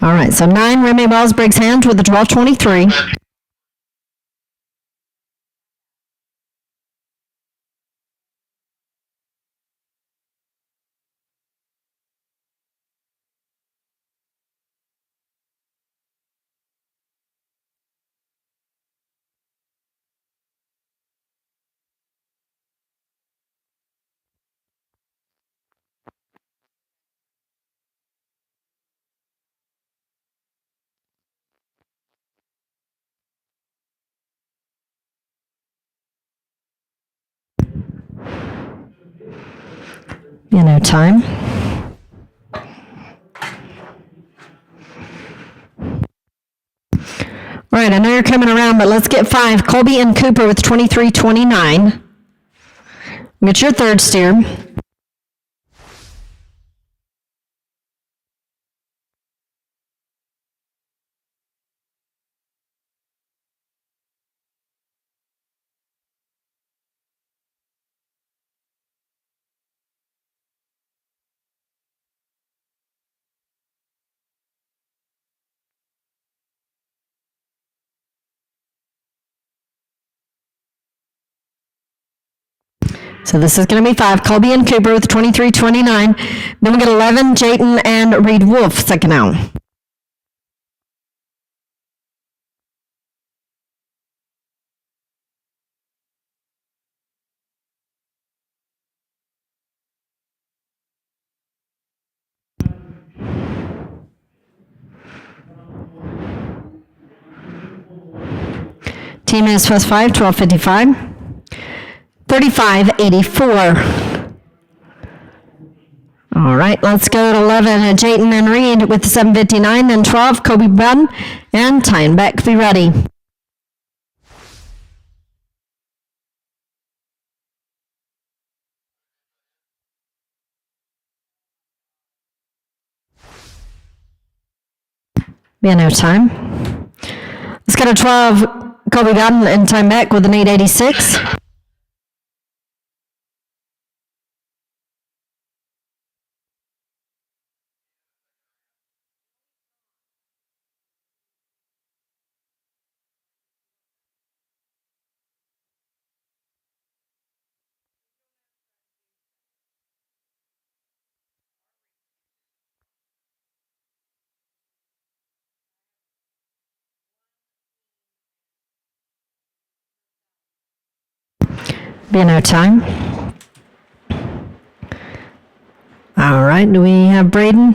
S7: All right, so 9, Remy Wells breaks hands with the 12-23. Time. All right, I know you're coming around, but let's get 5. Colby and Cooper with 23-29. Get your third steer. So this is going to be 5. Colby and Cooper with 23-29. Then we get 11, Jayton and Reed Wolf, second out. Team is plus 5, 12:55. 35-84. All right, let's go to 11, Jayton and Reed with 7:59, then 12, Kobe Bunn, and Tyne Beck, be ready. Be no time. Let's go to 12, Kobe Bunn and Tyne Beck with an 8:86. Be no time. All right, do we have Braden?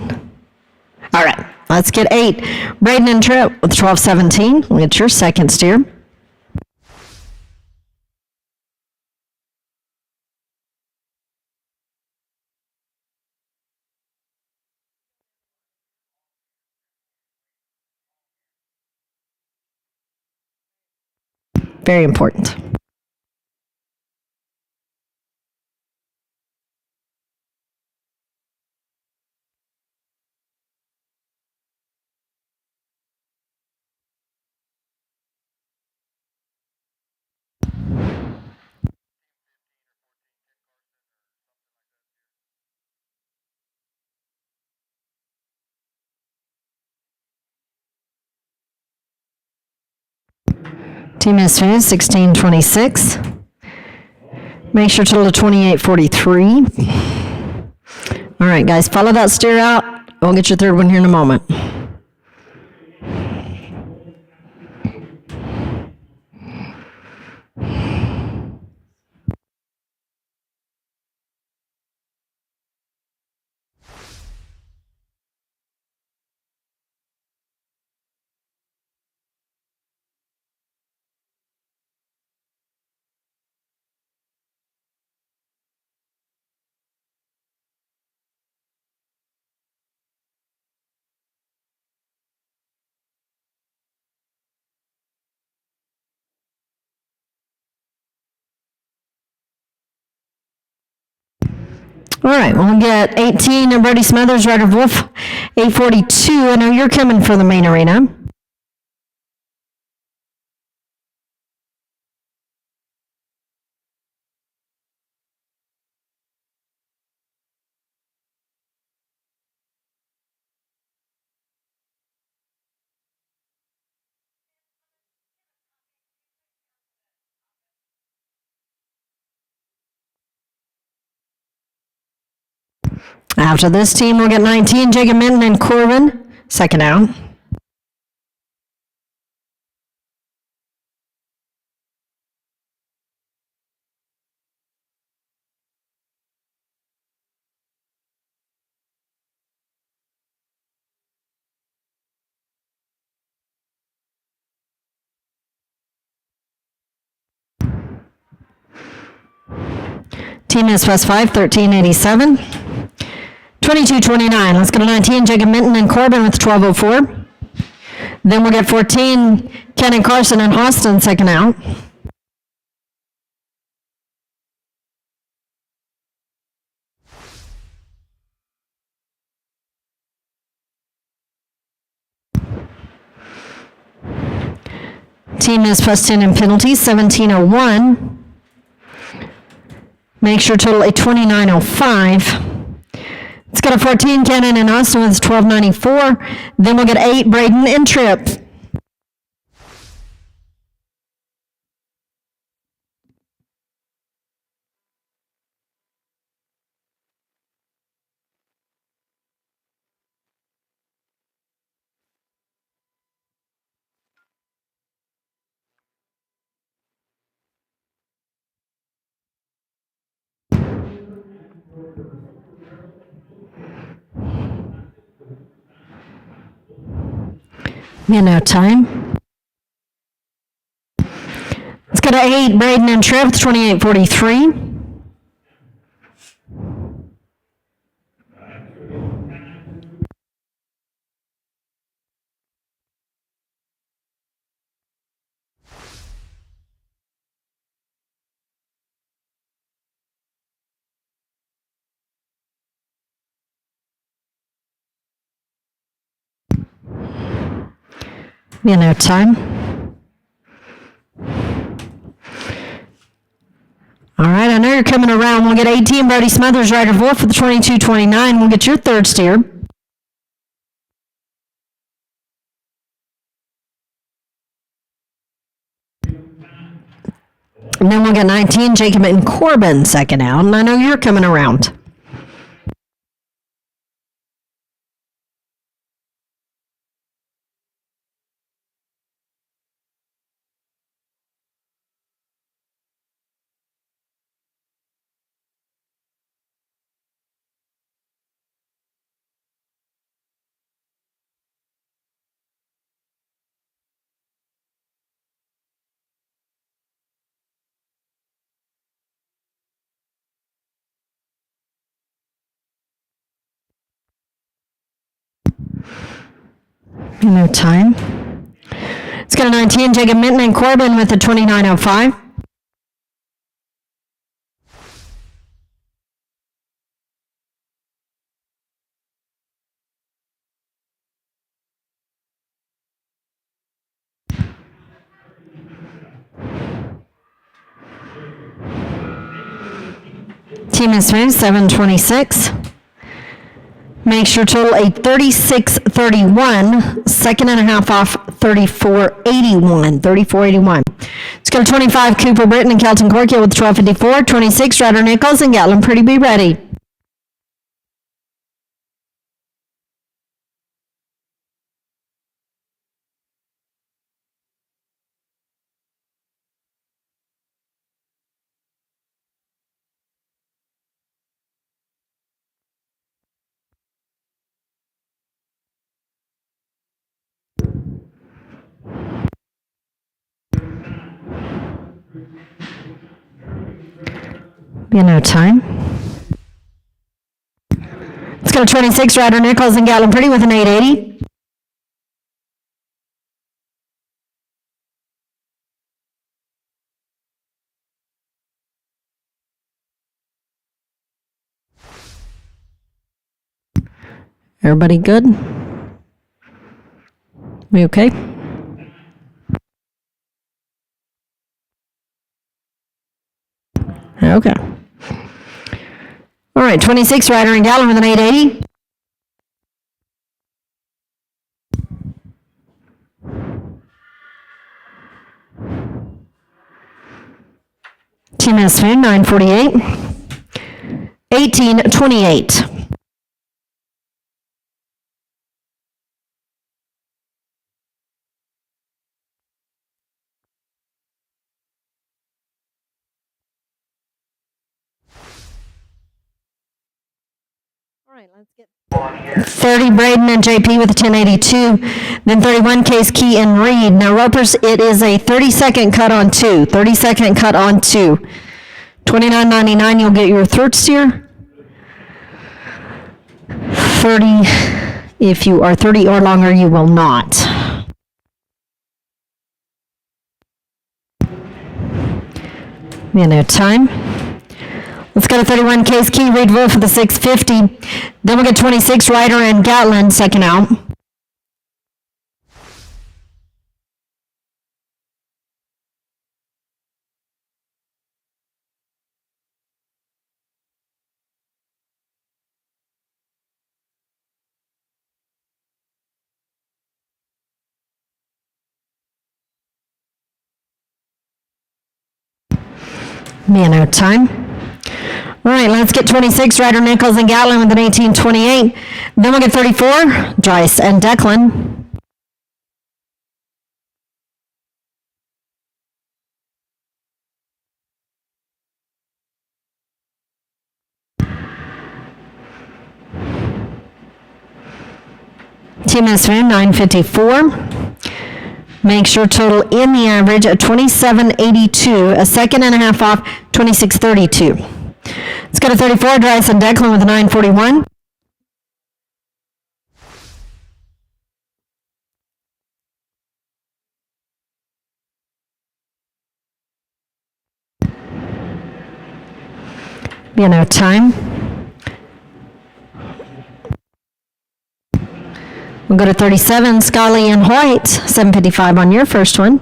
S7: All right, let's get 8. Braden and Tripp with 12:17. We'll get your second steer. Very important. Team is finished, 16:26. Make sure total of 28:43. All right, guys, follow that steer out. We'll get your third one here in a moment. All right, we'll get 18, and Brody Smothers, Ryder Wolf, 8:42. I know you're coming for the main arena. After this team, we'll get 19, Jacob Minton and Corbin, second out. Team is plus 5, 1387. 2229. Let's go to 19, Jacob Minton and Corbin with 1204. Then we'll get 14, Ken and Carson and Austin, second out. Team is plus 10 in penalties, 1701. Makes your total a 2905. Let's go to 14, Cannon and Austin with 1294. Then we'll get 8, Braden and Tripp. Now time. Let's go to 8, Braden and Tripp with 2843. Time. All right, I know you're coming around. We'll get 18, Brody Smothers, Ryder Wolf with 2229. We'll get your third steer. And then we'll get 19, Jacob and Corbin, second out. And I know you're coming around. No time. Let's go to 19, Jacob Minton and Corbin with a 2905. Team is smooth, 726. Makes your total a 3631, second and a half off 3481. Let's go to 25, Cooper Britton and Kelton Corkia with 1254. 26, Ryder Nichols and Gatlin Pretty be ready. No time. Let's go to 26, Ryder Nichols and Gatlin Pretty with an 880. Everybody good? We okay? Okay. All right, 26, Ryder and Gatlin with an 880. Team has 948. 1828. right, let's get 30 Braden and JP with a 1082. Then 31 Case Key and Reed. Now ropers, it is a 30-second cut on 2. 30-second cut on 2. $29.99, you'll get your third steer. 30, if you are 30 or longer, you will not. Minute time. Let's go to 31 Case Key, Reed Wolf for the 650. Then we'll get 26 Ryder and Gatlin second out. Minute time. All right, let's get 26, Ryder, Nichols, and Gatlin with an 1828. Then we'll get 34, Dryce and Declan. Team SVN 954. Makes your total in the average at 27.82, a second and a half off, 26.32. Let's go to 34, Dryce and Declan with a 941. Be enough time. We'll go to 37, Scully and Hoyt, 755 on your first one.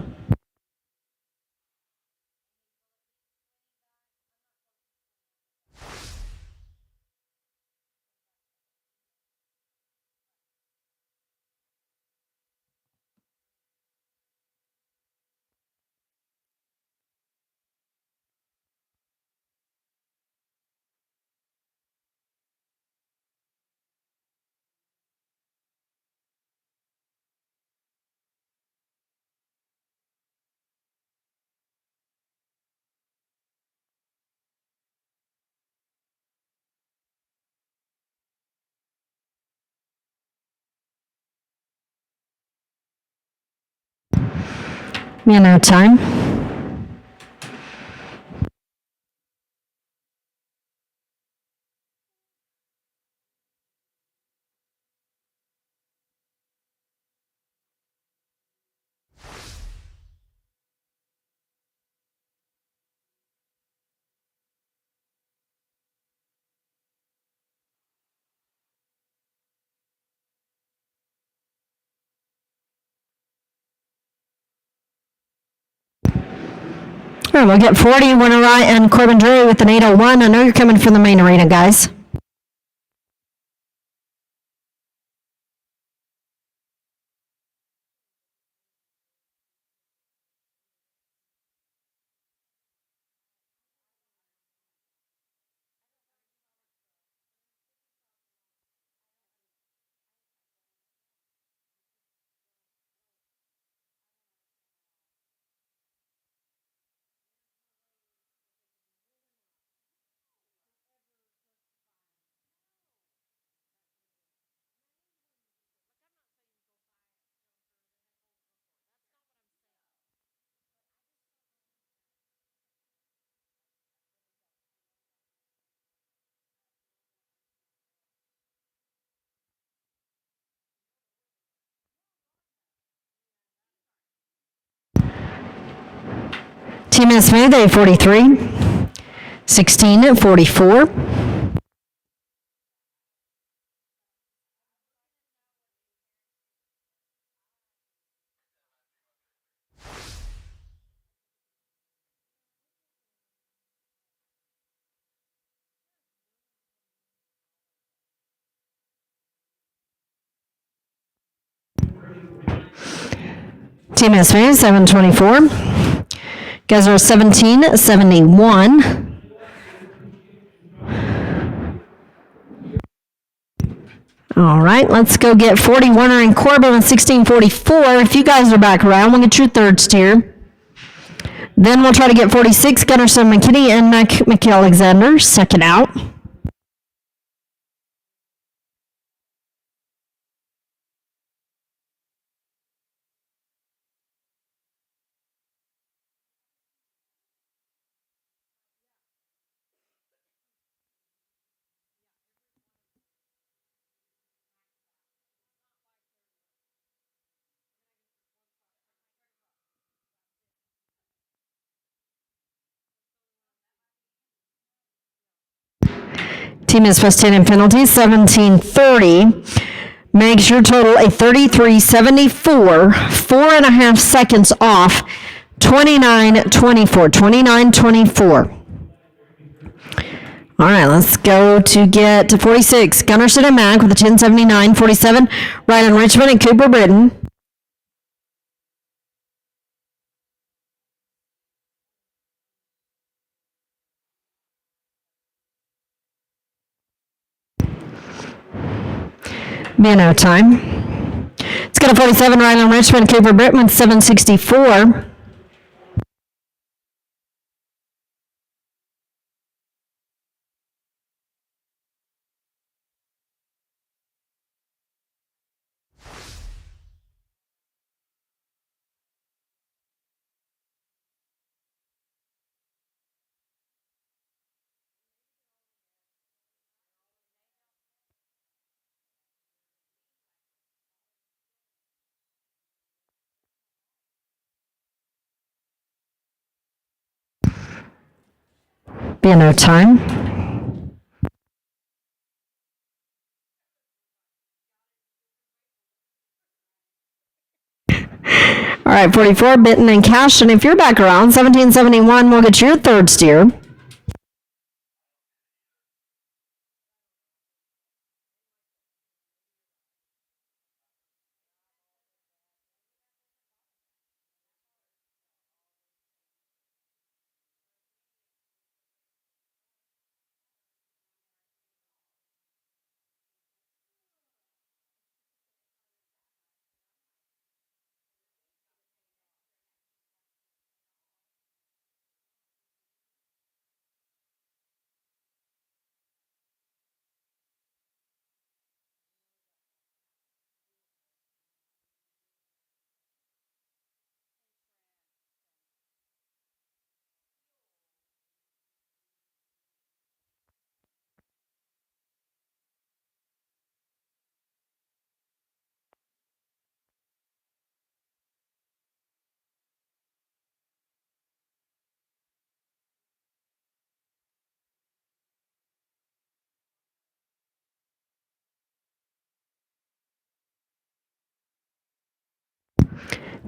S7: Now time. All right, we'll get 40, Winter Wright and Corbin Drury with an 801. I know you're coming from the main arena, guys. Team is smooth, 843. 16 at 44. Team is smooth, 724. Guys are 1771. All right, let's go get 40 Warner and Corbin with 1644. If you guys are back around, we'll get your third steer. Then we'll try to get 46 Gunnarsson McKinney and McAlexander second out. Team is plus 10 in penalties, 17:30. Makes your total a 33:74, 4.5 seconds off, 29:24, 29:24. All right, let's go to get to 46. Gunnarsson and Mack with a 10:79, 47. Ryland Richmond and Cooper Britton. Mano time. Let's go to 47. Ryland Richmond, Cooper Britton with 7:64. Mano time. All right, 44, Benton and Cash. And if you're back around, 1771, we'll get your third steer.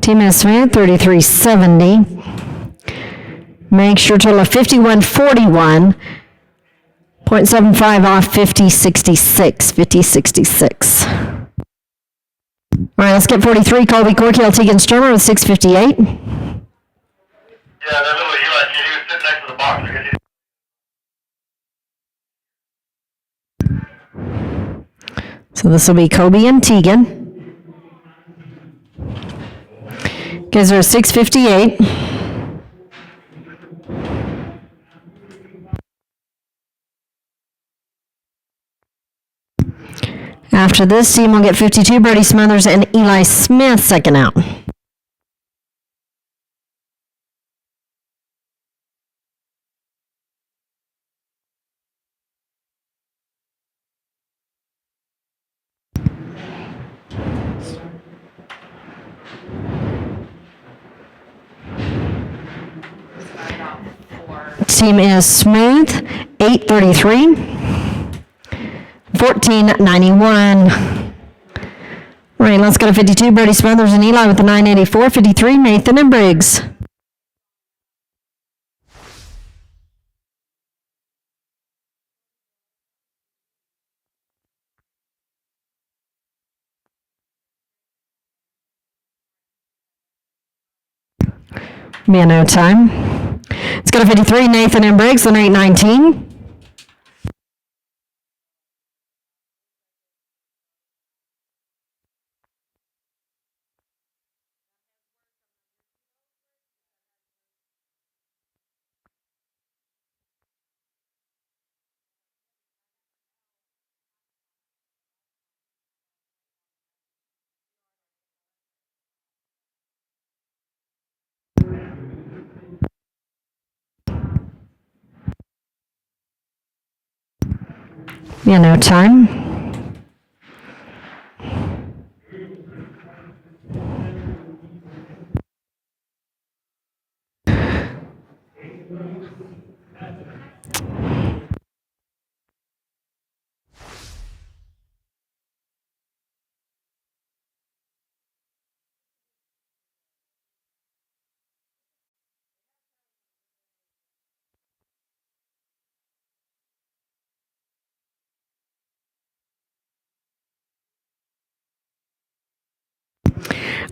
S7: Team is Smith, 3370. Makes your total of 5141. 0.75 off 5066. 5066. All right, let's get 43. Colby Corkiel, Tegan Sturmer with 658.
S3: Yeah, that little Eli kid, he was sitting next to the box.
S7: So this will be Kobe and Tegan. Gives her a 658. After this, team will get 52. Brody Smothers and Eli Smith second out. Team is Smooth, 833. 1491. All right, let's go to 52. Brody Smothers and Eli with the 984. 53, Nathan and Briggs. Mano time. Let's go to 53. Nathan and Briggs, the 819. Mano time.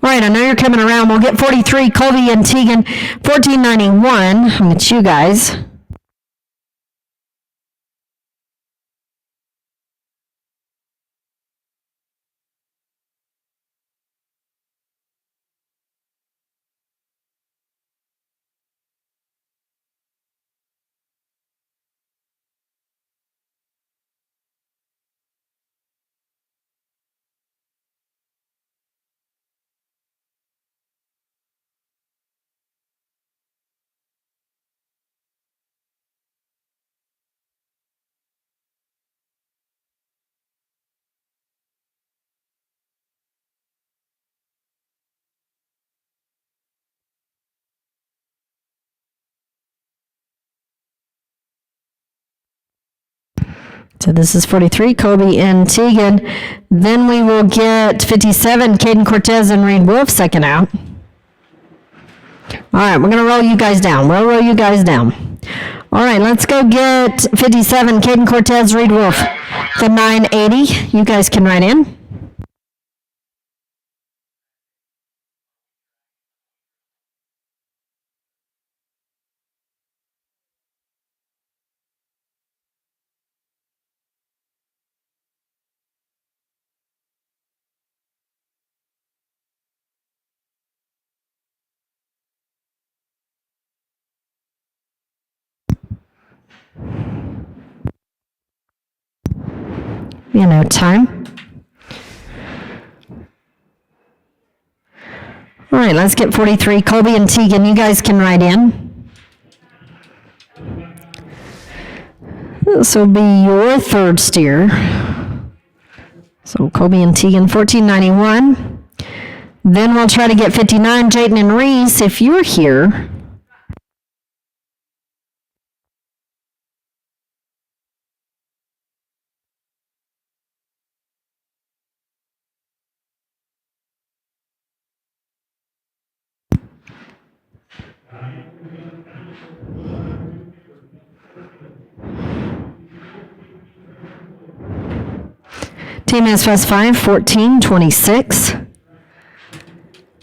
S7: All right, I know you're coming around. We'll get 43, Colby and Tegan, 1491. I'm with you guys. So this is 43, Colby and Tegan. Then we will get 57, Caden Cortez and Reed Wolf, second out. All right, we're going to roll you guys down. We'll roll you guys down. All right, let's go get 57, Caden Cortez, Reed Wolf, the 980. You guys can write in. Time. All right, let's get 43, Colby and Tegan. You guys can write in. This will be your third steer. So Colby and Tegan, 1491. Then we'll try to get 59, Jayden and Reese, if you're here. Team is fast 5, 1426.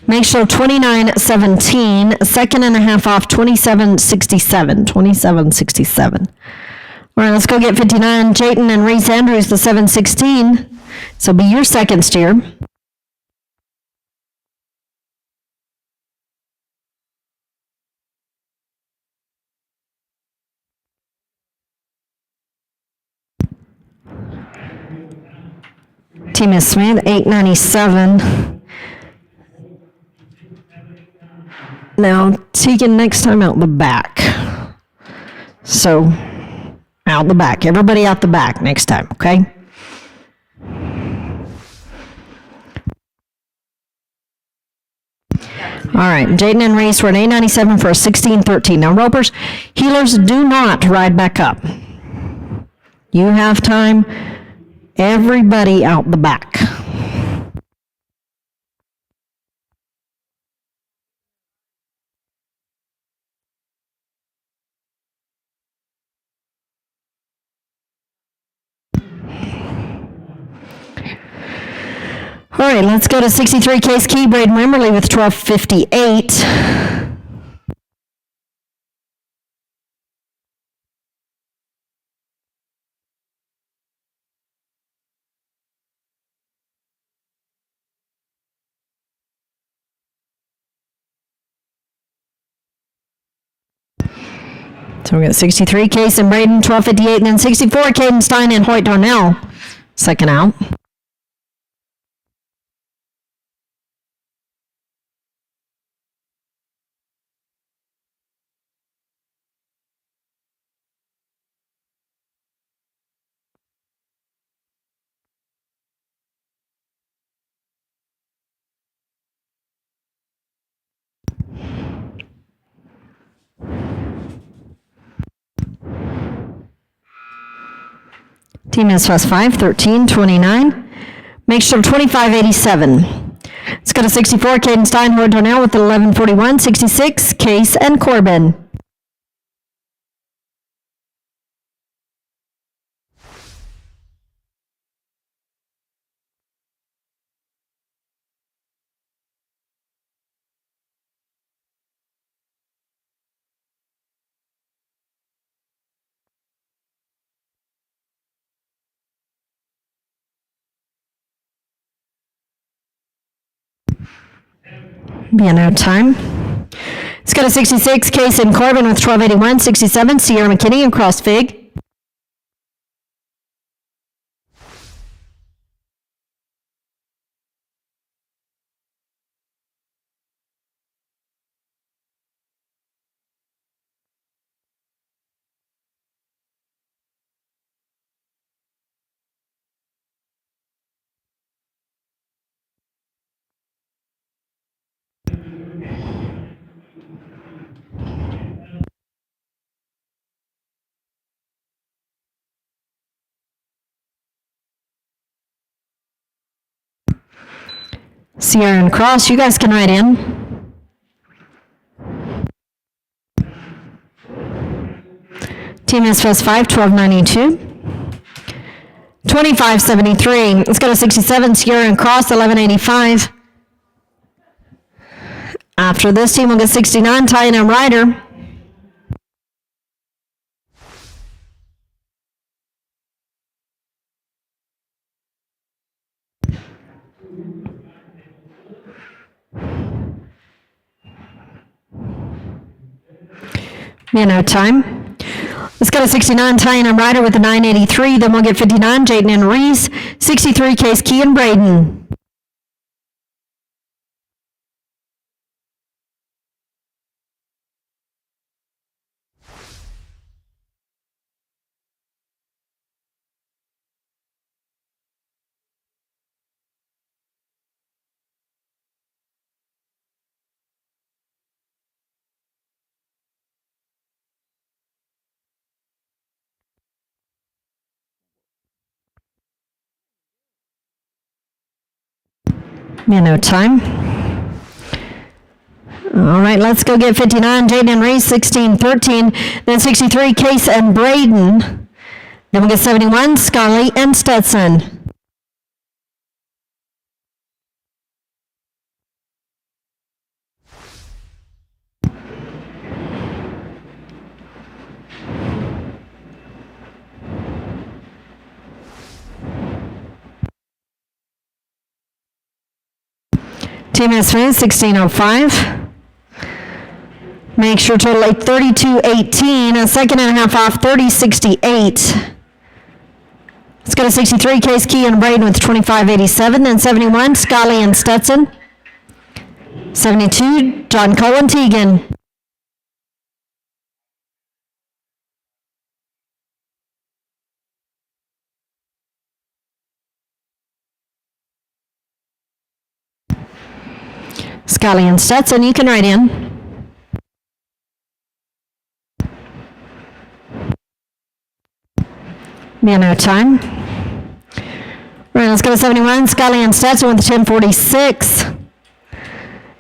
S7: Make show 2917, second and a half off 2767. 2767. All right, let's go get 59, Jayden and Reese Andrews, the 716. So be your second steer. Team is Smith, 897. Now, Tegan next time out the back. So, out the back. Everybody out the back next time, okay? All right, Jayden and Reese were at 897 for a 1613. Now, ropers, healers do not ride back up. You have time. Everybody out the back. All right, let's go to 63 Case Key, Braden Wimberly with 1258. So we got 63 Case and Braden, 1258, and then 64 Caden Stein and Hoyt Darnell, second out. Team is fast 5, 1329. Make sure 2587. Let's go to 64, Caden Stein, Hoyt Darnell with the 1141, 66, Case and Corbin. Being out of time. Let's go to 66, Case and Corbin with 1281. 67, Sierra McKinney and Cross Fig. Sierra and Cross, you guys can write in. Team SPS 5, 1292. 2573. Let's go to 67, Sierra and Cross, 1185. After this team, we'll get 69, Tyne and Ryder. Man, out of time. Let's go to 69, Tyne and Ryder with a 983. Then we'll get 59, Jaden and Reese. 63, Case Key and Braden. Man, no time. All right, let's go get 59, Jaden and Reese, 1613. Then 63, Case and Braden. Then we'll get 71, Scully and Stetson. Team S1, 1605. Make sure total 3218, a second and a half off, 3068. Let's go to 63, Case Key and Braden with 2587, then 71, Scully and Stetson. 72, John Cole and Teagan. Scully and Stetson, you can write in. Man, out of time. Right, let's go to 71, Scully and Stetson with the 1046.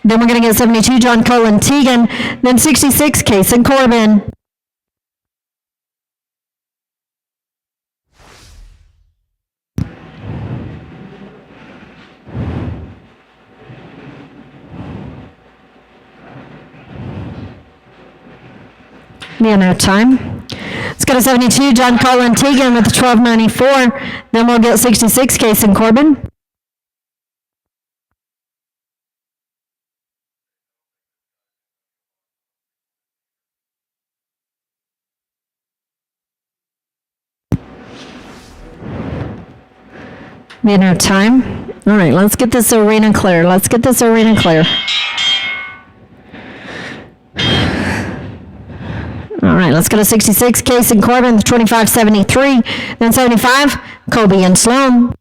S7: Then we're going to get 72, John Cole and Teagan. Then 66, Case and Corbin. Man, out of time. Let's go to 72, John Cole and Teagan with the 1294. Then we'll get 66, Case and Corbin. Man, out of time. All right, let's get this arena clear. Let's get this arena clear. All right, let's go to 66, Case and Corbin, 2573. Then 75, Kobe and Sloan.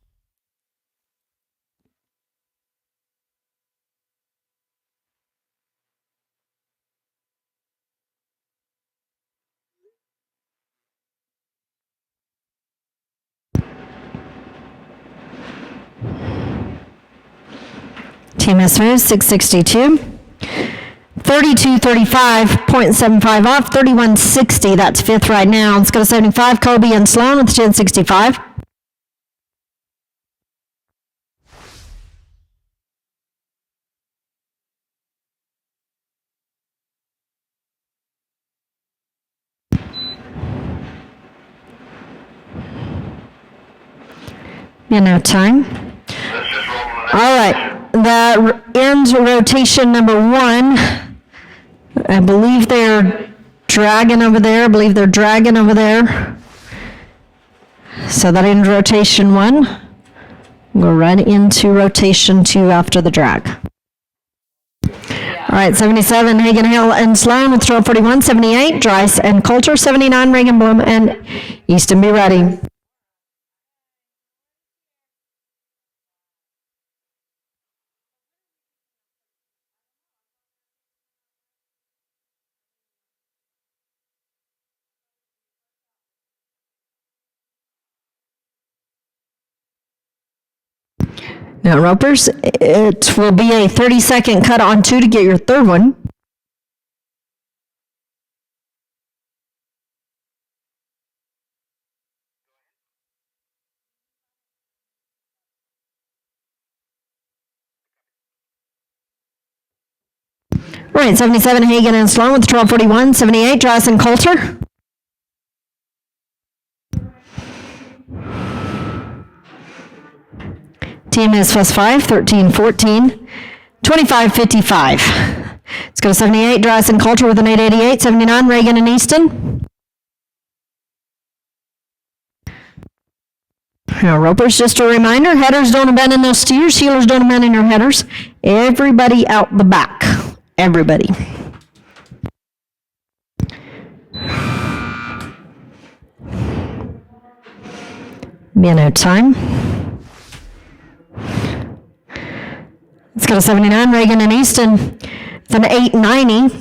S7: Team S5, 662. 3235.75 off, 3160. That's fifth right now. Let's go to 75, Kobe and Sloan with 1065. Yeah, no time.
S3: Let's just roll with it.
S7: All right. that ends rotation number 1. I believe they're dragging over there. So that ends rotation 1. Go right into rotation 2 after the drag. All right, 77, Hagen, Hill, and Sloan with 12:41, 78, Dries and Coulter, 79, Reagan, Bloom, and Easton, be ready. Now, ropers, it will be a 30-second cut on 2 to get your third one. All right, 77, Hagen and Sloan with 12:41, 78, Dries and Coulter. TMS plus 5, 13:14, 25:55. Let's go to 78, Dries and Coulter with an 8:88, 79, Reagan and Easton. Now, ropers, just a reminder, headers don't abandon those steers, heelers don't abandon your headers. Everybody out the back. Everybody. Minute time. Let's go to 79, Reagan and Easton. It's an 8:90.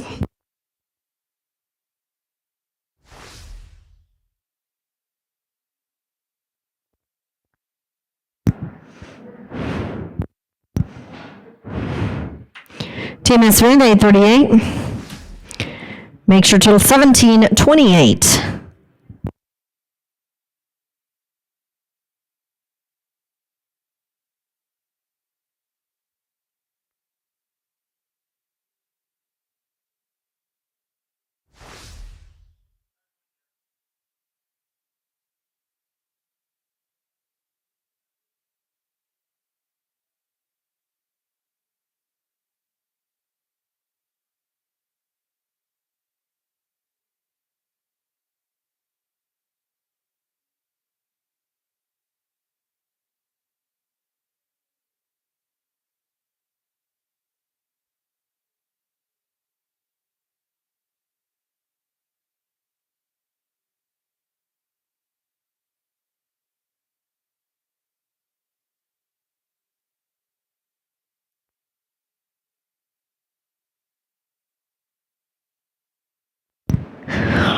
S7: TMS Wind 8:38. Make sure till 17:28.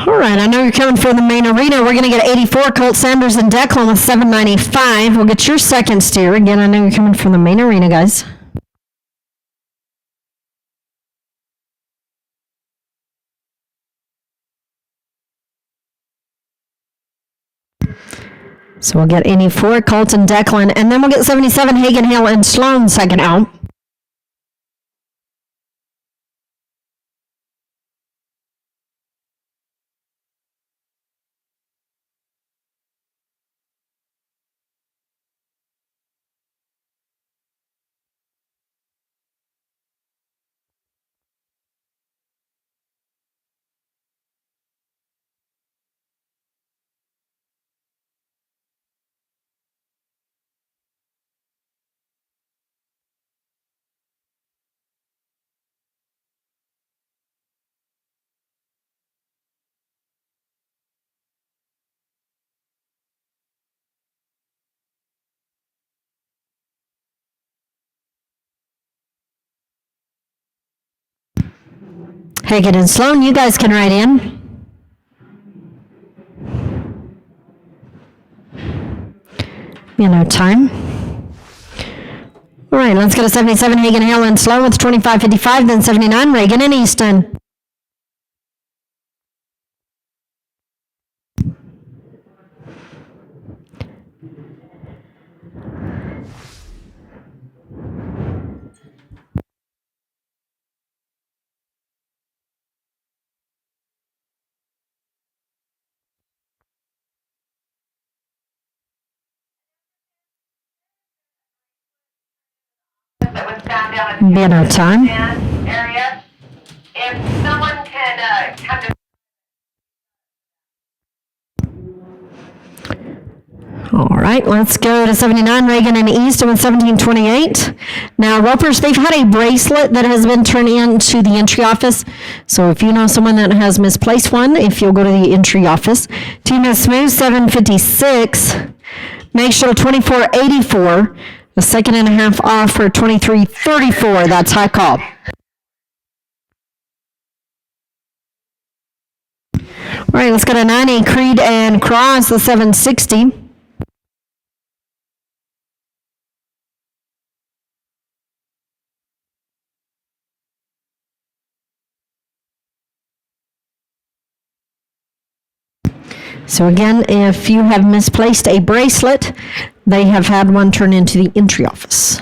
S7: All right, I know you're coming from the main arena. We're going to get 84, Colt Sanders and Declan with 795. We'll get your second steer. Again, I know you're coming from the main arena, guys. So we'll get 84, Colt and Declan, and then we'll get 77, Hagen, Hill, and Sloan second out. Hagen and Sloan, you guys can ride in. Time. All right, let's go to 77, Hagen, Hill, and Sloan with 25:55, then 79, Reagan and Easton.
S3: Down at the
S7: Being our time.
S3: area. If someone can come to
S7: All right, let's go to 79, Reagan and Easton with 1728. Now, Ropers, they've had a bracelet that has been turned into the entry office. So if you know someone that has misplaced one, if you'll go to the entry office. Team is Smooth, 756. Make sure 2484. A second and a half off for 2334. That's high call. All right, let's go to 90, Creed and Cross, the 760. So again, if you have misplaced a bracelet, they have had one turn into the entry office.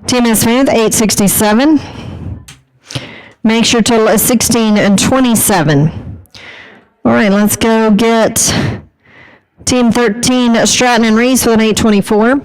S7: Team is Smith, 867. Makes your total is 16 and 27. All right, let's go get Team 13, Stratton and Reese with an 824.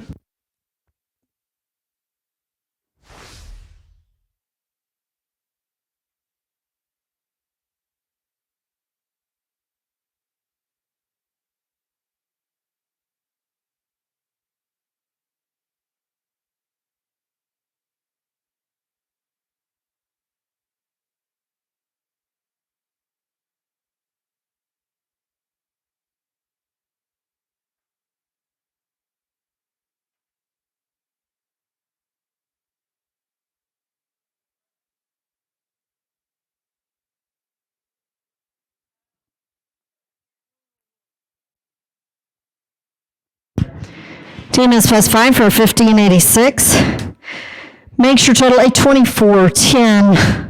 S7: Team is +5 for 1586. Makes your total a 2410.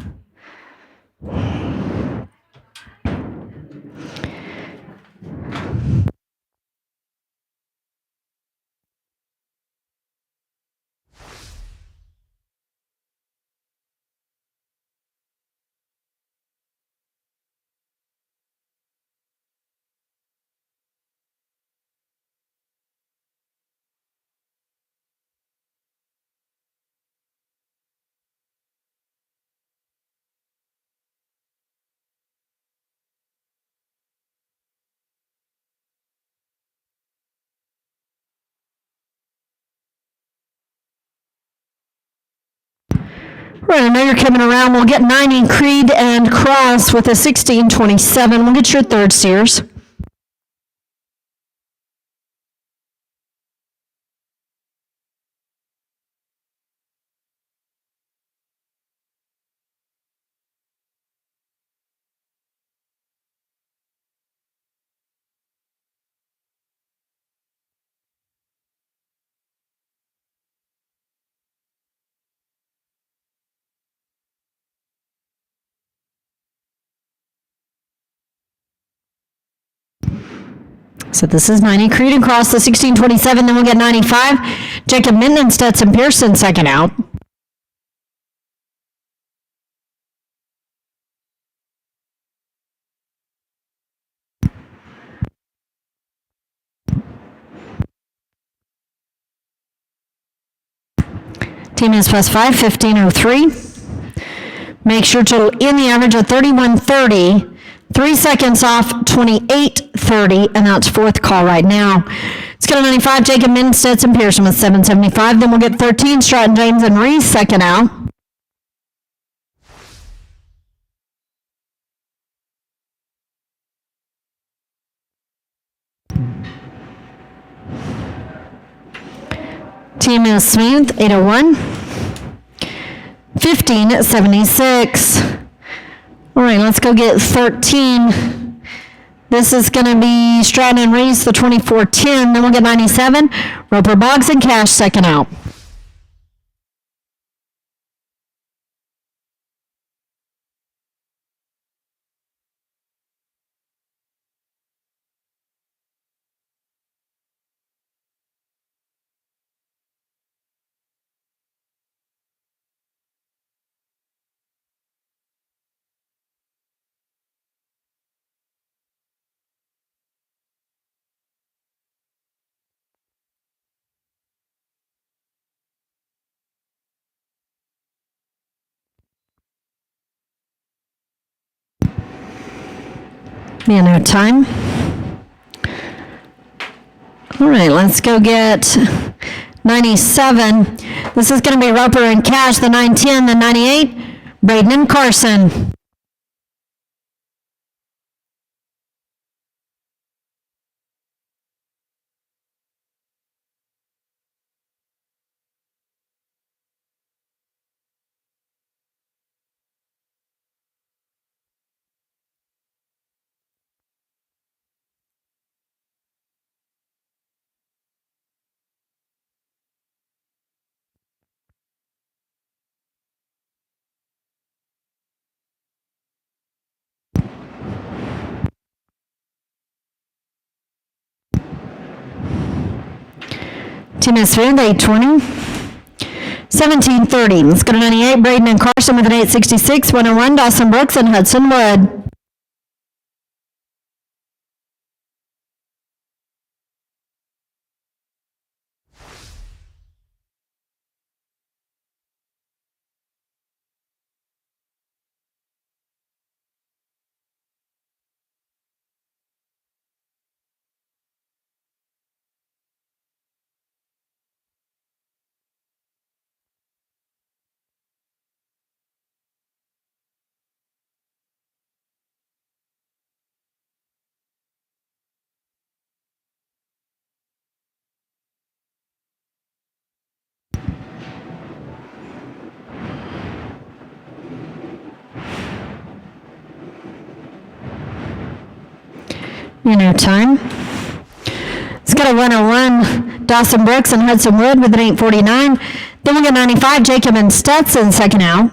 S7: Right, I know you're coming around. We'll get 90, Creed and Cross with a 1627. We'll get your third steers. So this is 90, Creed and Cross, the 1627. Then we'll get 95, Jacob Minton and Stetson Pearson second out. Team is +5, 1503. Make sure total in the average of 3130. 3 seconds off, 2830, and that's fourth call right now. Let's go to 95, Jacob Minton, Stetson Pearson with 775. Then we'll get 13, Stratton James and Reese second out. Team is Smooth, 801. 1576. All right, let's go get 13. This is going to be Stratton and Reese, the 2410. Then we'll get 97. Roper Boggs and Cash second out. You know, time. All right, let's go get 97. This is going to be Roper and Cash, the 910, the 98, Braden and Carson. Team Smith, 820. 1730. Let's go to 98, Braden and Carson with an 866. 101, Dawson Brooks and Hudson Wood. You know, time. Let's go to 101, Dawson Brooks and Hudson Wood with an 849. Then we get 95, Jacob and Stetson, second out.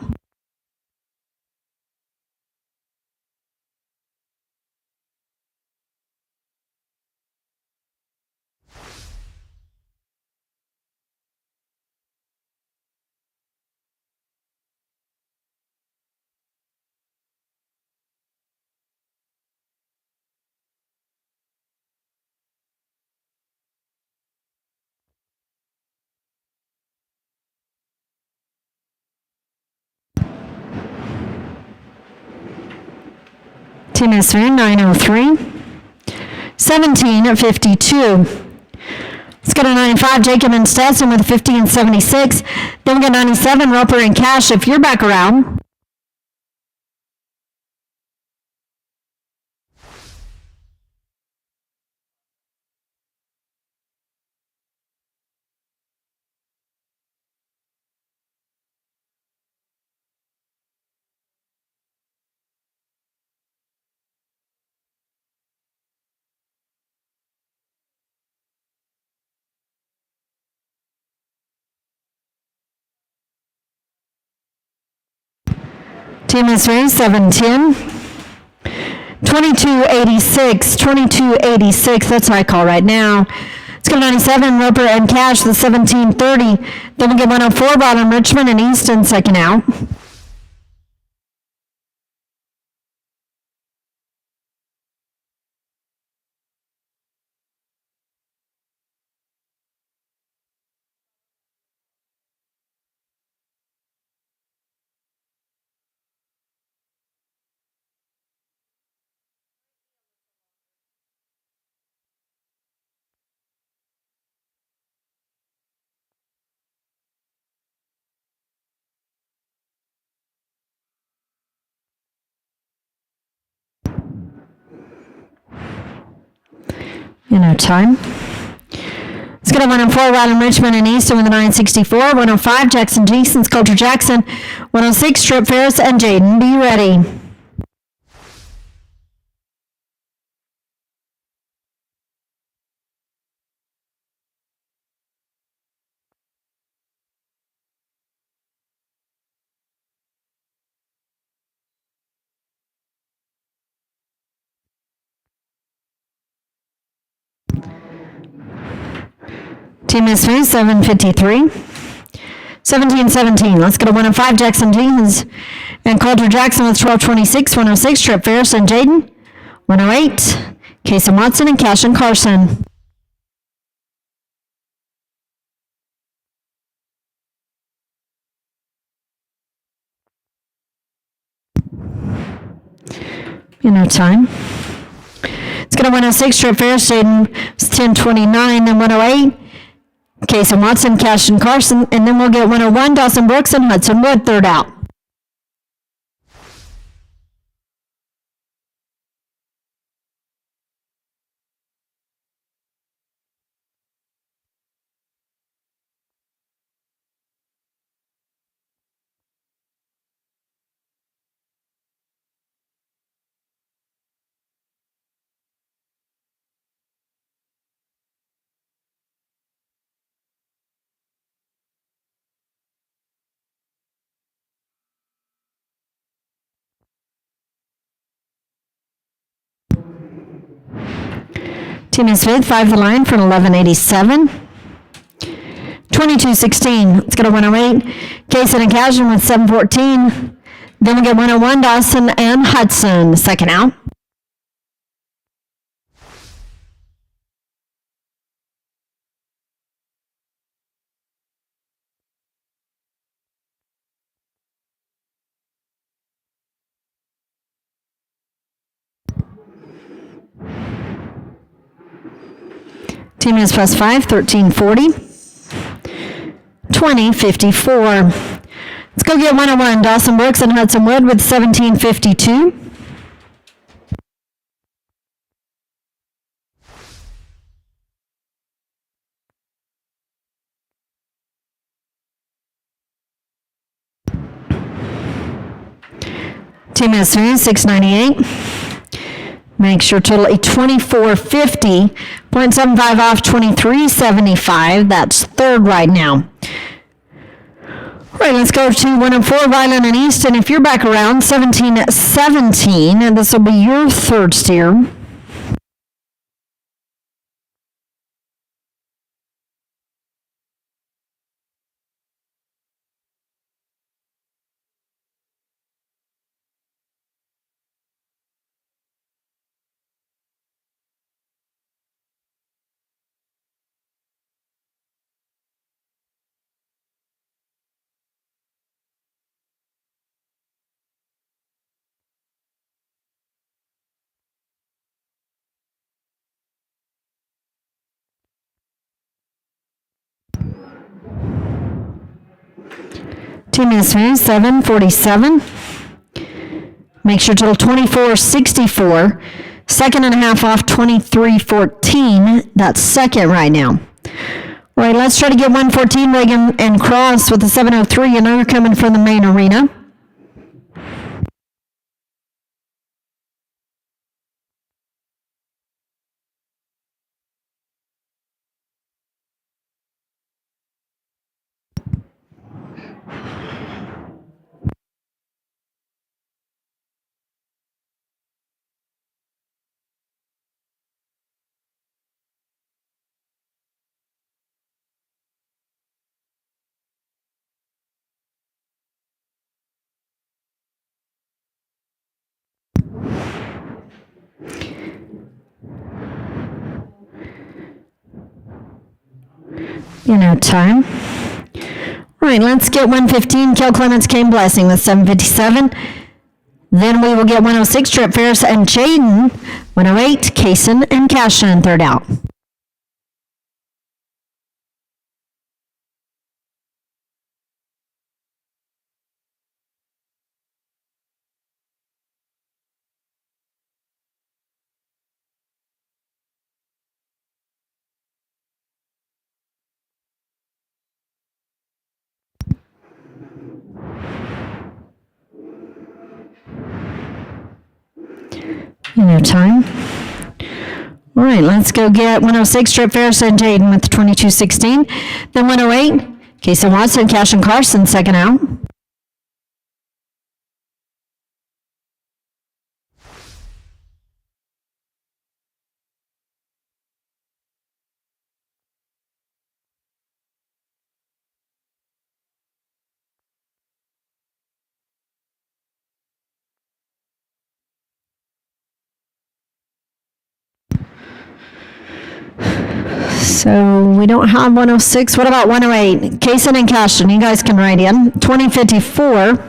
S7: Team Smith, 903. 1752. Let's go to 95, Jacob and Stetson with 50 and 76. Then we get 97, Roper and Cash if you're back around. Team Smith, 710. 2286, 2286, that's what I call right now. Let's go to 97, Roper and Cash, the 1730. Then we get 104, bottom Richmond and Easton, second out. You know, time. Let's go to 104, Rodham Richmond and Easton with a 964. 105, Jackson Jason's Coulter Jackson. 106, Trip Ferris and Jaden. Be ready. Team Smith, 753. 1717. Let's go to 105, Jackson Jeans and Coulter Jackson with 1226. 106, Trip Ferris and Jaden. 108, Casey Watson and Cash and Carson. You know, time. Let's go to 106, Trip Ferris, Jaden, it's 1029, then 108, Case and Watson, Cash and Carson, and then we'll get 101, Dawson Brooks and Hudson Wood, third out. Team Smith, 5 the line from 1187. 2216, let's go to 108. Kaysen and Cashin with 714. Then we get 101, Dawson and Hudson, second out. Team is plus 5, 1340. 2054. Let's go get 101, Dawson Brooks and Hudson Wood with 1752. Team is 698. Makes your total a 2450, 0.75 off 2375. That's third right now. All right, let's go to 104, Violin and Easton. If you're back around 1717, and this will be your third steer. Team is 747. Makes your total 2464. Second and a half off 2314. That's second right now. All right, let's try to get 114, Reagan and Cross with the 703. You know you're coming from the main arena. Time. All right, let's get 115. Kel Clements came Blessing with 757. Then we will get 106, Trip Ferris and Jaden. 108, Kaysen and Cashin, third out. Time. All right, let's go get 106, Trip Ferris and Jaden with 2216. Then 108, Casey Watson, Cash and Carson, second out. So we don't have 106. What about 108? Kaysen and Cashin, you guys can write in. 2054.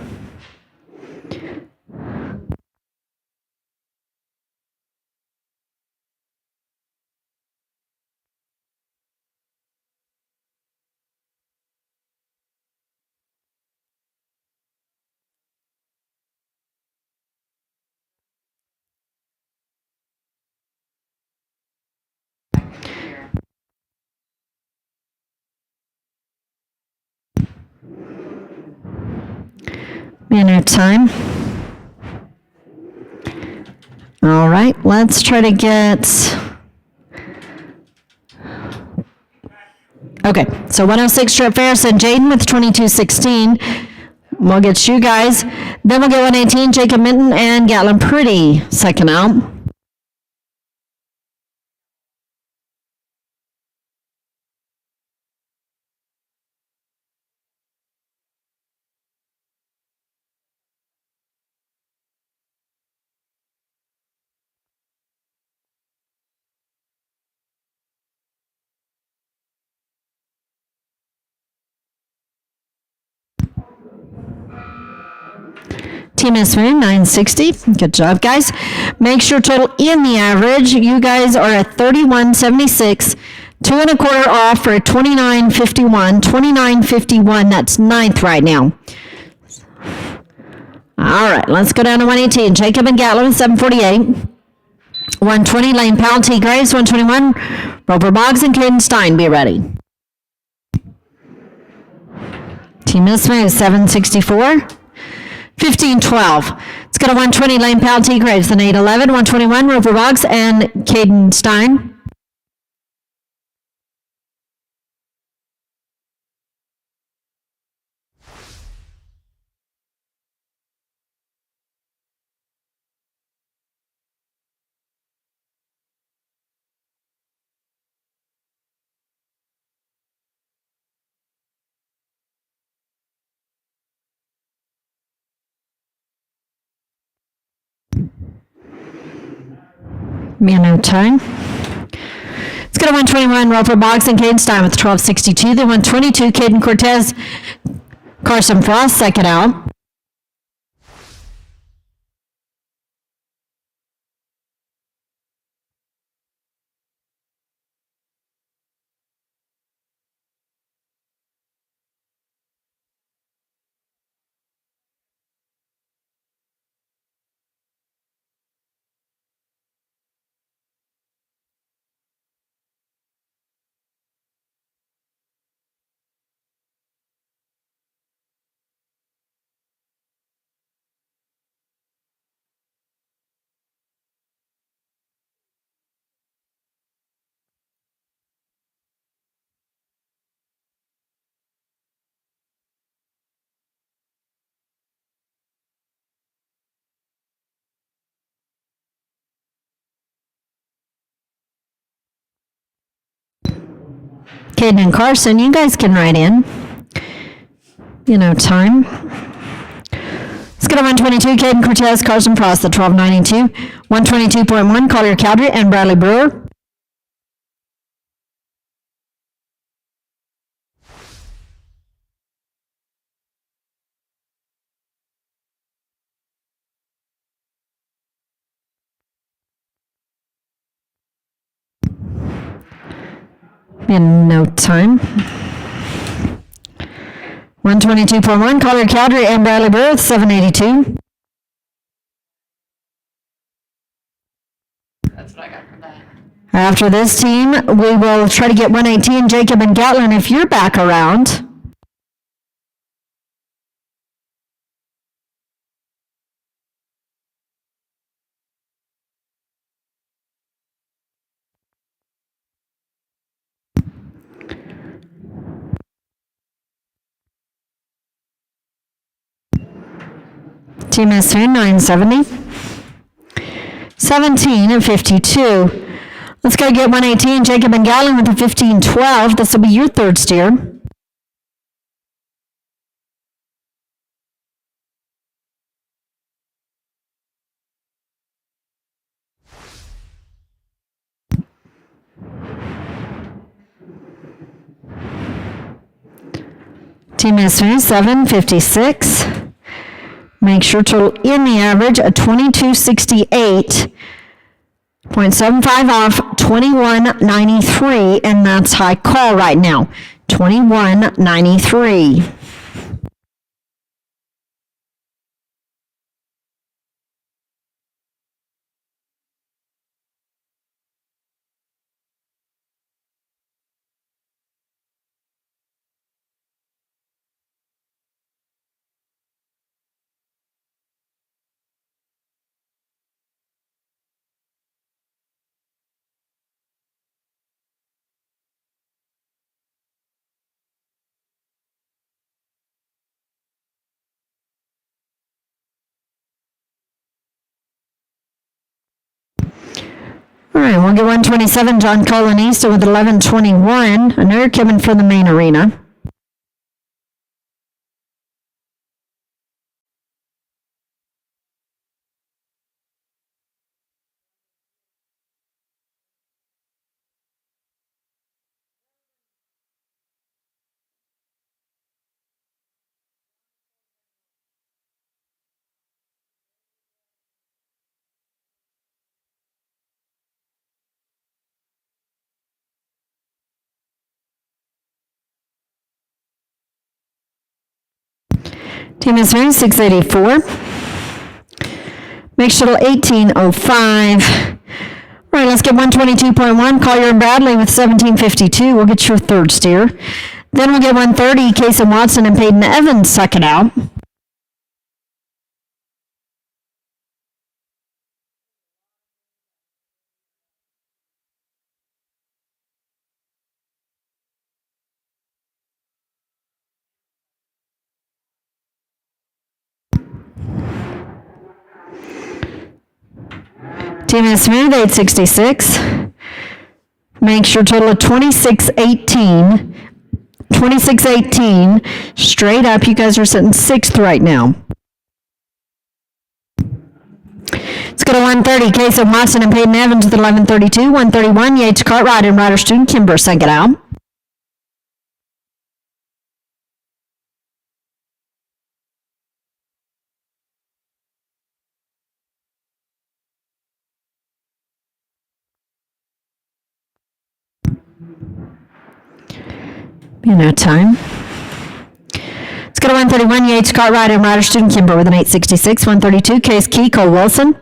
S7: Minute time. All right, let's try to get. Okay, so 106 Trip Ferris and Jaden with 2216. We'll get you guys. Then we'll get 118 Jacob Minton and Gatlin Pretty second out. Team Ismail, 960. Good job, guys. Make sure total in the average. You guys are at 31.76. 2 1/4 off for 29.51. 29.51. That's ninth right now. All right, let's go down to 118. Jacob and Gatlin, 748. 120, Lane Powell, T. Graves, 121. Roper Boggs and Caden Stein, be ready. Team Ismail, 764. 15-12. Let's go to 120, Lane Powell, T. Graves, then 8-11, 121, Roper Boggs and Caden Stein. Minute time. Let's go to 121, Roper Boggs and Caden Stein with 1262. Then 122, Caden Cortez, Carson Frost, second out. Caden and Carson, you guys can write in. Time. Let's go to 122, Caden Cortez, Carson Frost, the 1292. 122.1, Collier Cowdery and Bradley Brewer. In no time. 122.1, Collier Cowdery and Bradley Brewer, 782.
S3: That's what I got from that.
S7: After this team, we will try to get 118, Jacob and Gatlin, if you're back around. Team S3, 970. 17 and 52. Let's go get 118, Jacob and Gatlin with the 15-12. This will be your third steer. Team S3, 756. Make sure total in the average, a 2268. 0.75 off, 2193, and that's high call right now, 2193. we'll get 127, John Colonista with 11:21. And they're coming from the main arena. Team is 684. Make shuttle 1805. All right, let's get 122.1. Collier and Bradley with 1752. We'll get your third steer. Then we'll get 130. Case and Watson and Peyton Evans suck it out. Team is smooth, 866. Makes your total of 2618. 2618. Straight up, you guys are sitting 6th right now. Let's go to 130. Case of Watson and Peyton Evans with 1132. 131. Yates, Cartwright, and Ryder Student Kimber sunk it out. Time. Let's go to 131, Yates, Cartwright, and Ryder Student Kimber with an 866. 132, Case Key, Cole Wilson.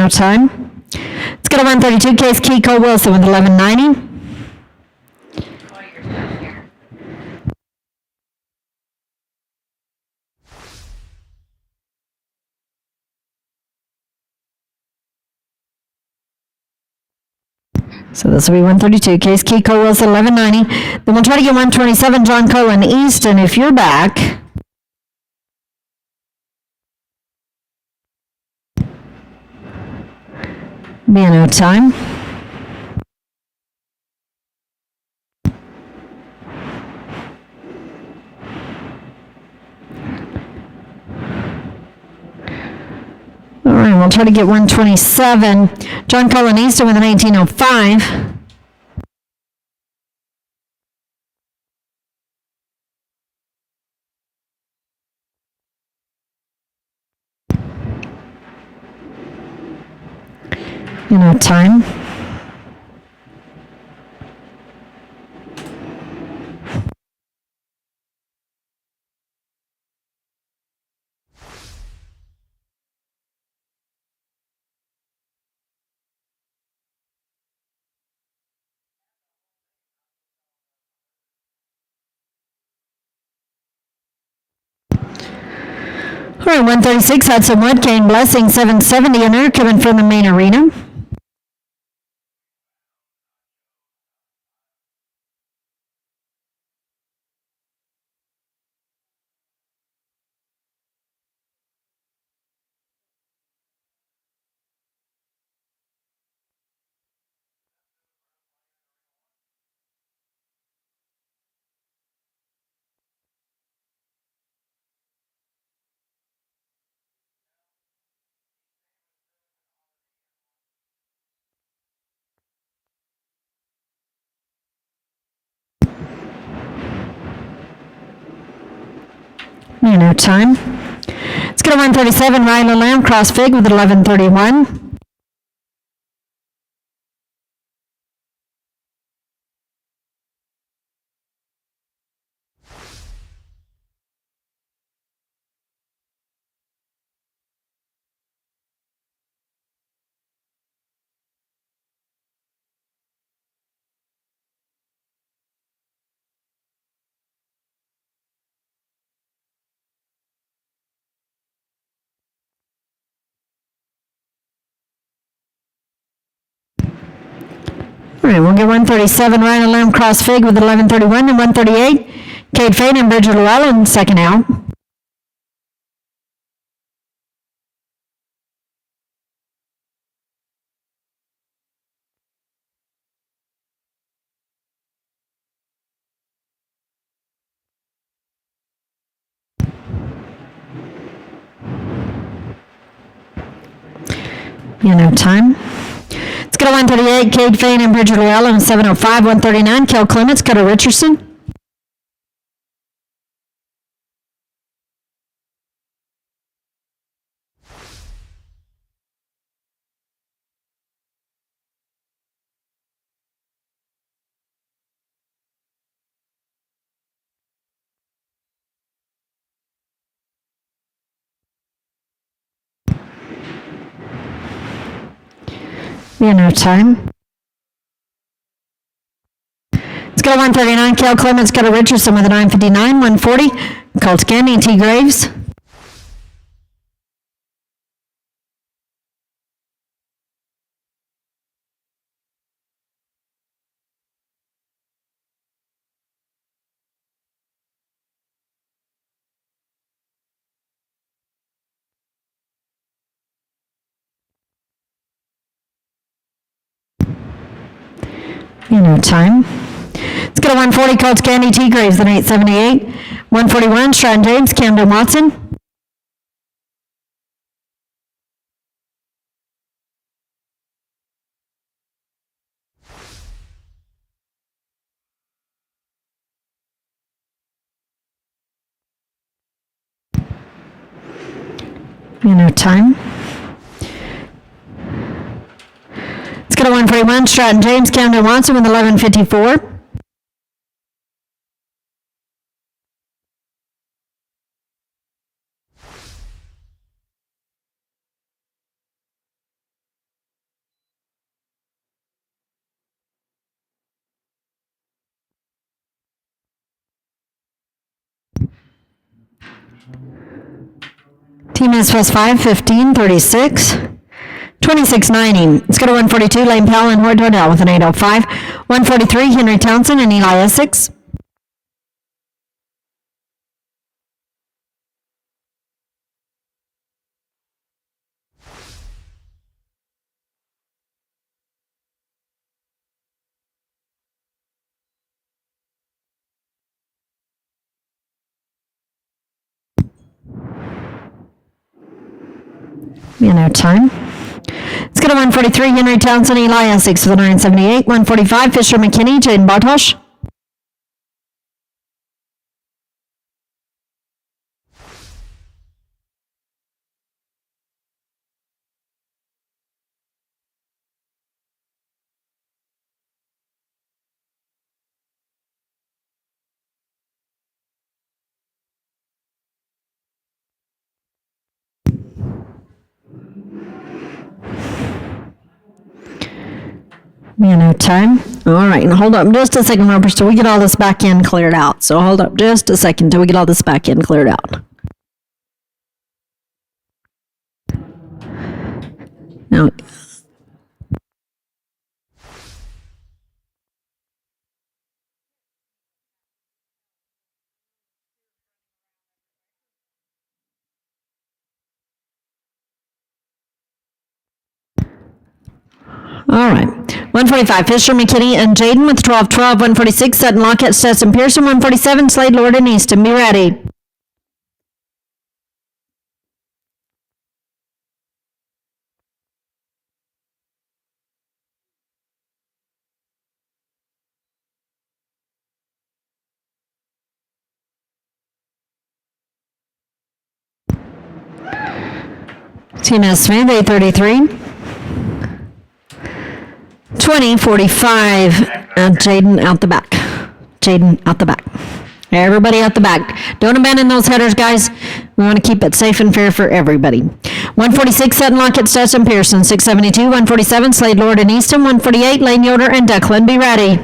S7: Time. Let's go to 132, Case Key, Cole Wilson with 1190. So this will be 132, Case Key, Cole Wilson, 1190. Then we'll try to get 127, John Cullen Easton, if you're back. Time. All right, we'll try to get 127. John Colonista with a 1905. Time. All right, 136, Hudson Wood, Kane Blessing, 770, and they're coming from the main arena. Time. Let's go to 137, Ryla Lamb, Cross Fig with 1131. get 137, Ryan Lamb Cross Fig with 11:31 and 1:38. Cade Fane and Bridget Llewellyn, second out. You know time. Let's go to 138, Cade Fane and Bridget Llewellyn, 7:05, 139, Kel Clements, Cutter Richardson. You know time. Let's go to 139, Kel Clements, Cutter Richardson with a 9:59, 140, Colt Candy, T. Graves. You know time. Let's go to 140, Colt Candy, T. Graves, then 8:78, 141, Sean James, Camden Watson. You know time. Let's go to 141, Stratton James, Camden Watson with 11:54. TMS plus 5, 15:36. 26:90. Let's go to 142, Lane Powell and Howard Dodell with an 8:05. 143, Henry Townsend and Eli Essex. You know time. Let's go to 143, Henry Townsend, Eli Essex with a 9:78. 145, Fisher McKinney, Jaden Bartosh. You know time. All right, and hold up just a second, Ropers, till we get all this back end cleared out. So hold up just a second till we get all this back end cleared out. Now, all right. 145, Fisher McKinney and Jaden with 12-12. 146, Sutton Lockett, Stetson Pearson. 147, Slade Lord and Easton. Be ready. TMS Smith, 8:33. 20:45. Jaden out the back. Jaden out the back. Everybody out the back. Don't abandon those headers, guys. We want to keep it safe and fair for everybody. 146, Sutton Lockett, Stetson Pearson. 672, 147, Slade Lord and Easton. 148, Lane Yoder and Declan. Be ready.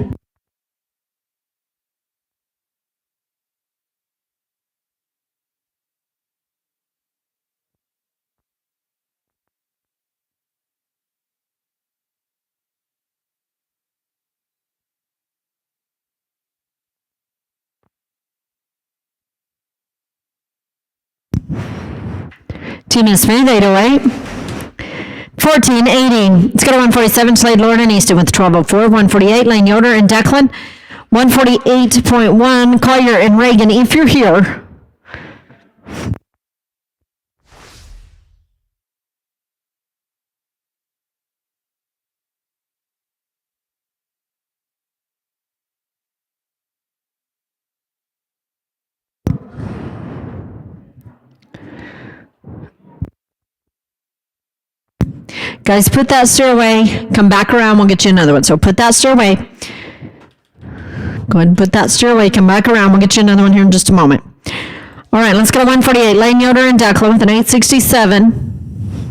S7: Team is Smith, 808. 1480. Let's go to 147, Slade, Lord, and Easton with 1204. 148, Lane Yoder and Declan. 148.1, Collier and Reagan, if you're here. Guys, put that steer away. Come back around. We'll get you another one. So put that steer away. Go ahead and put that steer away. Come back around. We'll get you another one here in just a moment. All right, let's go to 148. Lane Yoder and Declan with an 867.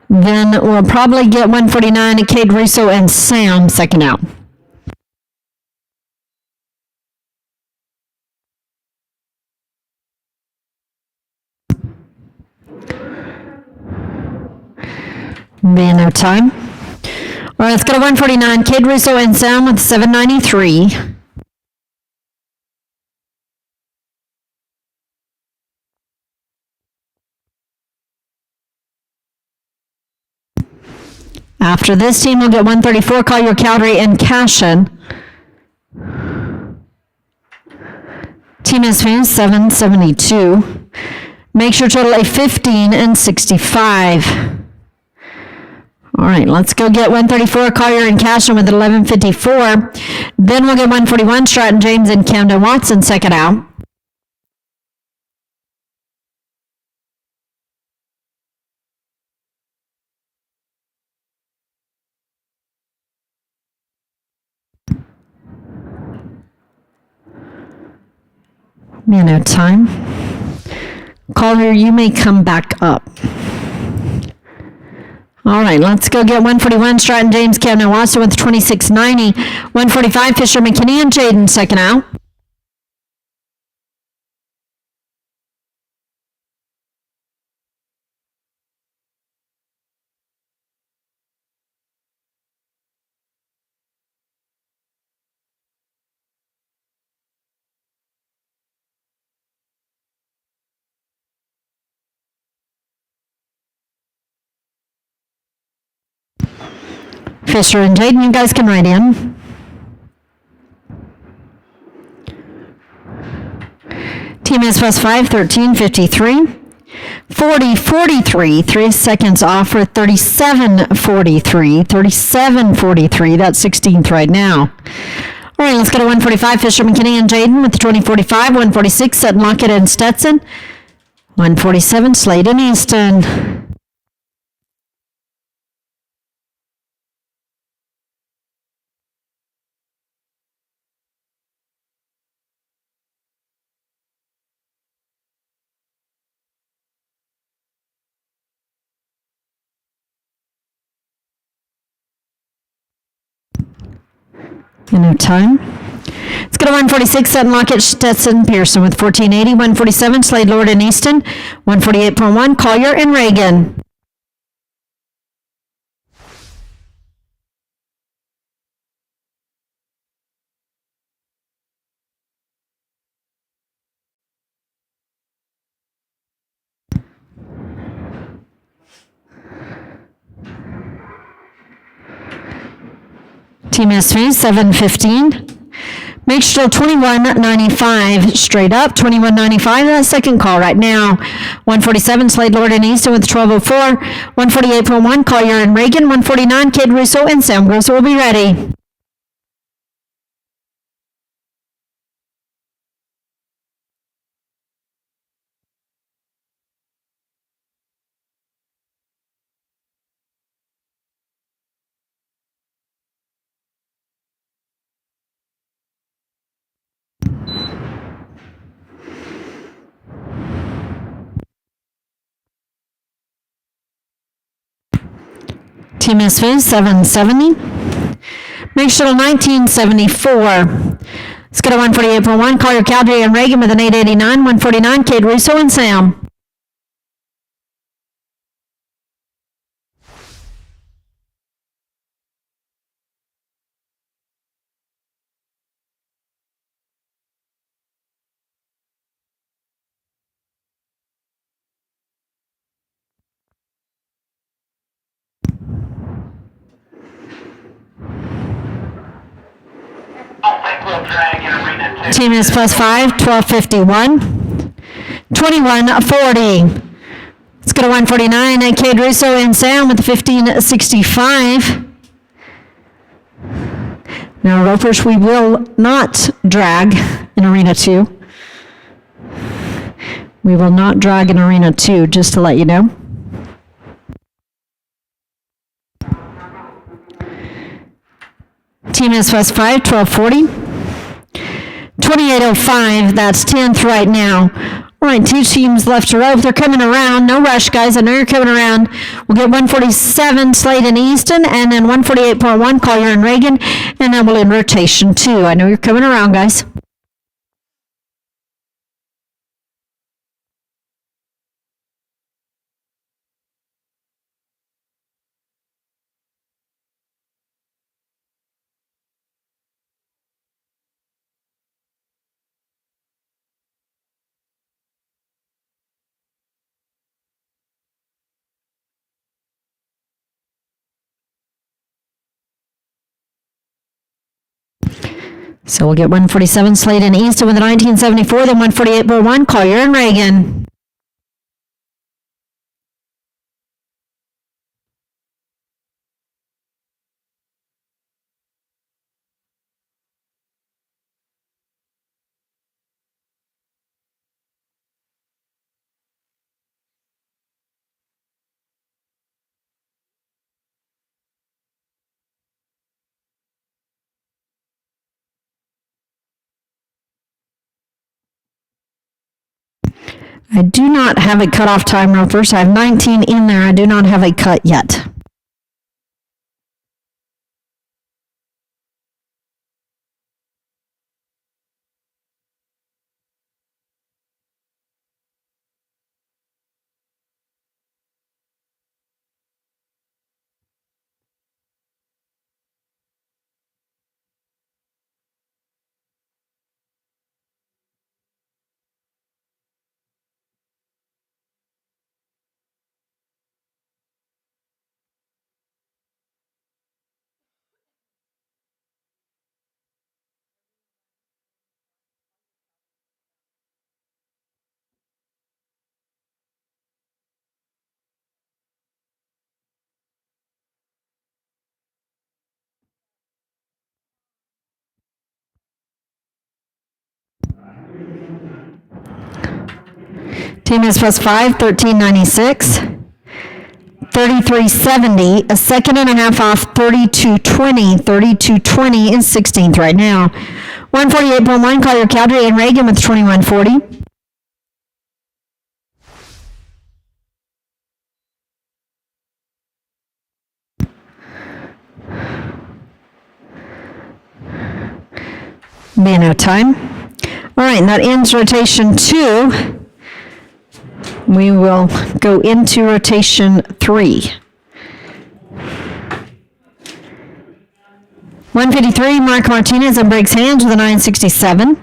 S7: Then we'll probably get 149 at Cade Russo and Sam second out. Man, no time. All right, let's go to 149. Cade Russo and Sam with 793. After this team, we'll get 134. Collier, Cowdery, and Cashin. Team S-Fans, 772. Makes your total a 15 and 65. All right, let's go get 134, Collier and Cashin with 1154. Then we'll get 141, Stratton James and Camden Watson second out. Man, no time. Collier, you may come back up. All right, let's go get 141, Stratton James, Camden Watson with 2690. 145, Fisher McKinney and Jaden second out. Fisher and Jaden, you guys can write in. Team S plus 5, 1353. 40-43, 3 seconds off for 37-43. 37-43, that's 16th right now. All right, let's go to 145, Fisher McKinney and Jaden with the 2045. 146, Sutton Lockett and Stetson. 147, Slade and Easton. No time. Let's go to 146, Sutton Lockett, Stetson, Pearson with 1480. 147, Slade, Lord, and Easton. 148.1, Collier and Reagan. Team SV, 715. Make sure 2195 straight up. 2195, that second call right now. 147, Slade, Lord, and Easton with 1204. 148.1, Collier and Reagan. 149, Cade Russo and Sam Grosso will be ready. Team SV, 770. Make sure 1974. Let's go to 148.1, Collier, Cowdery, and Reagan with an 889. 149, Cade Russo and Sam.
S3: will drag in arena 2.
S7: Team is +5, 1251. 2140. Let's go to 149. Cade Russo and Sam with 1565. Now, ropers, we will not drag in arena 2. We will not drag in arena 2, just to let you know. Team is +5, 1240. 2805, that's 10th right now. All right, 2 teams left to rope. They're coming around. No rush, guys. I know you're coming around. We'll get 147, Slade and Easton, and then 148.1, Collier and Reagan, and then we'll in rotation 2. I know you're coming around, guys. So we'll get 147, Slade and Easton with the 1974, then 148.1, Collier and Reagan. I do not have a cutoff time, ropers. I have 19 in there. I do not have a cut yet. Team is +5, 1396. 3370, a second and a half off 3220. 3220 is 16th right now. 148.1, Collier, Cowdery, and Reagan with 2140. Be enough time. All right, and that ends rotation 2. We will go into rotation 3. 153, Mark Martinez and Briggs Hands with a 967.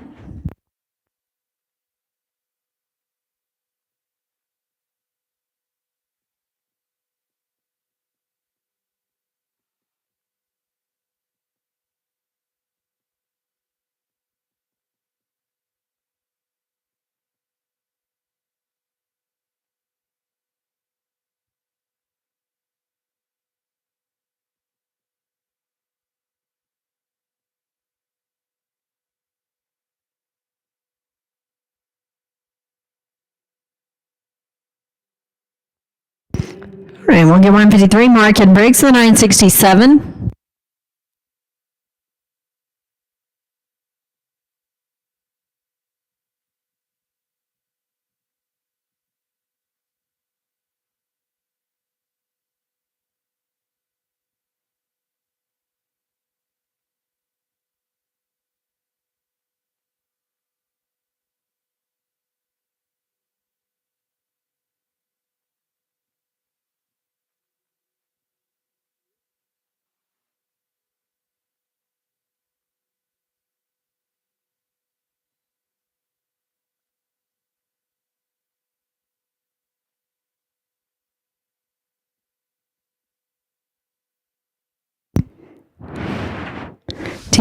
S7: All right, we'll get 153, Mark and Briggs with a 967.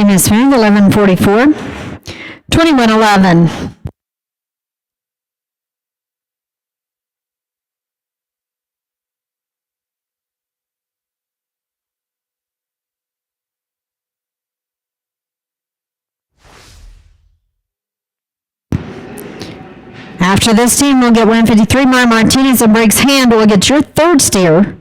S7: Team is smooth, 11:44. 21:11. After this team, we'll get 153 Martinez and Briggs Hand. We'll get your third steer.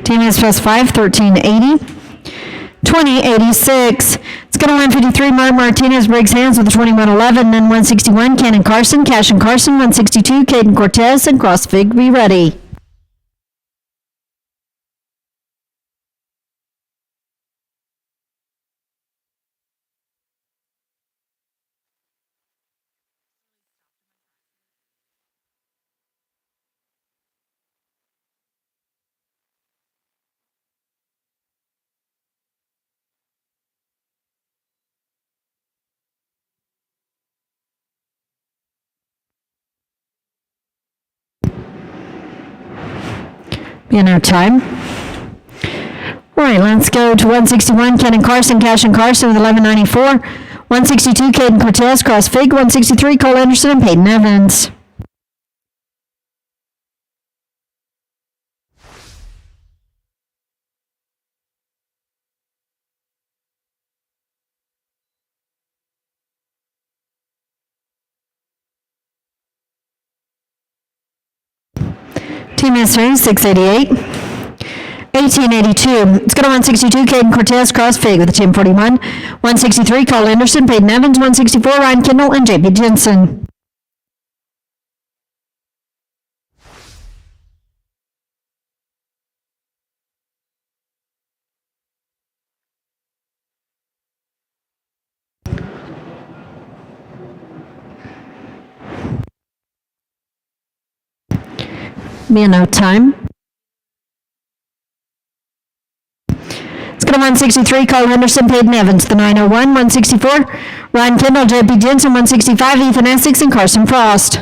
S7: Team is plus 5, 1380. 2086. It's going to 153 Martinez, Briggs Hands with a 2111, then 161 Cannon Carson, Cash and Carson, 162 Caden Cortez, and Cross Fig be ready. In our time. All right, let's go to 161 Ken and Carson, Cash and Carson with 1194. 162 Caden Cortez, Cross Fig. 163 Cole Anderson and Peyton Evans. Team is 688. 1882. It's going to 162 Caden Cortez, Cross Fig with a team 41. 163 Cole Anderson, Peyton Evans. 164 Ryan Kendall and JP Jensen. Me no time. It's going to 163 Cole Henderson, Peyton Evans, the 901. 164 Ryan Kendall, JP Jensen. 165 Ethan Essex and Carson Frost.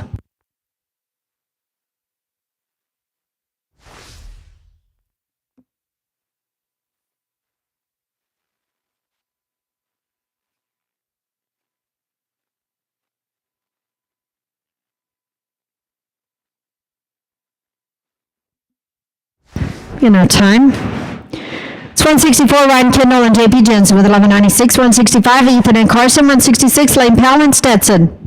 S7: In our time. It's 164 Ryan Kendall and JP Jensen with 1196. 165 Ethan and Carson. 166 Lane Powell and Stetson.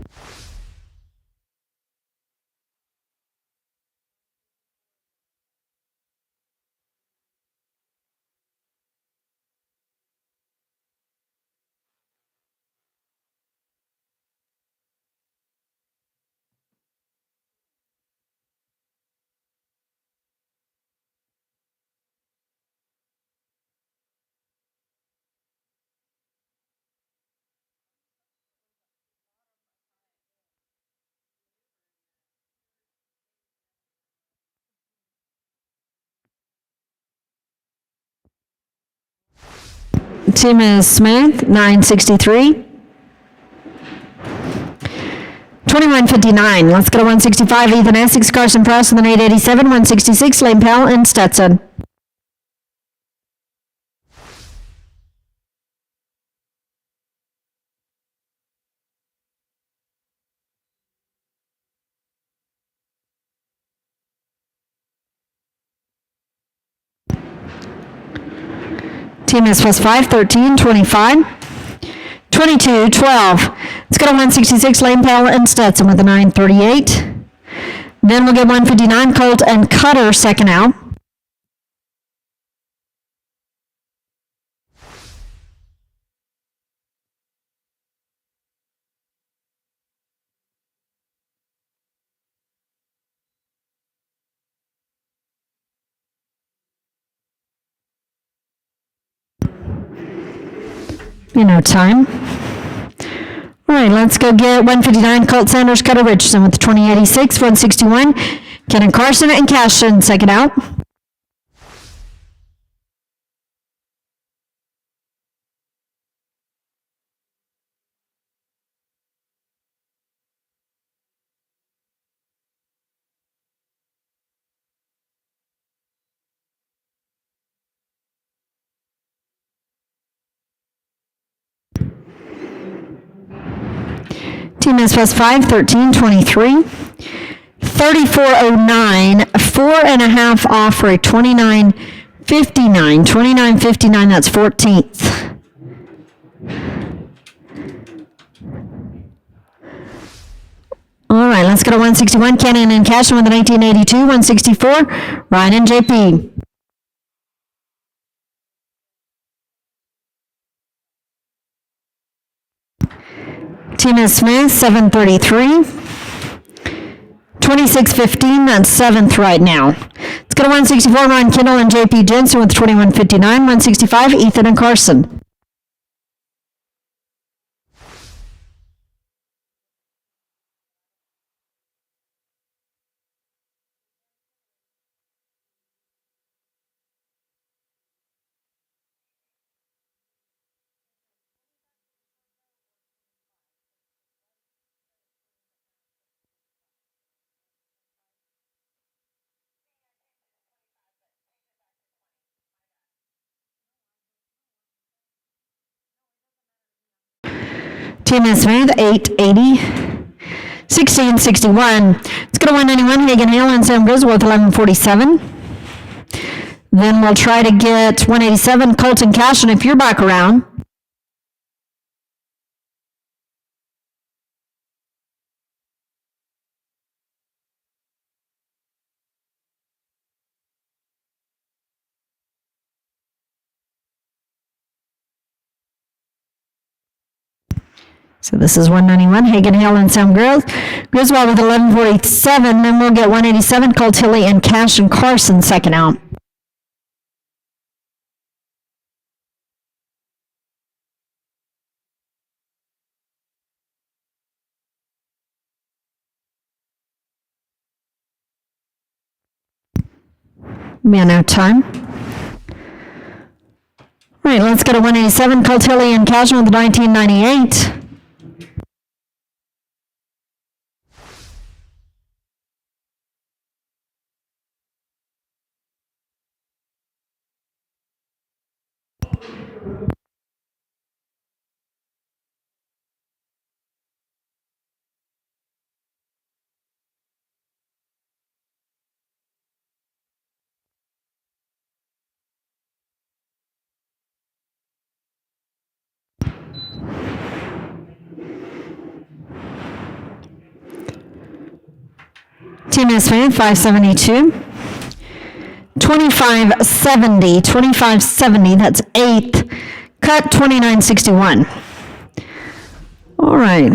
S7: Team is Smith, 963. 2159. Let's go to 165 Ethan Essex, Carson Frost with an 887. 166 Lane Powell and Stetson. Team is plus 5, 13, 25. 22, 12. Let's go to 166 Lane Powell and Stetson with a 938. Then we'll get 159 Colt and Cutter second out. Time. All right, let's go get 159 Colt Sanders, Cutter Richardson with the 2086, 161 Ken Carson and Cashin second out. . Team is plus 5, 13, 23. 3409, 4.5 off for a 29.59. 29.59, that's 14th. All right, let's go to 161. Cannon and Cashin with a 1982. 164. Ryan and JP. Team is Smith, 733. 26.15, that's 7th right now. Let's go to 164. Ryan Kendall and JP Jensen with 21.59. 165. Ethan and Carson. Team is Smith, 880. 1661. Let's go to 191. Hagen Hale and Sam Griswold with 1147. Then we'll try to get 187. Colton Cashin if you're back around. So this is 191, Hagen Hale and Sam Griswold with 1147. Then we'll get 187, Colt Tilley and Cash and Carson second out. Man out time. All right, let's go to 187, Colt Tilley and Cash with 1998. Team is fan 572. 2570, 2570, that's 8th. Cut 2961. All right.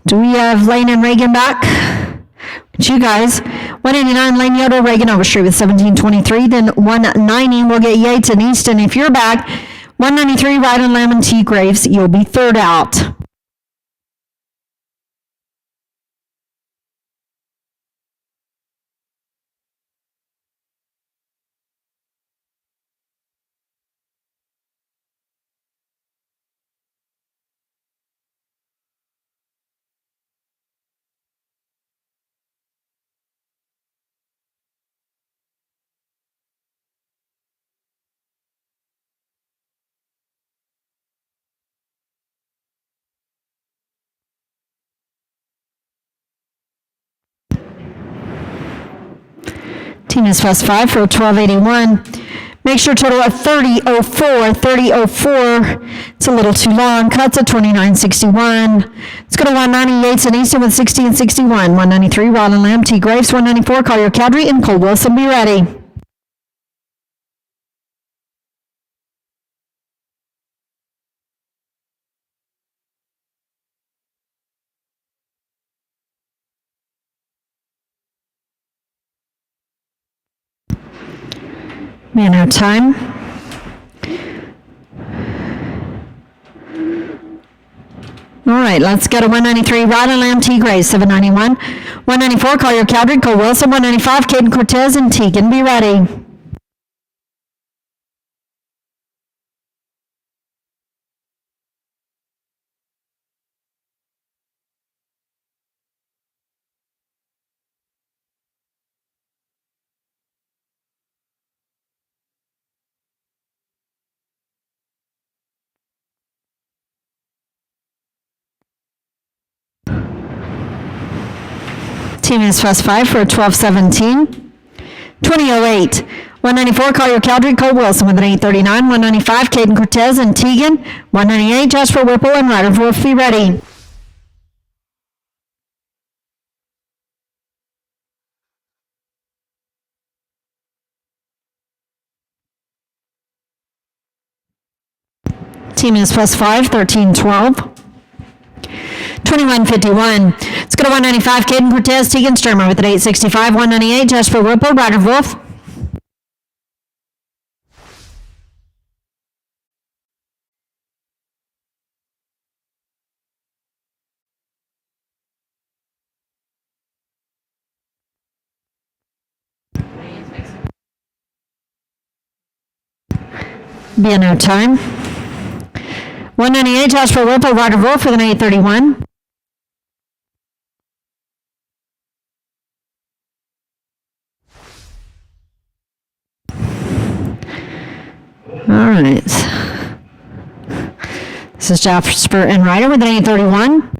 S7: Do we have Lane and Reagan back? It's you guys. 189, Lane Yoder, Reagan Overstreet with 1723. Then 190, we'll get Yates and Easton if you're back. 193, Ryden, Lamb, and T. Graves, you'll be third out. Team is plus 5 for 1281. Make sure total at 3004. 3004. It's a little too long. Cuts at 2961. Let's go to 190. Yates and Easton with 1661. 193. Rollin Lamb, T. Graves. 194. Collier Cadry and Cole Wilson. Be ready. Man out time. All right, let's go to 193, Rod and Lamb, T. Gray, 791. 194, Collier Cowdery, Cole Wilson. 195, Caden Cortez and Tegan. Be ready. Team is plus 5 for a 12-17. 2008. 194, Collier Caldry, Cole Wilson with an 839. 195, Caden Cortez and Teagan. 198, Jasper Whipple and Ryder Wolf. Be ready. Team is plus 5, 13-12. 2151. Let's go to 195, Caden Cortez, Tegan Sturmer with an 865. 198, Jasper Whipple, Ryder Wolf. Be in our time. 198, Jasper Whipple, Ryder Wolf with an 831. All right. This is Jasper and Ryder with an 831.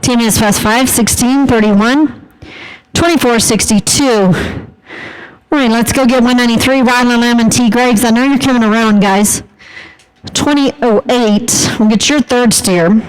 S7: Team is plus 5, 16-31. 2462. All right, let's go get 193, Rylan Lamb and T. Greggs. I know you're coming around, guys. 2008. We'll get your third steer.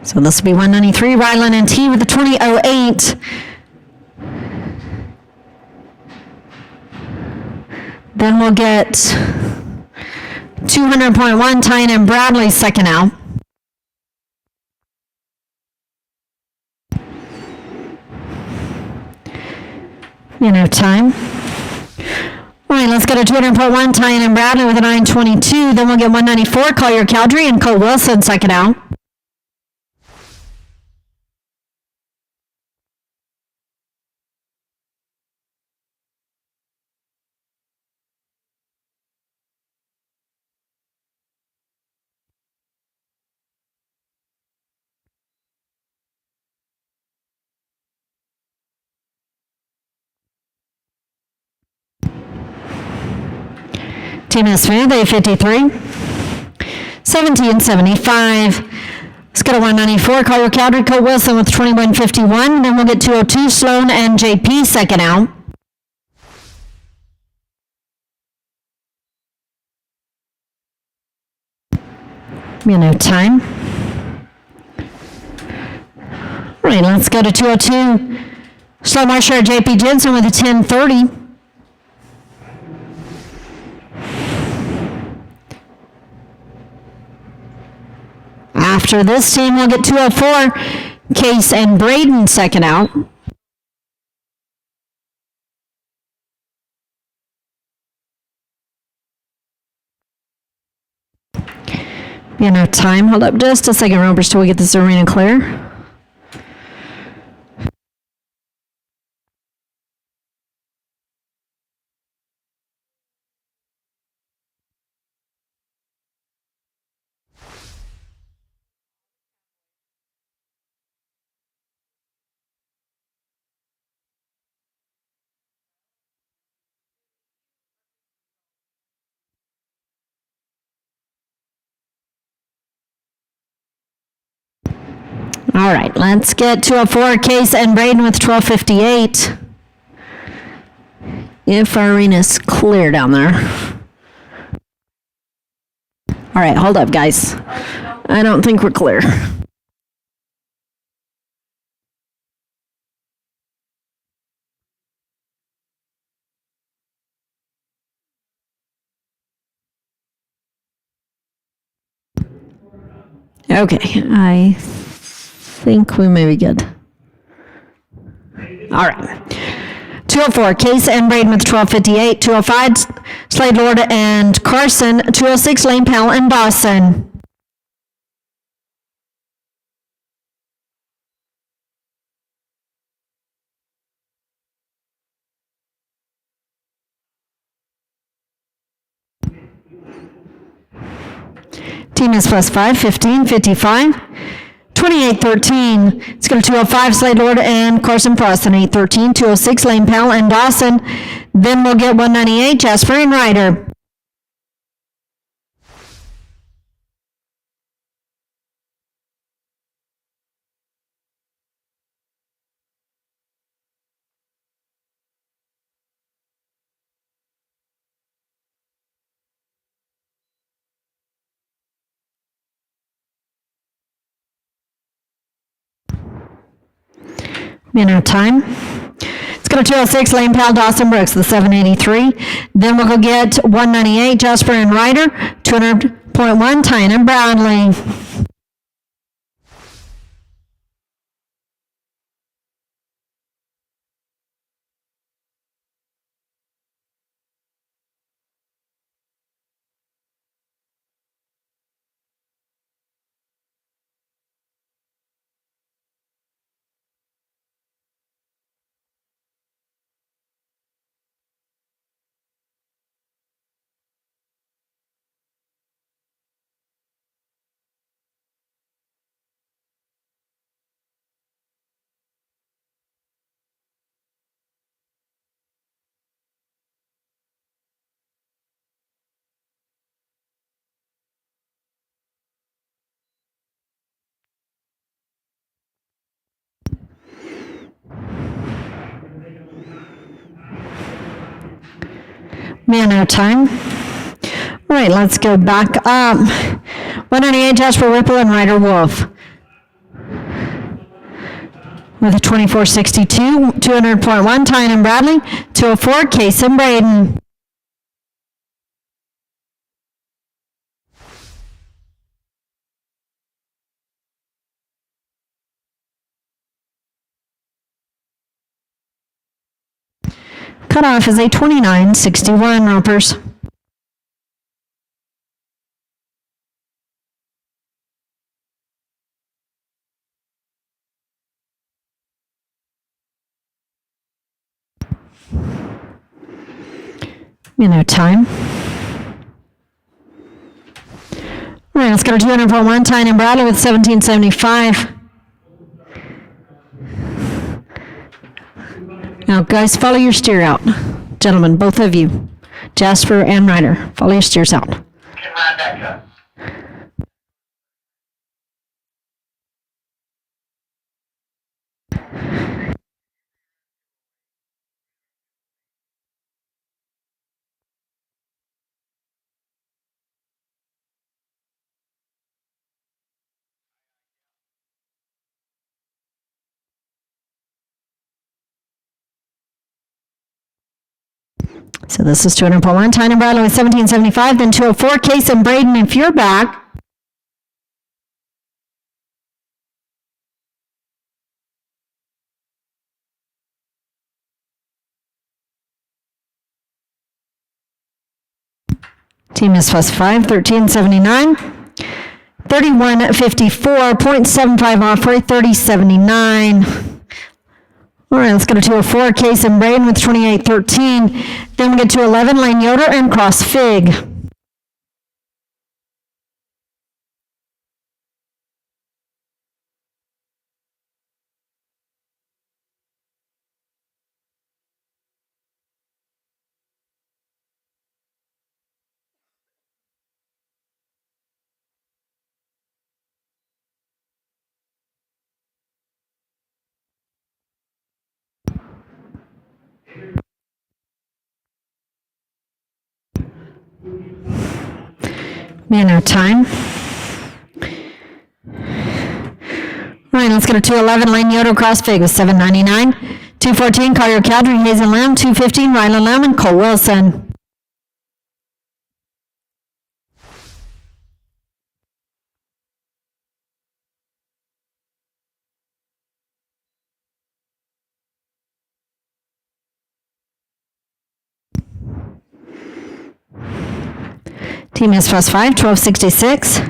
S7: So this will be 193, Rylan and T with the 2008. Then we'll get 200.1, Tyne and Bradley second out. You know, time. All right, let's go to 200.1, Tyne and Bradley with a 922. Then we'll get 194, Collier Caldry and Cole Wilson second out. Team is smooth, 853. 1775. Let's go to 194, Collier Caldry, Cole Wilson with 2151. Then we'll get 202, Sloan and JP second out. You know, time. All right, let's go to 202, Sloan Marsher, JP Jensen with a 1030. After this team, we'll get 204, Case and Braden second out. Be enough time. Hold up just a second, Ropers, till we get this arena clear. All right, let's get 204, Case and Braden with 1258. If our arena's clear down there. All right, hold up, guys. I don't think we're clear. Okay, I think we may be good. All right. 204, Case and Braden with 1258. 205, Slade Lord and Carson. 206, Lane Powell and Dawson. Team is +5, 15, 55. 2813. Let's go to 205, Slade Lord and Carson Frost. And 813, 206, Lane Powell and Dawson. Then we'll get 198, Jasper and Ryder. In our time. Let's go to 206, Lane Powell, Dawson Brooks, the 783. Then we'll go get 198, Jasper and Ryder. 200.1, Tyne and Brownlee. Man our time. All right, let's go back up. 198, Jasper Whipple and Ryder Wolf. With a 2462, 200.1, Tyne and Bradley. 204, Case and Braden. Cutoff is a 2961, Ropers. In our time. All right, let's go to 200.1, Tyne and Bradley with 1775. Now, guys, follow your steer out. Gentlemen, both of you, Jasper and Ryder, follow your steers out.
S3: Can ride that cut.
S7: So this is 200.1, Tyne and Bradley with 1775, then 204, Case and Braden, if you're back. Team is +5, 1379. 3154.75 off rate, 3079. All right, let's go to 204, Case and Braden with 2813. Then we get to 11, Lane Yoder and Cross Fig. Man our time. All right, let's go to 211, Lane Yoder, Cross Fig with 799. 214, Collier Cowdery, Hazen Lamb. 215, Rylan Lamb and Cole Wilson. TMS plus 5, 1266.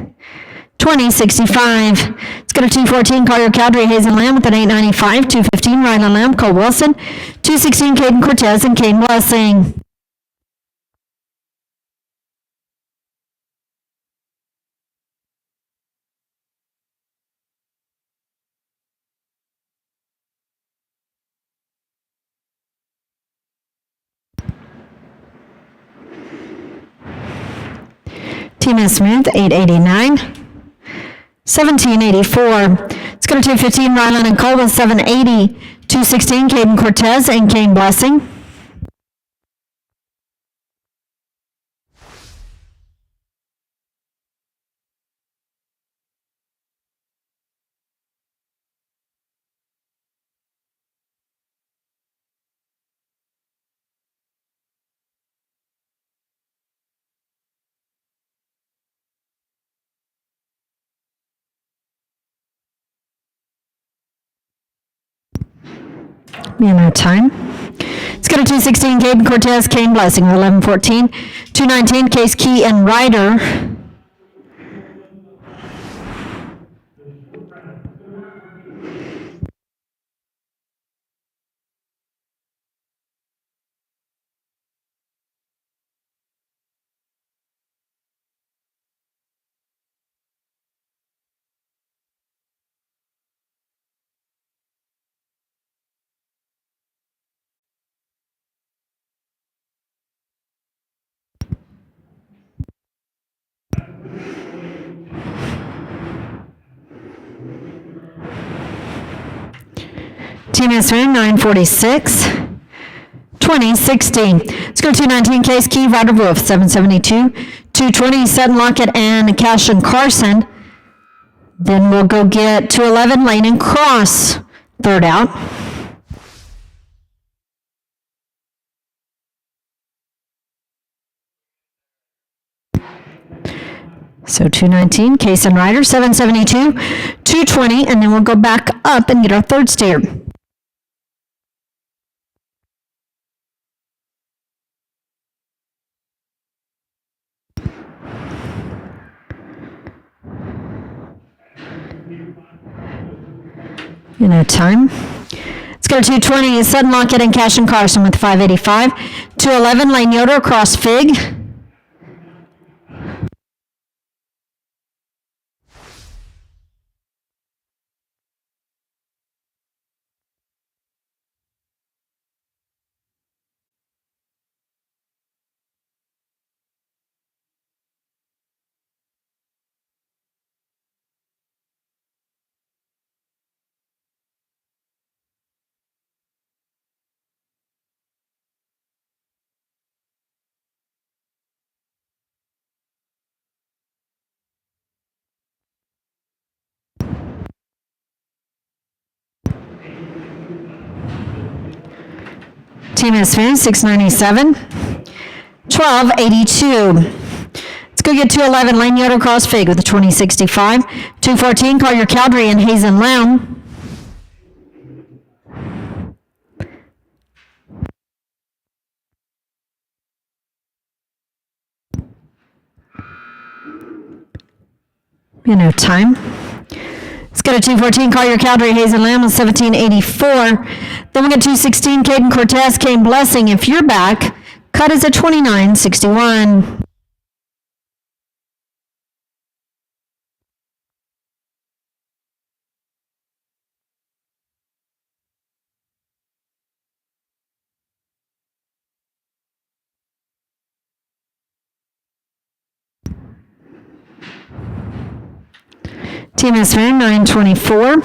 S7: 2065. Let's go to 214, Collier Cowdery, Hazen Lamb with an 895. 215, Ryland Lamb, Cole Wilson. 216, Caden Cortez and Kane Blessing. TMS Smith, 889. 1784. Let's go to 215, Ryland and Cole with 780. 216, Caden Cortez and Kane Blessing. Man, our time. Let's go to 216, Caden Cortez, Kane Blessing with 1114. 219, Case Key and Ryder. TMS Ram, 946. 2060. Let's go to 219, Case Key, Ryder Wolf, 772. 220, Sutton Lockett and Cash and Carson. Then we'll go get 211, Lane and Cross, third out. So 219, Case and Ryder, 772, 220, and then we'll go back up and get our third steer. You know, time. Let's go to 220, Sutton Lockett and Cash and Carson with 585. 211, Lane Yoder across Fig. TMS Fan, 697. 1282. Let's go get 211, Lane Yoder across Fig with a 2065. 214, Collier Cowdery and Hazen Lamb. You know, time. Let's go to 214, Collier Cowdery, Hazen Lamb with 1784. Then we get 216, Caden Cortez, Kane Blessing. If you're back, cut is at 2961. TMS Fan, 924.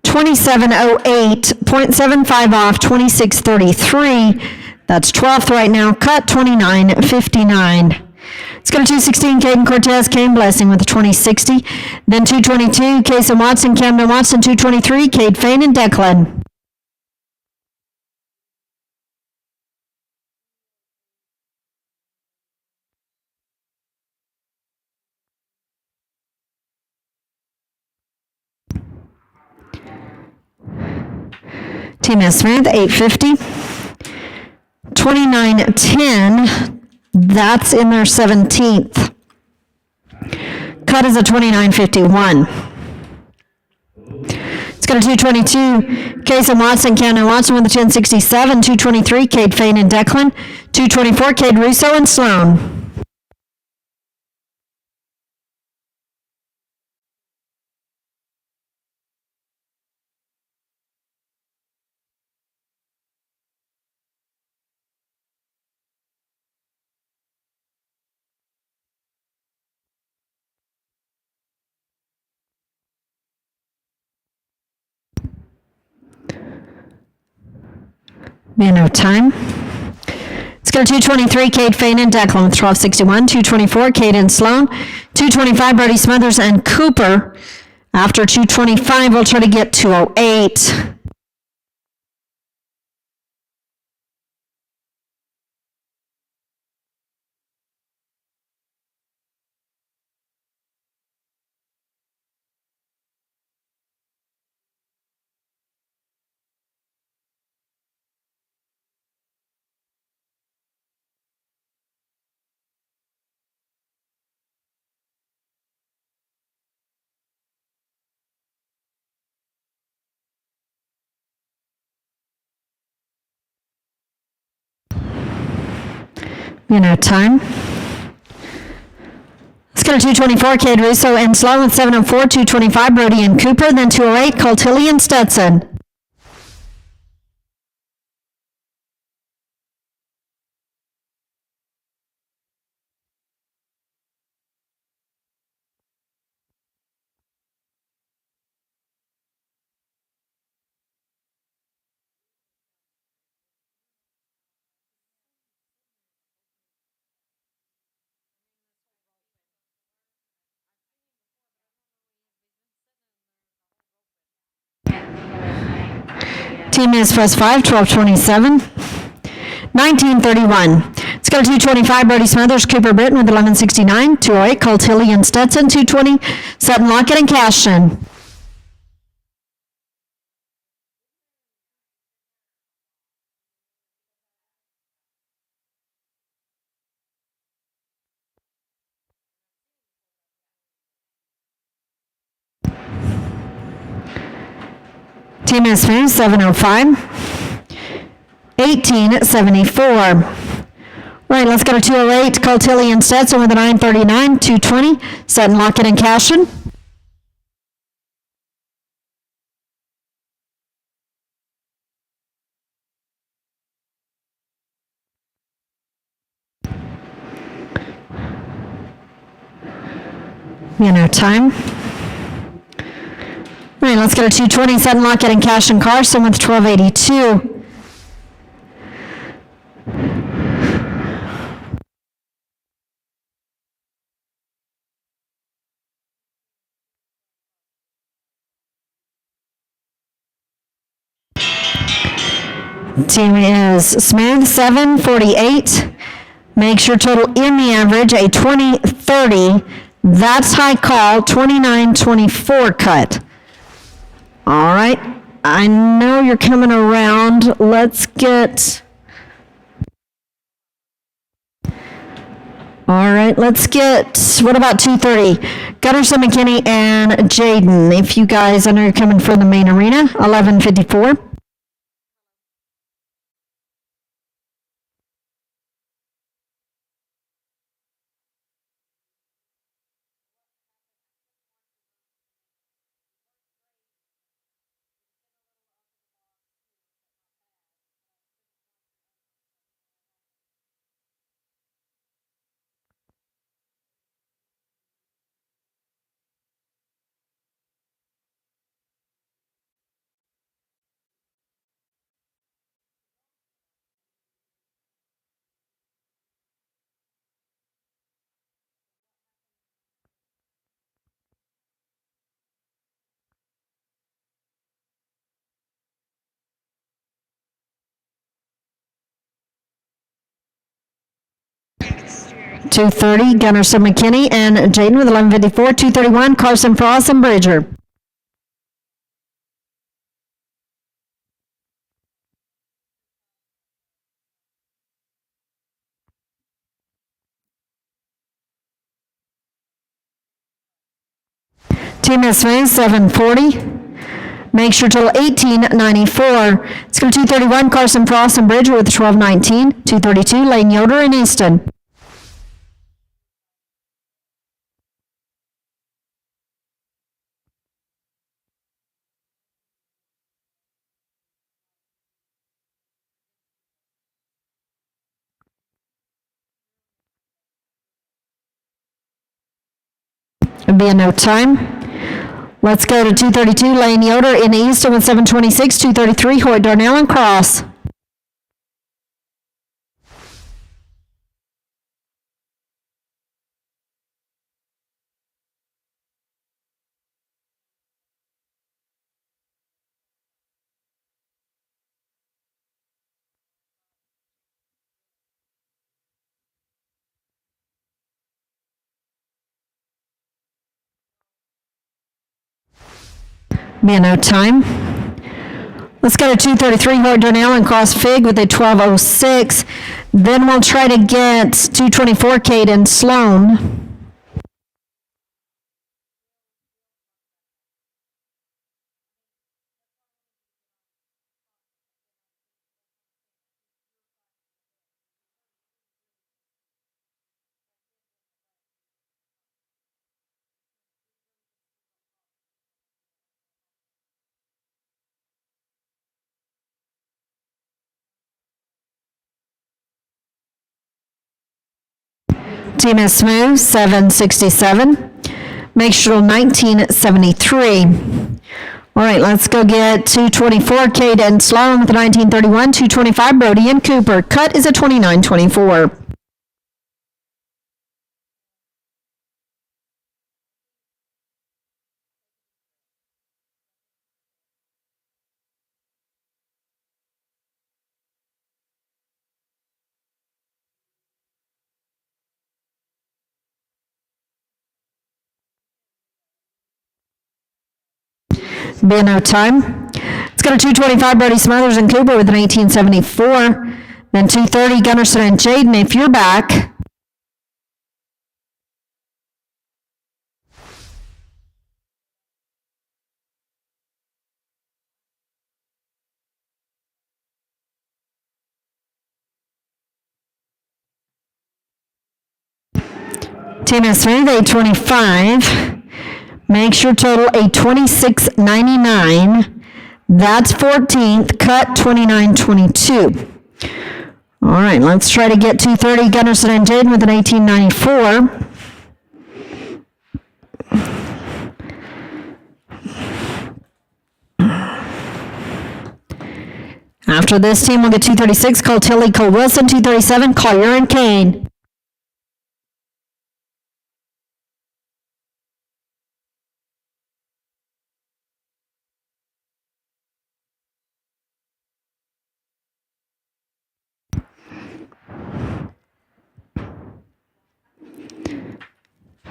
S7: 2708, 0.75 off, 2633. That's 12th right now. Cut 2959. Let's go to 216, Caden Cortez, Kane Blessing with a 2060. Then 222, Case and Watson, Camden Watson, 223, Cade Fain and Declan. TMS Smith, 850. 2910, That's in their 17th. Cut is a 29.51. Let's go to 222. Case and Watson, Camden Watson with a 10.67. 223, Cade Fain and Declan. 224, Cade Russo and Sloan. Man of time. Let's go to 223, Cade Fain and Declan with 12.61. 224, Cade and Sloan. 225, Brody Smothers and Cooper. After 225, we'll try to get 208. Time. Let's go to 224, Cade Russo and Sloan with 704, 225, Brody and Cooper, then 208, Coltilli and Stetson. Team is plus 5, 1227. 1931. Let's go to 225, Brody Smothers, Cooper Britton with 1169. 208, Coltilli and Stetson. 220, Sutton Lockett and Cashton. Team is smooth, 705. 1874. Right, let's go to 208, Coltilli and Stetson with a 939. 220, Sutton Lockett and Cashton. Time. All right, let's go to 220, Sutton Lockett and Cashton Carson with 1282. Team is smooth, 748. Makes your total in the average a 2030. That's high call, 2924 cut. All right, I know you're coming around. Let's get... All right, let's get, what about 230? Gunnarsson, McKinney, and Jaden. If you guys, I know you're coming from the main arena, 1154. .230, Gunnarsson, McKinney, and Jaden with 1154. 231, Carson, Frost, and Bridger. Team is smooth, 740. Make sure total 1894. Let's go to 231, Carson Frost and Bridger with 1219. 232, Lane Yoder and Easton. It'll be a no time. Let's go to 232, Lane Yoder in Easton with 726. 233, Hoyt Darnell and Cross. Be a no time. Let's go to 233, Hoyt Darnell and Cross Fig with a 1206. Then we'll try to get 224, Caden Sloan. Team is smooth, 767. Make sure 1973. All right, let's go get 224, Caden Sloan with a 1931. 225, Brody and Cooper. Cut is a 2924. Be no time. Let's go to 225, Brody Smothers and Cooper with an 1874. Then 230, Gunnarsson and Jaden, if you're back. Team is smooth, 825. Makes your total a 2699. That's 14th. Cut 2922. All right, let's try to get 230, Gunnarsson and Jaden with an 1894. After this team, we'll get 236, Cole Tilly, Cole Wilson, 237, Collier and Kane.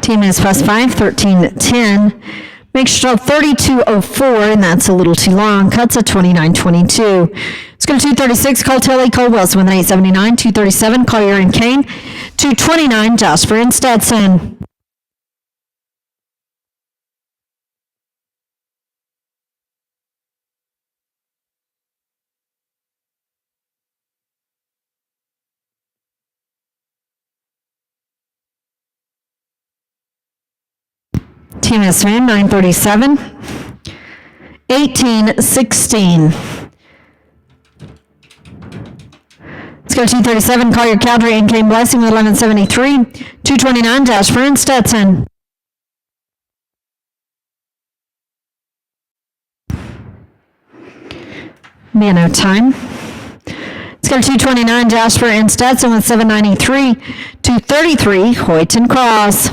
S7: Team is +5, 1310. Make sure 3204, and that's a little too long. Cuts at 2922. Let's go to 236, Cole Tilly, Cole Wilson with an 879. 237, Collier and Kane. 229, Jasper and Stetson. Team is 937. 1816. Let's go to 237, Collier Cowdery and Kane Blessing with 1173. 229, Jasper and Stetson. Be no time. Let's go to 229, Jasper and Stetson with 793. 233, Hoyt and Cross.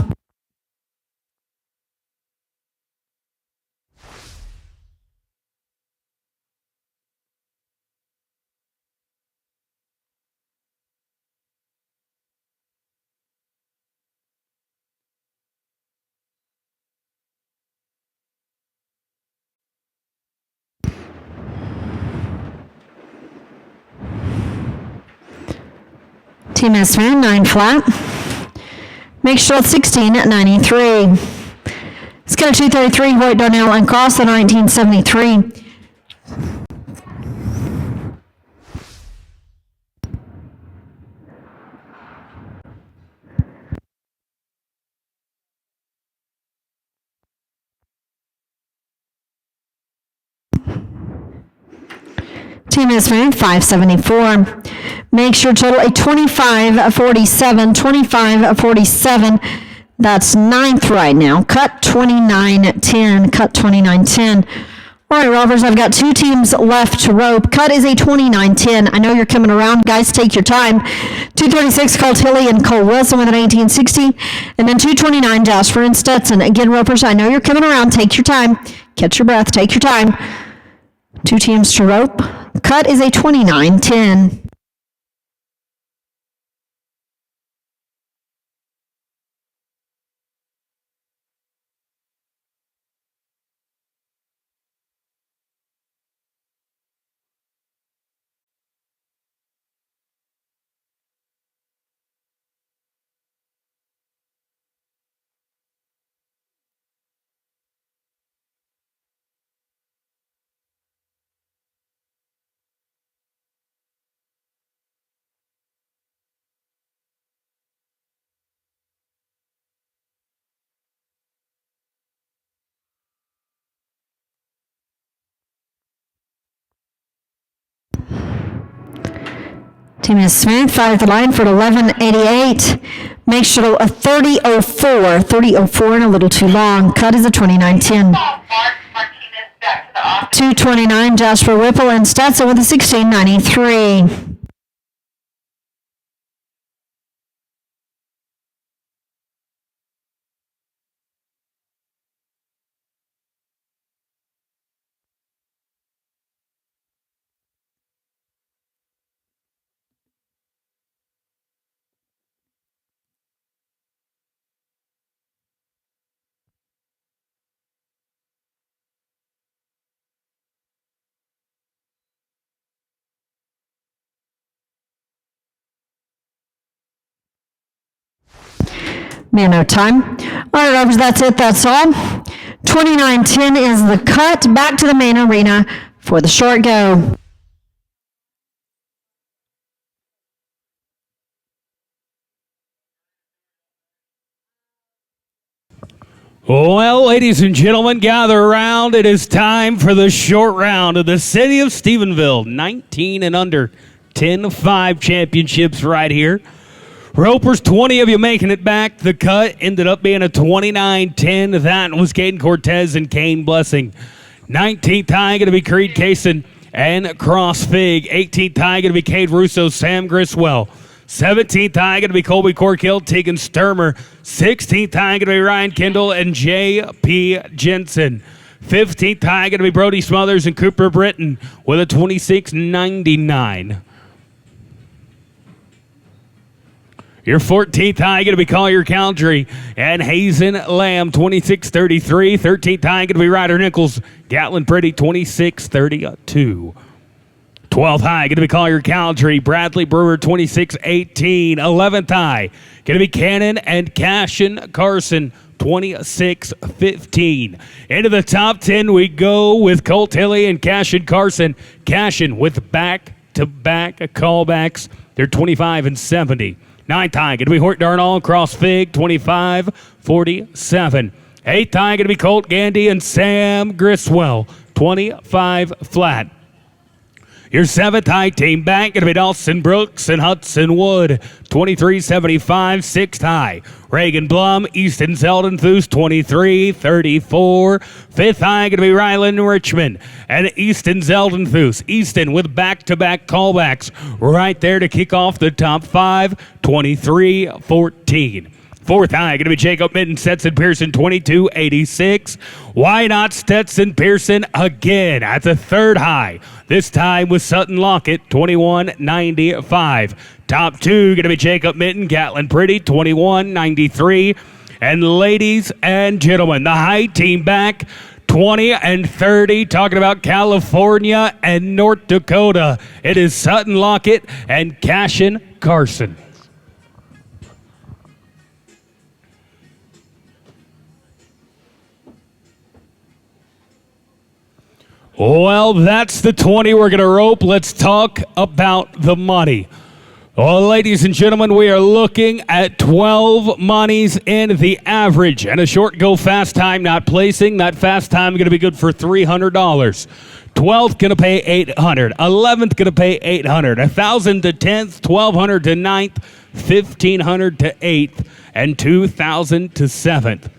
S7: Team is 9 flat. Make sure it's 16 at 93. Let's Let's go to 233, Hoyt, Darnell, and Cross, the 1973. Team is moved 574. Makes your total a 25-47. 25-47. That's ninth right now. Cut 29-10. Cut 29-10. All right, Rovers, I've got two teams left to rope. Cut is a 29-10. I know you're coming around. Guys, take your time. 236, Cole Tilley and Cole Wilson with an 1860. And then 229, Jasper and Stetson. Again, Ropers, I know you're coming around. Take your time. Catch your breath. Take your time. Two teams to rope. Cut is a 29-10. Team is smooth, 5 the line for 1188. Make sure a 3004. 3004 and a little too long. Cut is a 2910.
S3: Mark Martinez back to the office.
S7: 229, Jasper Whipple and Stetson with a 1693. Man, no time. All right, Rovers, that's it. That's all. 2910 is the cut. Back to the main arena for the short go.
S1: Well, ladies and gentlemen, gather around. It is time for the short round of the city of Stephenville. 19 and under, 10-5 championships right here. Ropers, 20 of you making it back. The cut ended up being a 29-10. That was Caden Cortez and Kane Blessing. 19th high going to be Creed Kaysen and Cross Fig. 18th high going to be Cade Russo, Sam Griswell. 17th high going to be Colby Corkill, Tegan Sturmer. 16th high going to be Ryan Kendall and J.P. Jensen. 15th high going to be Brody Smothers and Cooper Britton with a 26.99. Your 14th high going to be Collier Caldry and Hazen Lamb, 26.33. 13th high going to be Ryder Nichols, Gatlin Pretty, 26.32. 12th high going to be Collier Caldry, Bradley Brewer, 26.18. 11th high going to be Cannon and Cashin Carson, 26.15. Into the top 10 we go with Colt Tilley and Cashin Carson. Cashin with back-to-back callbacks. They're 25-70. 9th high going to be Hort Darnall and Cross Fig, 25-47. 8th high going to be Colt Gandy and Sam Griswell, 25 flat. Your 7th high team back going to be Dawson Brooks and Hudson Wood, 23-75. 6th high, Reagan Blum, Easton Zeldenthus, 23-34. 5th high going to be Rylan Richmond and Easton Zeldenthus. Easton with back-to-back callbacks right there to kick off the top 5, 23-14. 4th high going to be Jacob Mitten, Stetson Pearson, 22-86. Why not Stetson Pearson again at the 3rd high? This time with Sutton Lockett, 21-95. Top 2 going to be Jacob Mitten, Gatlin Pretty, 21-93. And ladies and gentlemen, the high team back, 20-30, talking about California and North Dakota. It is Sutton Lockett and Cashin Carson. Well, that's the 20 we're going to rope. Let's talk about the money. Well, ladies and gentlemen, we are looking at 12 monies in the average. And a short go fast time not placing. That fast time going to be good for $300. 12th going to pay $800. 11th going to pay $800. 1,000 to 10th, 1,200 to 9th, 1,500 to 8th, and 2,000 to 7th.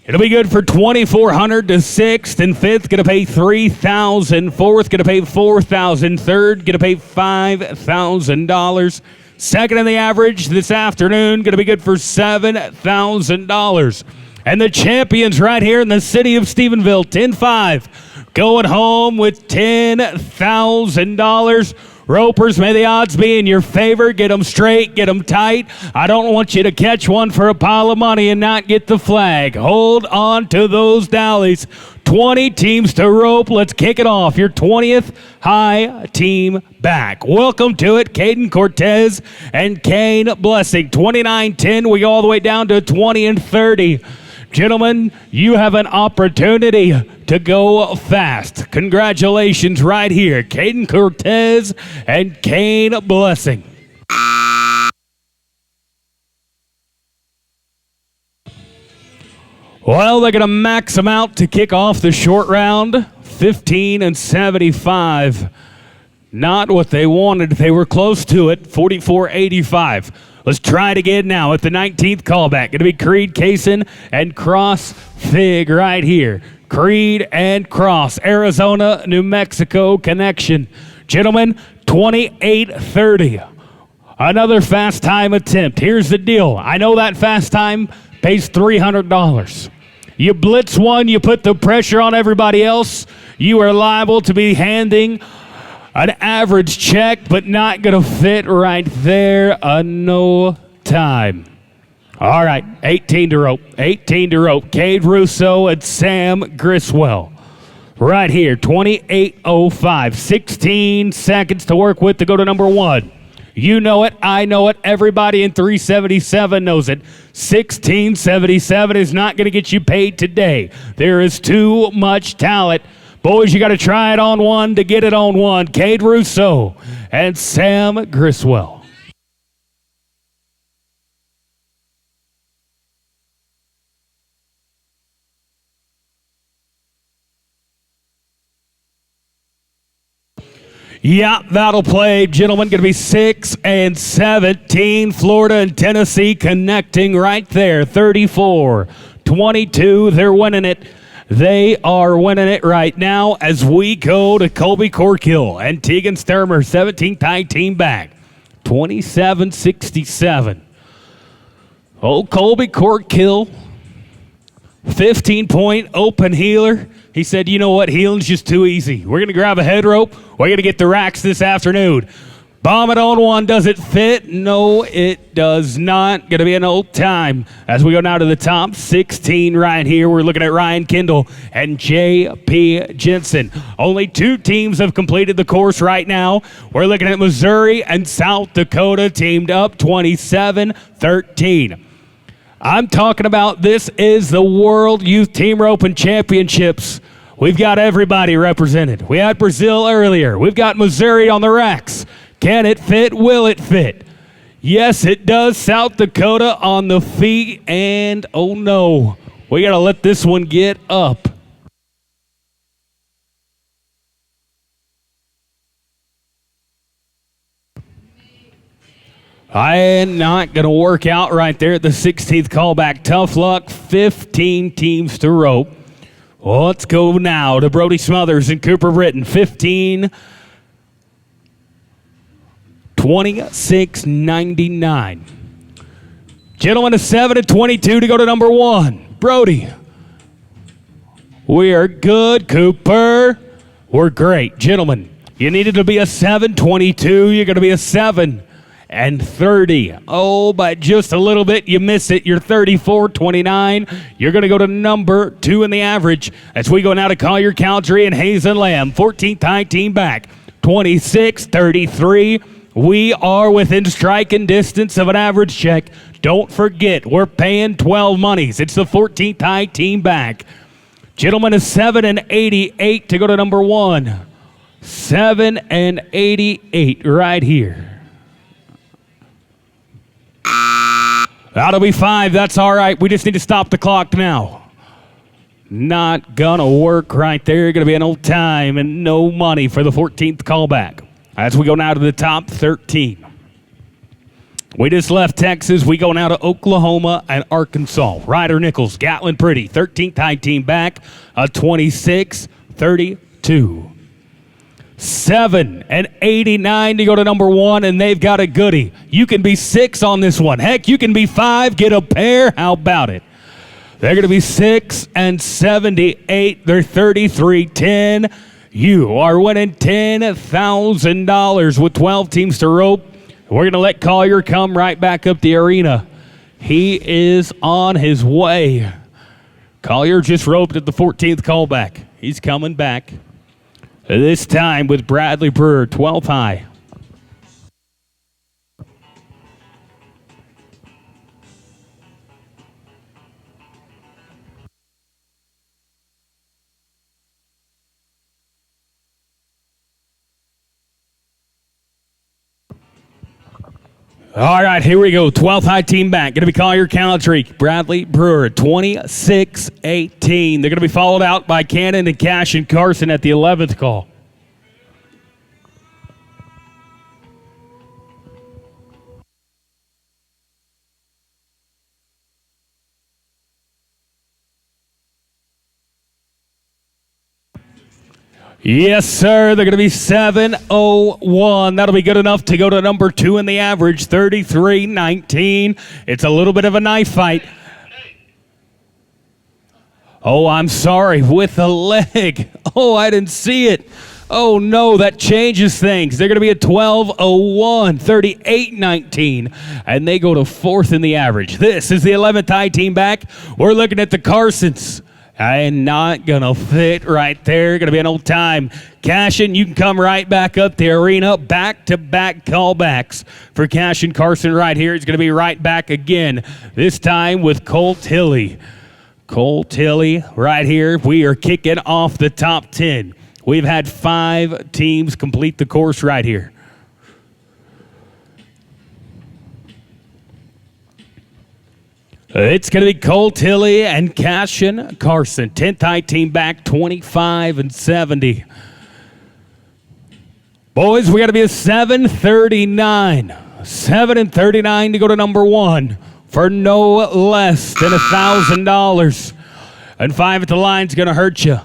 S1: It'll be good for $2,400 to 6th, and 5th going to pay $3,000. 4th going to pay $4,000. 3rd going to pay $5,000. Second in the average this afternoon going to be good for $7,000. And the champions right here in the city of Stephenville, 10-5, going home with $10,000. Ropers, may the odds be in your favor. Get them straight, get them tight. I don't want you to catch one for a pile of money and not get the flag. Hold on to those dowlies. 20 teams to rope. Let's kick it off. Your 20th high team back. Welcome to it, Caden Cortez and Kane Blessing. 29-10, we go all the way down to 20 and 30. Gentlemen, you have an opportunity to go fast. Congratulations right here, Caden Cortez and Kane Blessing. Well, they're going to max them out to kick off the short round. 15 and 75. Not what they wanted. They were close to it. 44-85. Let's try it again now at the 19th callback. Going to be Creed, Kaysen, and Cross Fig right here. Creed and Cross, Arizona, New Mexico connection. Gentlemen, 28-30. Another fast time attempt. Here's the deal. I know that fast time pays $300. You blitz one, you put the pressure on everybody else, you are liable to be handing an average check, but not going to fit right there. No time. All right, 18 to rope. 18 to rope. Cade Russo and Sam Griswell. Right here, 28:05. 16 seconds to work with to go to number one. You know it. I know it. Everybody in 377 knows it. 1677 is not going to get you paid today. There is too much talent. Boys, you got to try it on one to get it on one. Cade Russo and Sam Griswell. Yeah, that'll play, gentlemen. Going to be 6 and 17. Florida and Tennessee connecting right there. 34-22. They're winning it. They are winning it right now as we go to Colby Corkill and Tegan Sturmer, 17th high team back, 27-67. Oh, Colby Corkill, 15-point open healer. He said, you know what, healing's just too easy. We're going to grab a head rope. We're going to get the racks this afternoon. Bomb it on one. Does it fit? No, it does not. Going to be an old time. As we go now to the top 16 right here, we're looking at Ryan Kendall and J.P. Jensen. Only two teams have completed the course right now. We're looking at Missouri and South Dakota teamed up 27-13. I'm talking about this is the World Youth Team Roping Championships. We've got everybody represented. We had Brazil earlier. We've got Missouri on the racks. Can it fit? Will it fit? Yes, it does. South Dakota on the feet, and oh no, we got to let this one get up. And not going to work out right there at the 16th callback. Tough luck, 15 teams to rope. Well, let's go now to Brody Smothers and Cooper Britton, 15 26.99. Gentlemen, a 7-22 to go to number one. Brody. We are good. Cooper. We're great. Gentlemen, you needed to be a 7-22. You're going to be a 7-30. Oh, by just a little bit, you miss it. You're 34.29. You're going to go to number two in the average as we go now to Collier Cowdrey and Hazen Lamb. 14th high team back. 26.33. We are within striking distance of an average check. Don't forget, we're paying 12 monies. It's the 14th high team back. Gentlemen, is 7 and 88 to go to number 1. 7 and 88 right here. That'll be 5. That's all right. We just need to stop the clock now. Not gonna work right there. Gonna be an old time and no money for the 14th callback. As we go now to the top 13. We just left Texas. We go now to Oklahoma and Arkansas. Ryder Nichols, Gatlin Pretty, 13th high team back, a 26-32. 7 and 89 to go to number 1, and they've got a goodie. You can be 6 on this one. Heck, you can be 5, get a pair. How about it? They're going to be 6 and 78. They're 33-10. You are winning $10,000 with 12 teams to rope. We're going to let Collier come right back up the arena. He is on his way. Collier just roped at the 14th callback. He's coming back. This time with Bradley Brewer, 12 high. All right, here we go. 12th high team back. Going to be Collier Country. Bradley Brewer, 26-18. They're going to be followed out by Cannon and Cash and Carson at the 11th call. Yes, sir. They're going to be 7-0-1. That'll be good enough to go to number 2 in the average, 33-19. It's a little bit of a knife fight. Oh, I'm sorry. With the leg. Oh, I didn't see it. Oh, no, that changes things. They're going to be a 12-0-1, 38-19, and they go to 4th in the average. This is the 11th high team back. We're looking at the Carsons. And not going to fit right there. Going to be an old time. Cashin, you can come right back up the arena. Back-to-back callbacks for Cash and Carson right here. He's going to be right back again, this time with Colt Tilley. Colt Tilley right here. We are kicking off the top 10. We've had 5 teams complete the course right here. It's going to be Colt Tilley and Cashin Carson. 10th high team back, 25-70. Boys, we got to be a 7:39. 7-39 to go to number 1 for no less than $1,000. And 5 at the line's going to hurt you.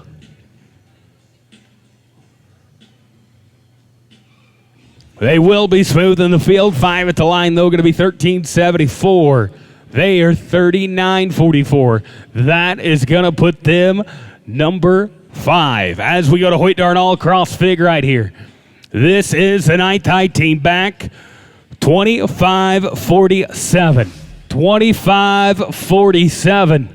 S1: They will be smooth in the field. 5 at the line, though, going to be $13.74. They are $39.44. That is going to put them number 5. As we go to Hoyt Darnall cross fig right here. This is the 9th high team back. 25-47. 25-47.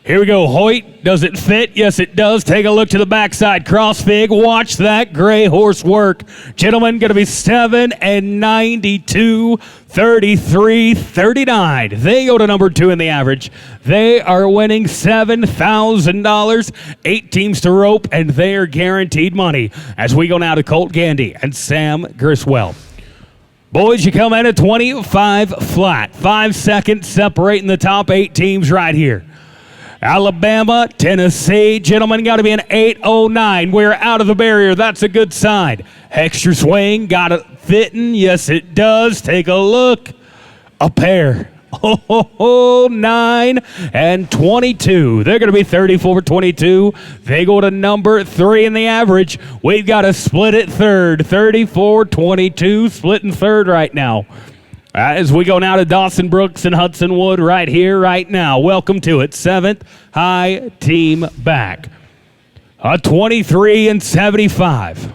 S1: Here we go. Hoyt, does it fit? Yes, it does. Take a look to the backside. Cross fig. Watch that gray horse work. Gentlemen, going to be 7 and 92, 33, 39. They go to number 2 in the average. They are winning $7,000. 8 teams to rope, and they are guaranteed money. As we go now to Colt Gandy and Sam Griswell. Boys, you come in at 25 flat. 5 seconds separating the top 8 teams right here. Alabama, Tennessee, gentlemen, got to be an 8:09. We're out of the barrier. That's a good sign. Extra swing, got it fitting. Yes, it does. Take a look. A pair. 9 and 22. They're going to be 34-22. They go to number 3 in the average. We've got to split it third. 34-22, splitting third right now. As we go now to Dawson Brooks and Hudson Wood right here, right now. Welcome to it. 7th high team back. A 23-75.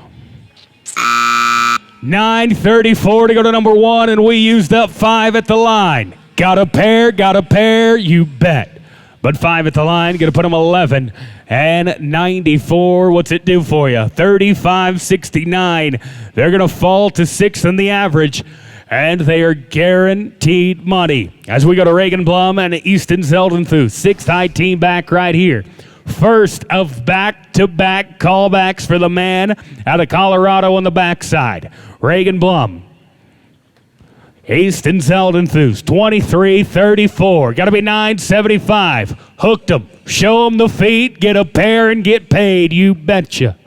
S1: 9:34 to go to number 1, and we used up 5 at the line. Got a pair, you bet. But 5 at the line, going to put them 11 and 94. What's it do for you? 35.69. They're going to fall to 6th in the average, and they are guaranteed money. As we go to Reagan Blum and Easton Zeldenthuth, 6th high team back right here. First of back-to-back callbacks for the man out of Colorado on the backside. Reagan Blum. Easton Zeldenthuth, 23-34. Got to be 9.75. Hooked them. Show them the feet. Get a pair and get paid. You betcha.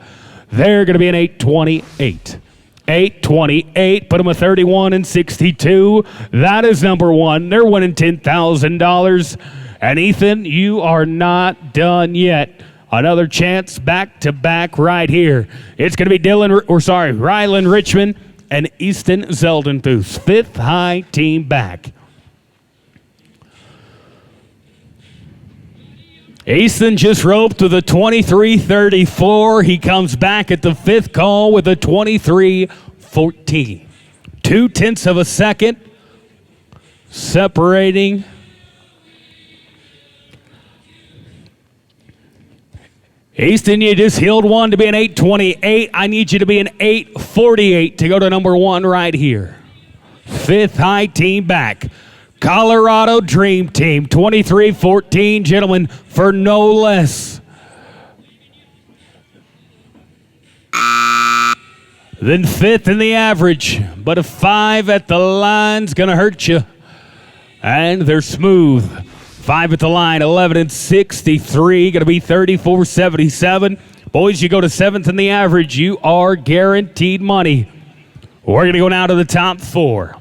S1: They're going to be an 8.28. 8.28. Put them a 31 and 62. That is number one. They're winning $10,000. And Ethan, you are not done yet. Another chance back-to-back right here. It's going to be Rylan Richmond and Easton Zeldenthuth, 5th high team back. Easton just roped with a 23-34. He comes back at the 5th call with a 23-14. 0.2 of a second separating. Easton, you just healed one to be an 8.28. I need you to be an 8.48 to go to number one right here. 5th high team back. Colorado Dream Team, 23-14, gentlemen, for no less than 5th in the average. But a 5 at the line's going to hurt you. And they're smooth. 5 at the line, 11 and 63, going to be 34.77. Boys, you go to 7th in the average, you are guaranteed money. We're going to go now to the top 4.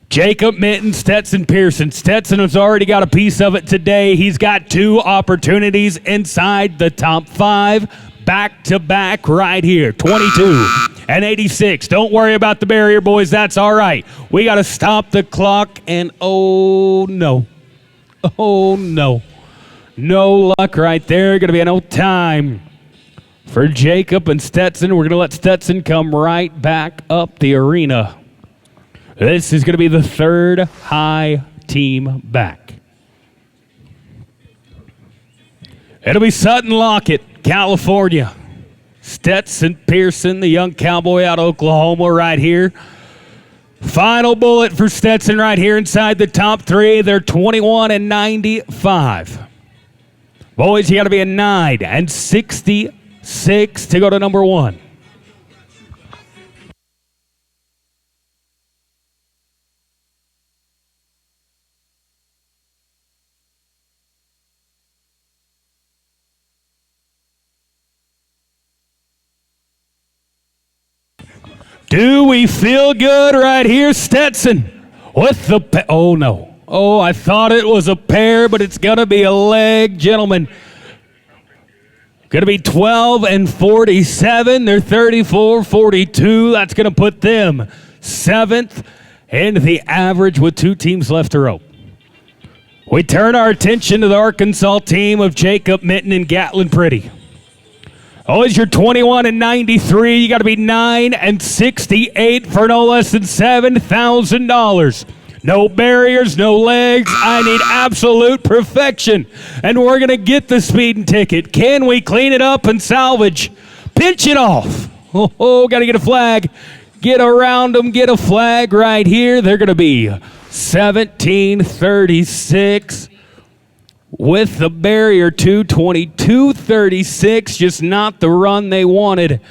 S1: Jacob Minton, Stetson Pearson. Stetson has already got a piece of it today. He's got 2 opportunities inside the top 5. Back-to-back right here, 22 and 86. Don't worry about the barrier, boys. That's all right. We got to stop the clock, and oh, no. Oh, no. No luck right there. Going to be no time for Jacob and Stetson. We're going to let Stetson come right back up the arena. This is going to be the 3rd high team back. It'll be Sutton Lockett, California. Stetson Pearson, the young cowboy out of Oklahoma right here. Final bullet for Stetson right here inside the top 3. They're 21 and 95. Boys, you got to be a 9 and 66 to go to number 1. Do we feel good right here, Stetson? With the oh, no. Oh, I thought it was a pair, but it's going to be a leg, gentlemen. Going to be 12 and 47. They're 34-42. That's going to put them 7th in the average with 2 teams left to rope. We turn our attention to the Arkansas team of Jacob Minton and Gatlin Pretty. Oh, as you're 21 and 93, you got to be 9 and 68 for no less than $7,000. No barriers, no legs. I need absolute perfection. And we're going to get the speeding ticket. Can we clean it up and salvage? Pinch it off. Oh, got to get a flag. Get around them, get a flag right here. They're going to be 17-36. With the barrier, 22-36, just not the run they wanted.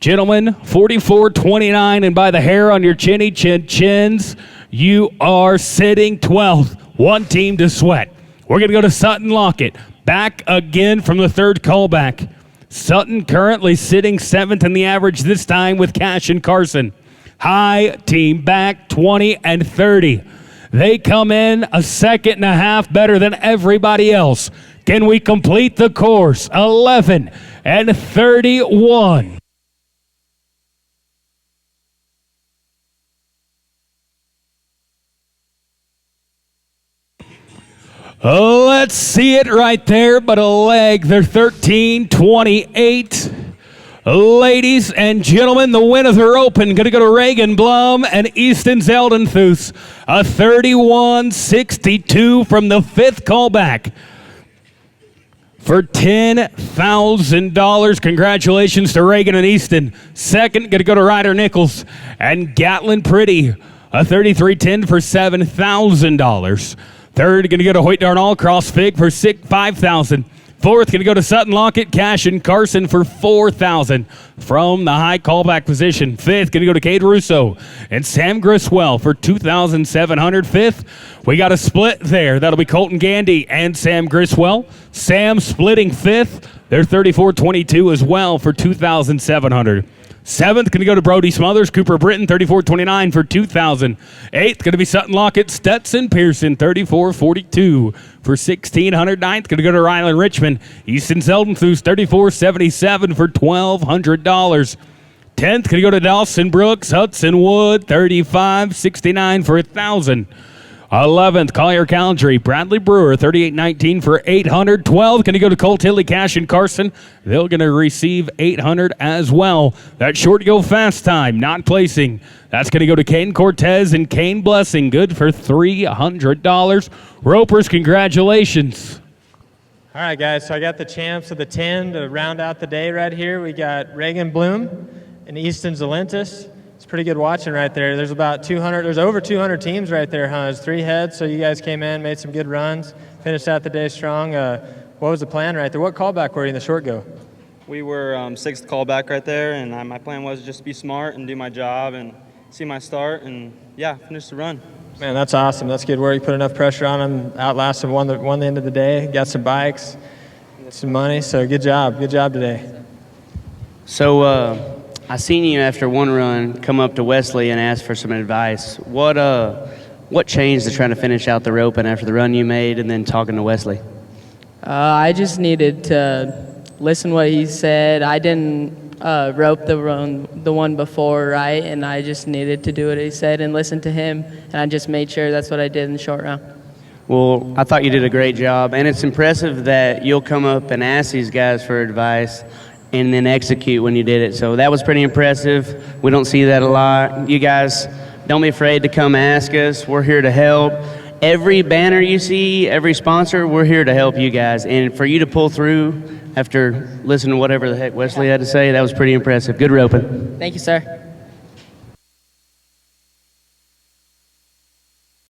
S1: Gentlemen, 44-29, and by the hair on your chinny chins, you are sitting 12th. 1 team to sweat. We're going to go to Sutton Lockett. Back again from the 3rd callback. Sutton currently sitting 7th in the average this time with Cash and Carson. High team back, 20 and 30. They come in a second and a half better than everybody else. Can we complete the course? 11 and 31. Let's see it right there, but a leg. They're 13-28. Ladies and gentlemen, the winners are open. Going to go to Reagan Blum and Easton Zeldenthus. A 31-62 from the fifth callback for $10,000. Congratulations to Reagan and Easton. Second, going to go to Ryder Nichols and Gatlin Pretty. A 33-10 for $7,000. Third, going to go to Hoyt Darnall Cross Fig for $5,000. Fourth, going to go to Sutton Lockett, Cash, and Carson for $4,000 from the high callback position. Fifth, going to go to Cade Russo and Sam Griswell for $2,700. Fifth, we got a split there. That'll be Colton Gandy and Sam Griswell. Sam splitting fifth. They're 34-22 as well for $2,700. Seventh, going to go to Brody Smothers, Cooper Britton, 34-29 for $2,000. Eighth, going to be Sutton Lockett, Stetson Pearson, 34-42 for $1,600. Ninth, going to go to Rylan Richmond, Easton Zeldenthus, 34-77 for $1,200. 10th, going to go to Dawson Brooks, Hudson Wood, 35-69 for $1,000. 11th, Collier Calendry, Bradley Brewer, 38-19 for $800. 12th, going to go to Colt Tilly, Cash, and Carson. They're going to receive $800 as well. That short go fast time, not placing. That's going to go to Kane Cortez and Kane Blessing, good for $300. Ropers, congratulations.
S8: All right, guys, so I got the champs of the 10 to round out the day right here. We got Reagan Bloom and Easton Zalentis. It's pretty good watching right there. There's about 200, there's over 200 teams right there, huh? There's 3 heads, so you guys came in, made some good runs, finished out the day strong. What was the plan right there? What callback were you in the short go?
S9: We were sixth callback right there, and my plan was just to be smart and do my job and see my start and, yeah, finish the run.
S8: Man, that's awesome. That's good work. You put enough pressure on them, outlasted, won the end of the day, got some bikes, some money, so good job. Good job today.
S10: So, I seen you after one run come up to Wesley and ask for some advice. What changed to trying to finish out the rope and after the run you made and then talking to Wesley?
S11: I just needed to listen what he said. I didn't rope the one before, right? And I just needed to do what he said and listen to him. And I just made sure that's what I did in the short round.
S10: Well, I thought you did a great job. And it's impressive that you'll come up and ask these guys for advice and then execute when you did it. So that was pretty impressive. We don't see that a lot. You guys, don't be afraid to come ask us. We're here to help. Every banner you see, every sponsor, we're here to help you guys. And for you to pull through after listening to whatever the heck Wesley had to say, that was pretty impressive. Good roping.
S11: Thank you, sir.